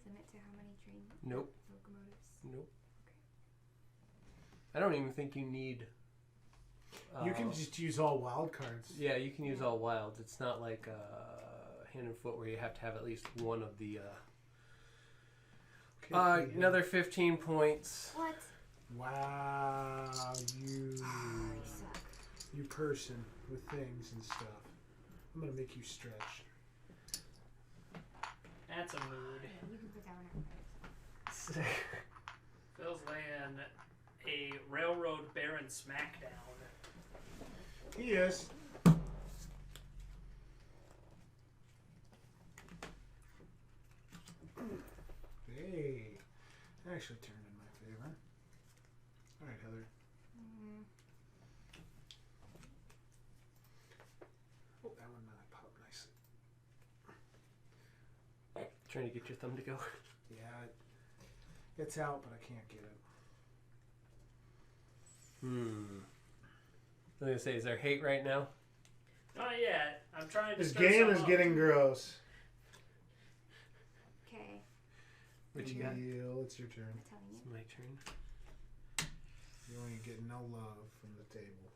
limit to how many train Nope. locomotives? Nope. I don't even think you need. You can just use all wild cards. Yeah, you can use all wilds. It's not like Hand and Foot where you have to have at least one of the. Okay, Another 15 points. What? Wow, you suck. you person with things and stuff. I'm gonna make you stretch. That's a mood. You can put that one up. Phil's laying a railroad baron smackdown. He is. Hey, that actually turned in my favor. All right, Heather. Oh, that one popped nicely. Trying to get your thumb to go. Yeah, it's out, but I can't get it. I was gonna say, is there hate right now? Not yet. I'm trying to. This stir game some is up. getting gross. Okay. What you got? Neil, it's your turn. I'm telling you. It's my turn. You ain't getting no love from the table.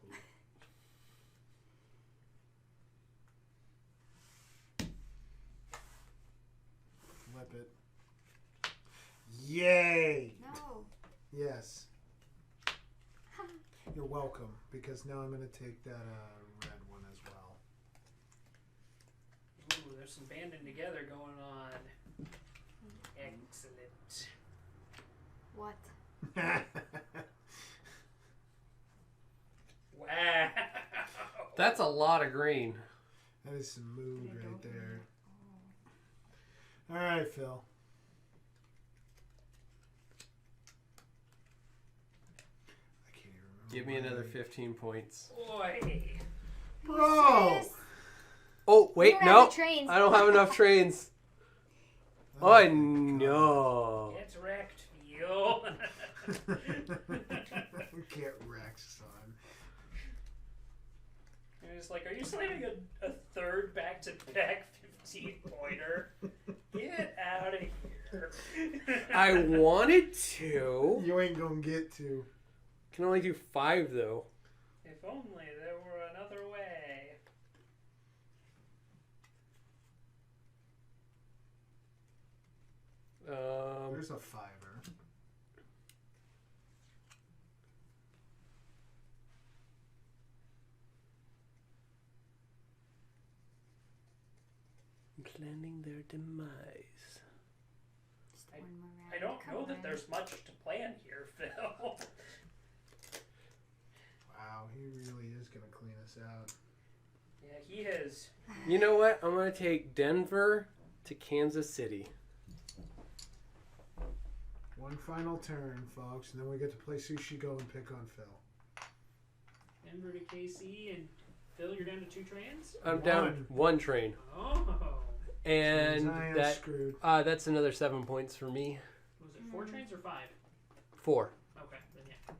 Flip it. Yay! No. Yes. You're welcome, because now I'm going to take that red one as well. Ooh, there's some banding together going on. Excellent. What? Wow. That's a lot of green. That is some mood But I right don't there. Oh. All right, Phil. I can't even remember. Give me another 15 points. Boy. Bro! Serious? Oh, wait, You don't have no. the trains. I don't have enough trains. Oh, no. Get wrecked, Phil. Get wrecked, son. You're just like, are you slamming a third back-to-back 15-pointer? Get out of here. I wanted to. You ain't gonna get to. Can only do 5, though. If only there were another way. There's a fiver. Planning their demise. Just one more round. I don't Come know that on. there's much to plan here, Phil. Wow, he really is gonna clean us out. Yeah, he has. You know what? I'm going to take Denver to Kansas City. One final turn, folks, and then we get to play Sushi Go and pick on Phil. Denver to KC, and Phil, you're down to 2 trains? I'm down 1 train. Oh. And I am that screwed. that's another 7 points for me. Was it 4 trains or 5? 4. Okay, then yeah.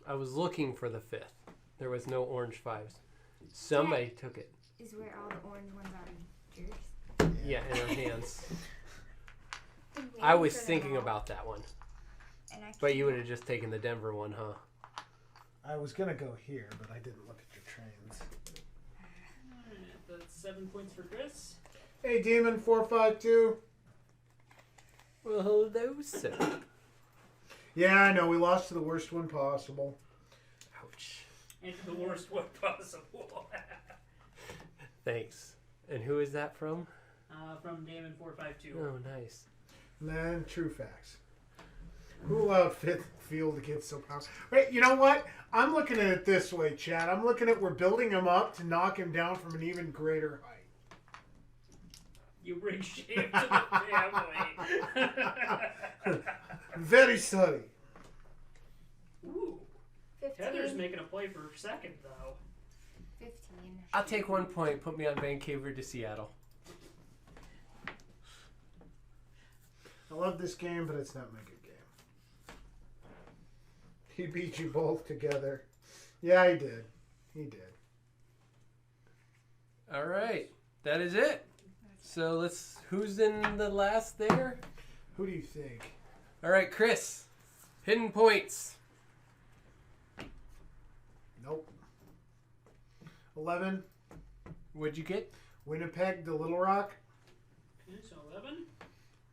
I was looking for the 5th. There was no orange 5s. Somebody took it. Is where all the orange ones are in yours. Yeah, in our hands. Been waiting I was for them thinking all, about that one. and I But you would can't. have just taken the Denver one, huh? I was gonna go here, but I didn't look at your trains. Alright, that's 7 points for Chris. Hey, Demon 452. Well, hello, sir. Yeah, I know we lost to the worst one possible. Ouch. And the worst one possible. Thanks. And who is that from? From Damon452. Oh, nice. And then true facts. Who allowed fifth field to get so powerful? Wait, you know what? I'm looking at it this way, Chad. I'm looking at we're building him up to knock him down from an even greater height. You bring shame to the family. Very sorry. Ooh. 15. Heather's making a play for second, though. 15. I'll take 1 point. Put me on Vancouver to Seattle. I love this game, but it's not my good game. He beat you both together. Yeah, he did. He did. All right. That is it. So who's in the last there? Who do you think? All right, Chris. Hidden points. Nope. 11. What'd you get? Winnipeg to Little Rock. Okay, so 11.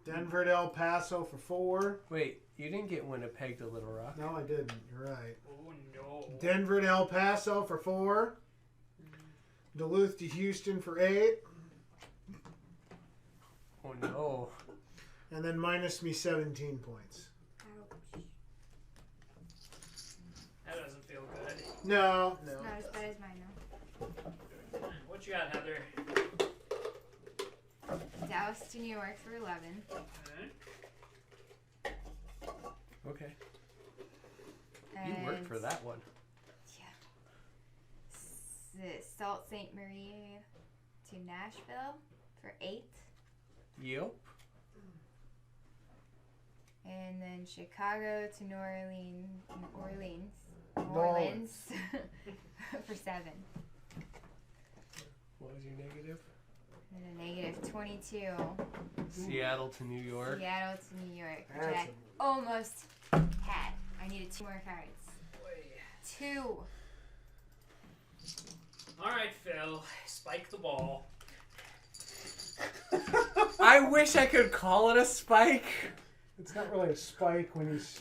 Denver to El Paso for 4. Wait, you didn't get Winnipeg to Little Rock. No, I didn't. You're right. Oh no. Denver to El Paso for 4. Duluth to Houston for 8. Oh no. And then minus me 17 points. That doesn't feel good. No. It's not as bad as mine, though. What you got, Heather? Dallas to New York for 11. Okay. Okay. You worked for that one. Sault Ste. Marie to Nashville for 8. Yep. And then Chicago to New Orleans for 7. What was your negative? And a negative 22. Seattle to New York. Seattle to New York, which That's I almost had. I needed 2 more cards. 2. All right, Phil. Spike the ball. I wish I could call it a spike. It's not really a spike when he's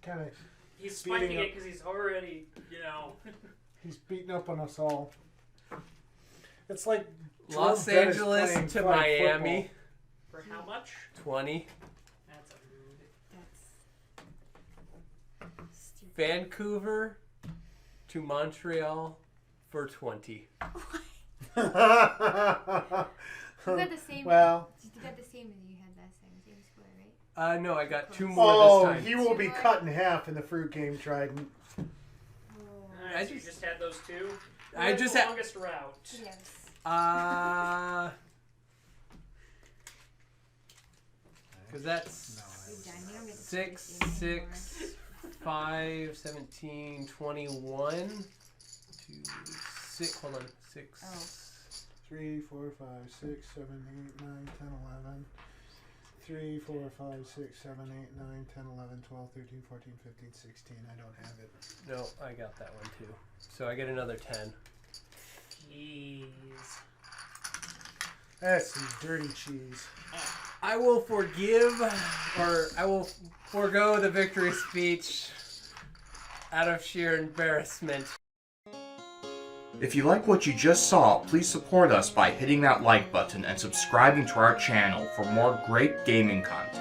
kind of He's spiking Beating up. it because he's already, he's beating up on us all. It's like Los Jerome Bettis Angeles playing to flag Miami. For how much? 20. That's a mood. That's stupid. Vancouver to Montreal for 20. You got the same. Well, You got the same as you had last time. Same score, right? No, I got 2 more this time. he will be Two more. cut in half in the fruit game trident. Oh. Alright, so you just had those 2? I Where's just the had- longest route. Yes. Because that's You're done. You don't get to 6, play this game 6, 5, 17, 21, 2, 6, hold on, 6. Oh. 3, 4, 5, 6, 7, 8, 9, 10, 11. 3, 4, 5, 6, 7, 8, 9, 10, 11, 12, 13, 14, 15, 16. I don't have it. No, I got that one too. So I get another 10. Jeez. That's some dirty cheese. I will forgive, or I will forego the victory speech out of sheer embarrassment. If you like what you just saw, please support us by hitting that like button and subscribing to our channel for more great gaming content.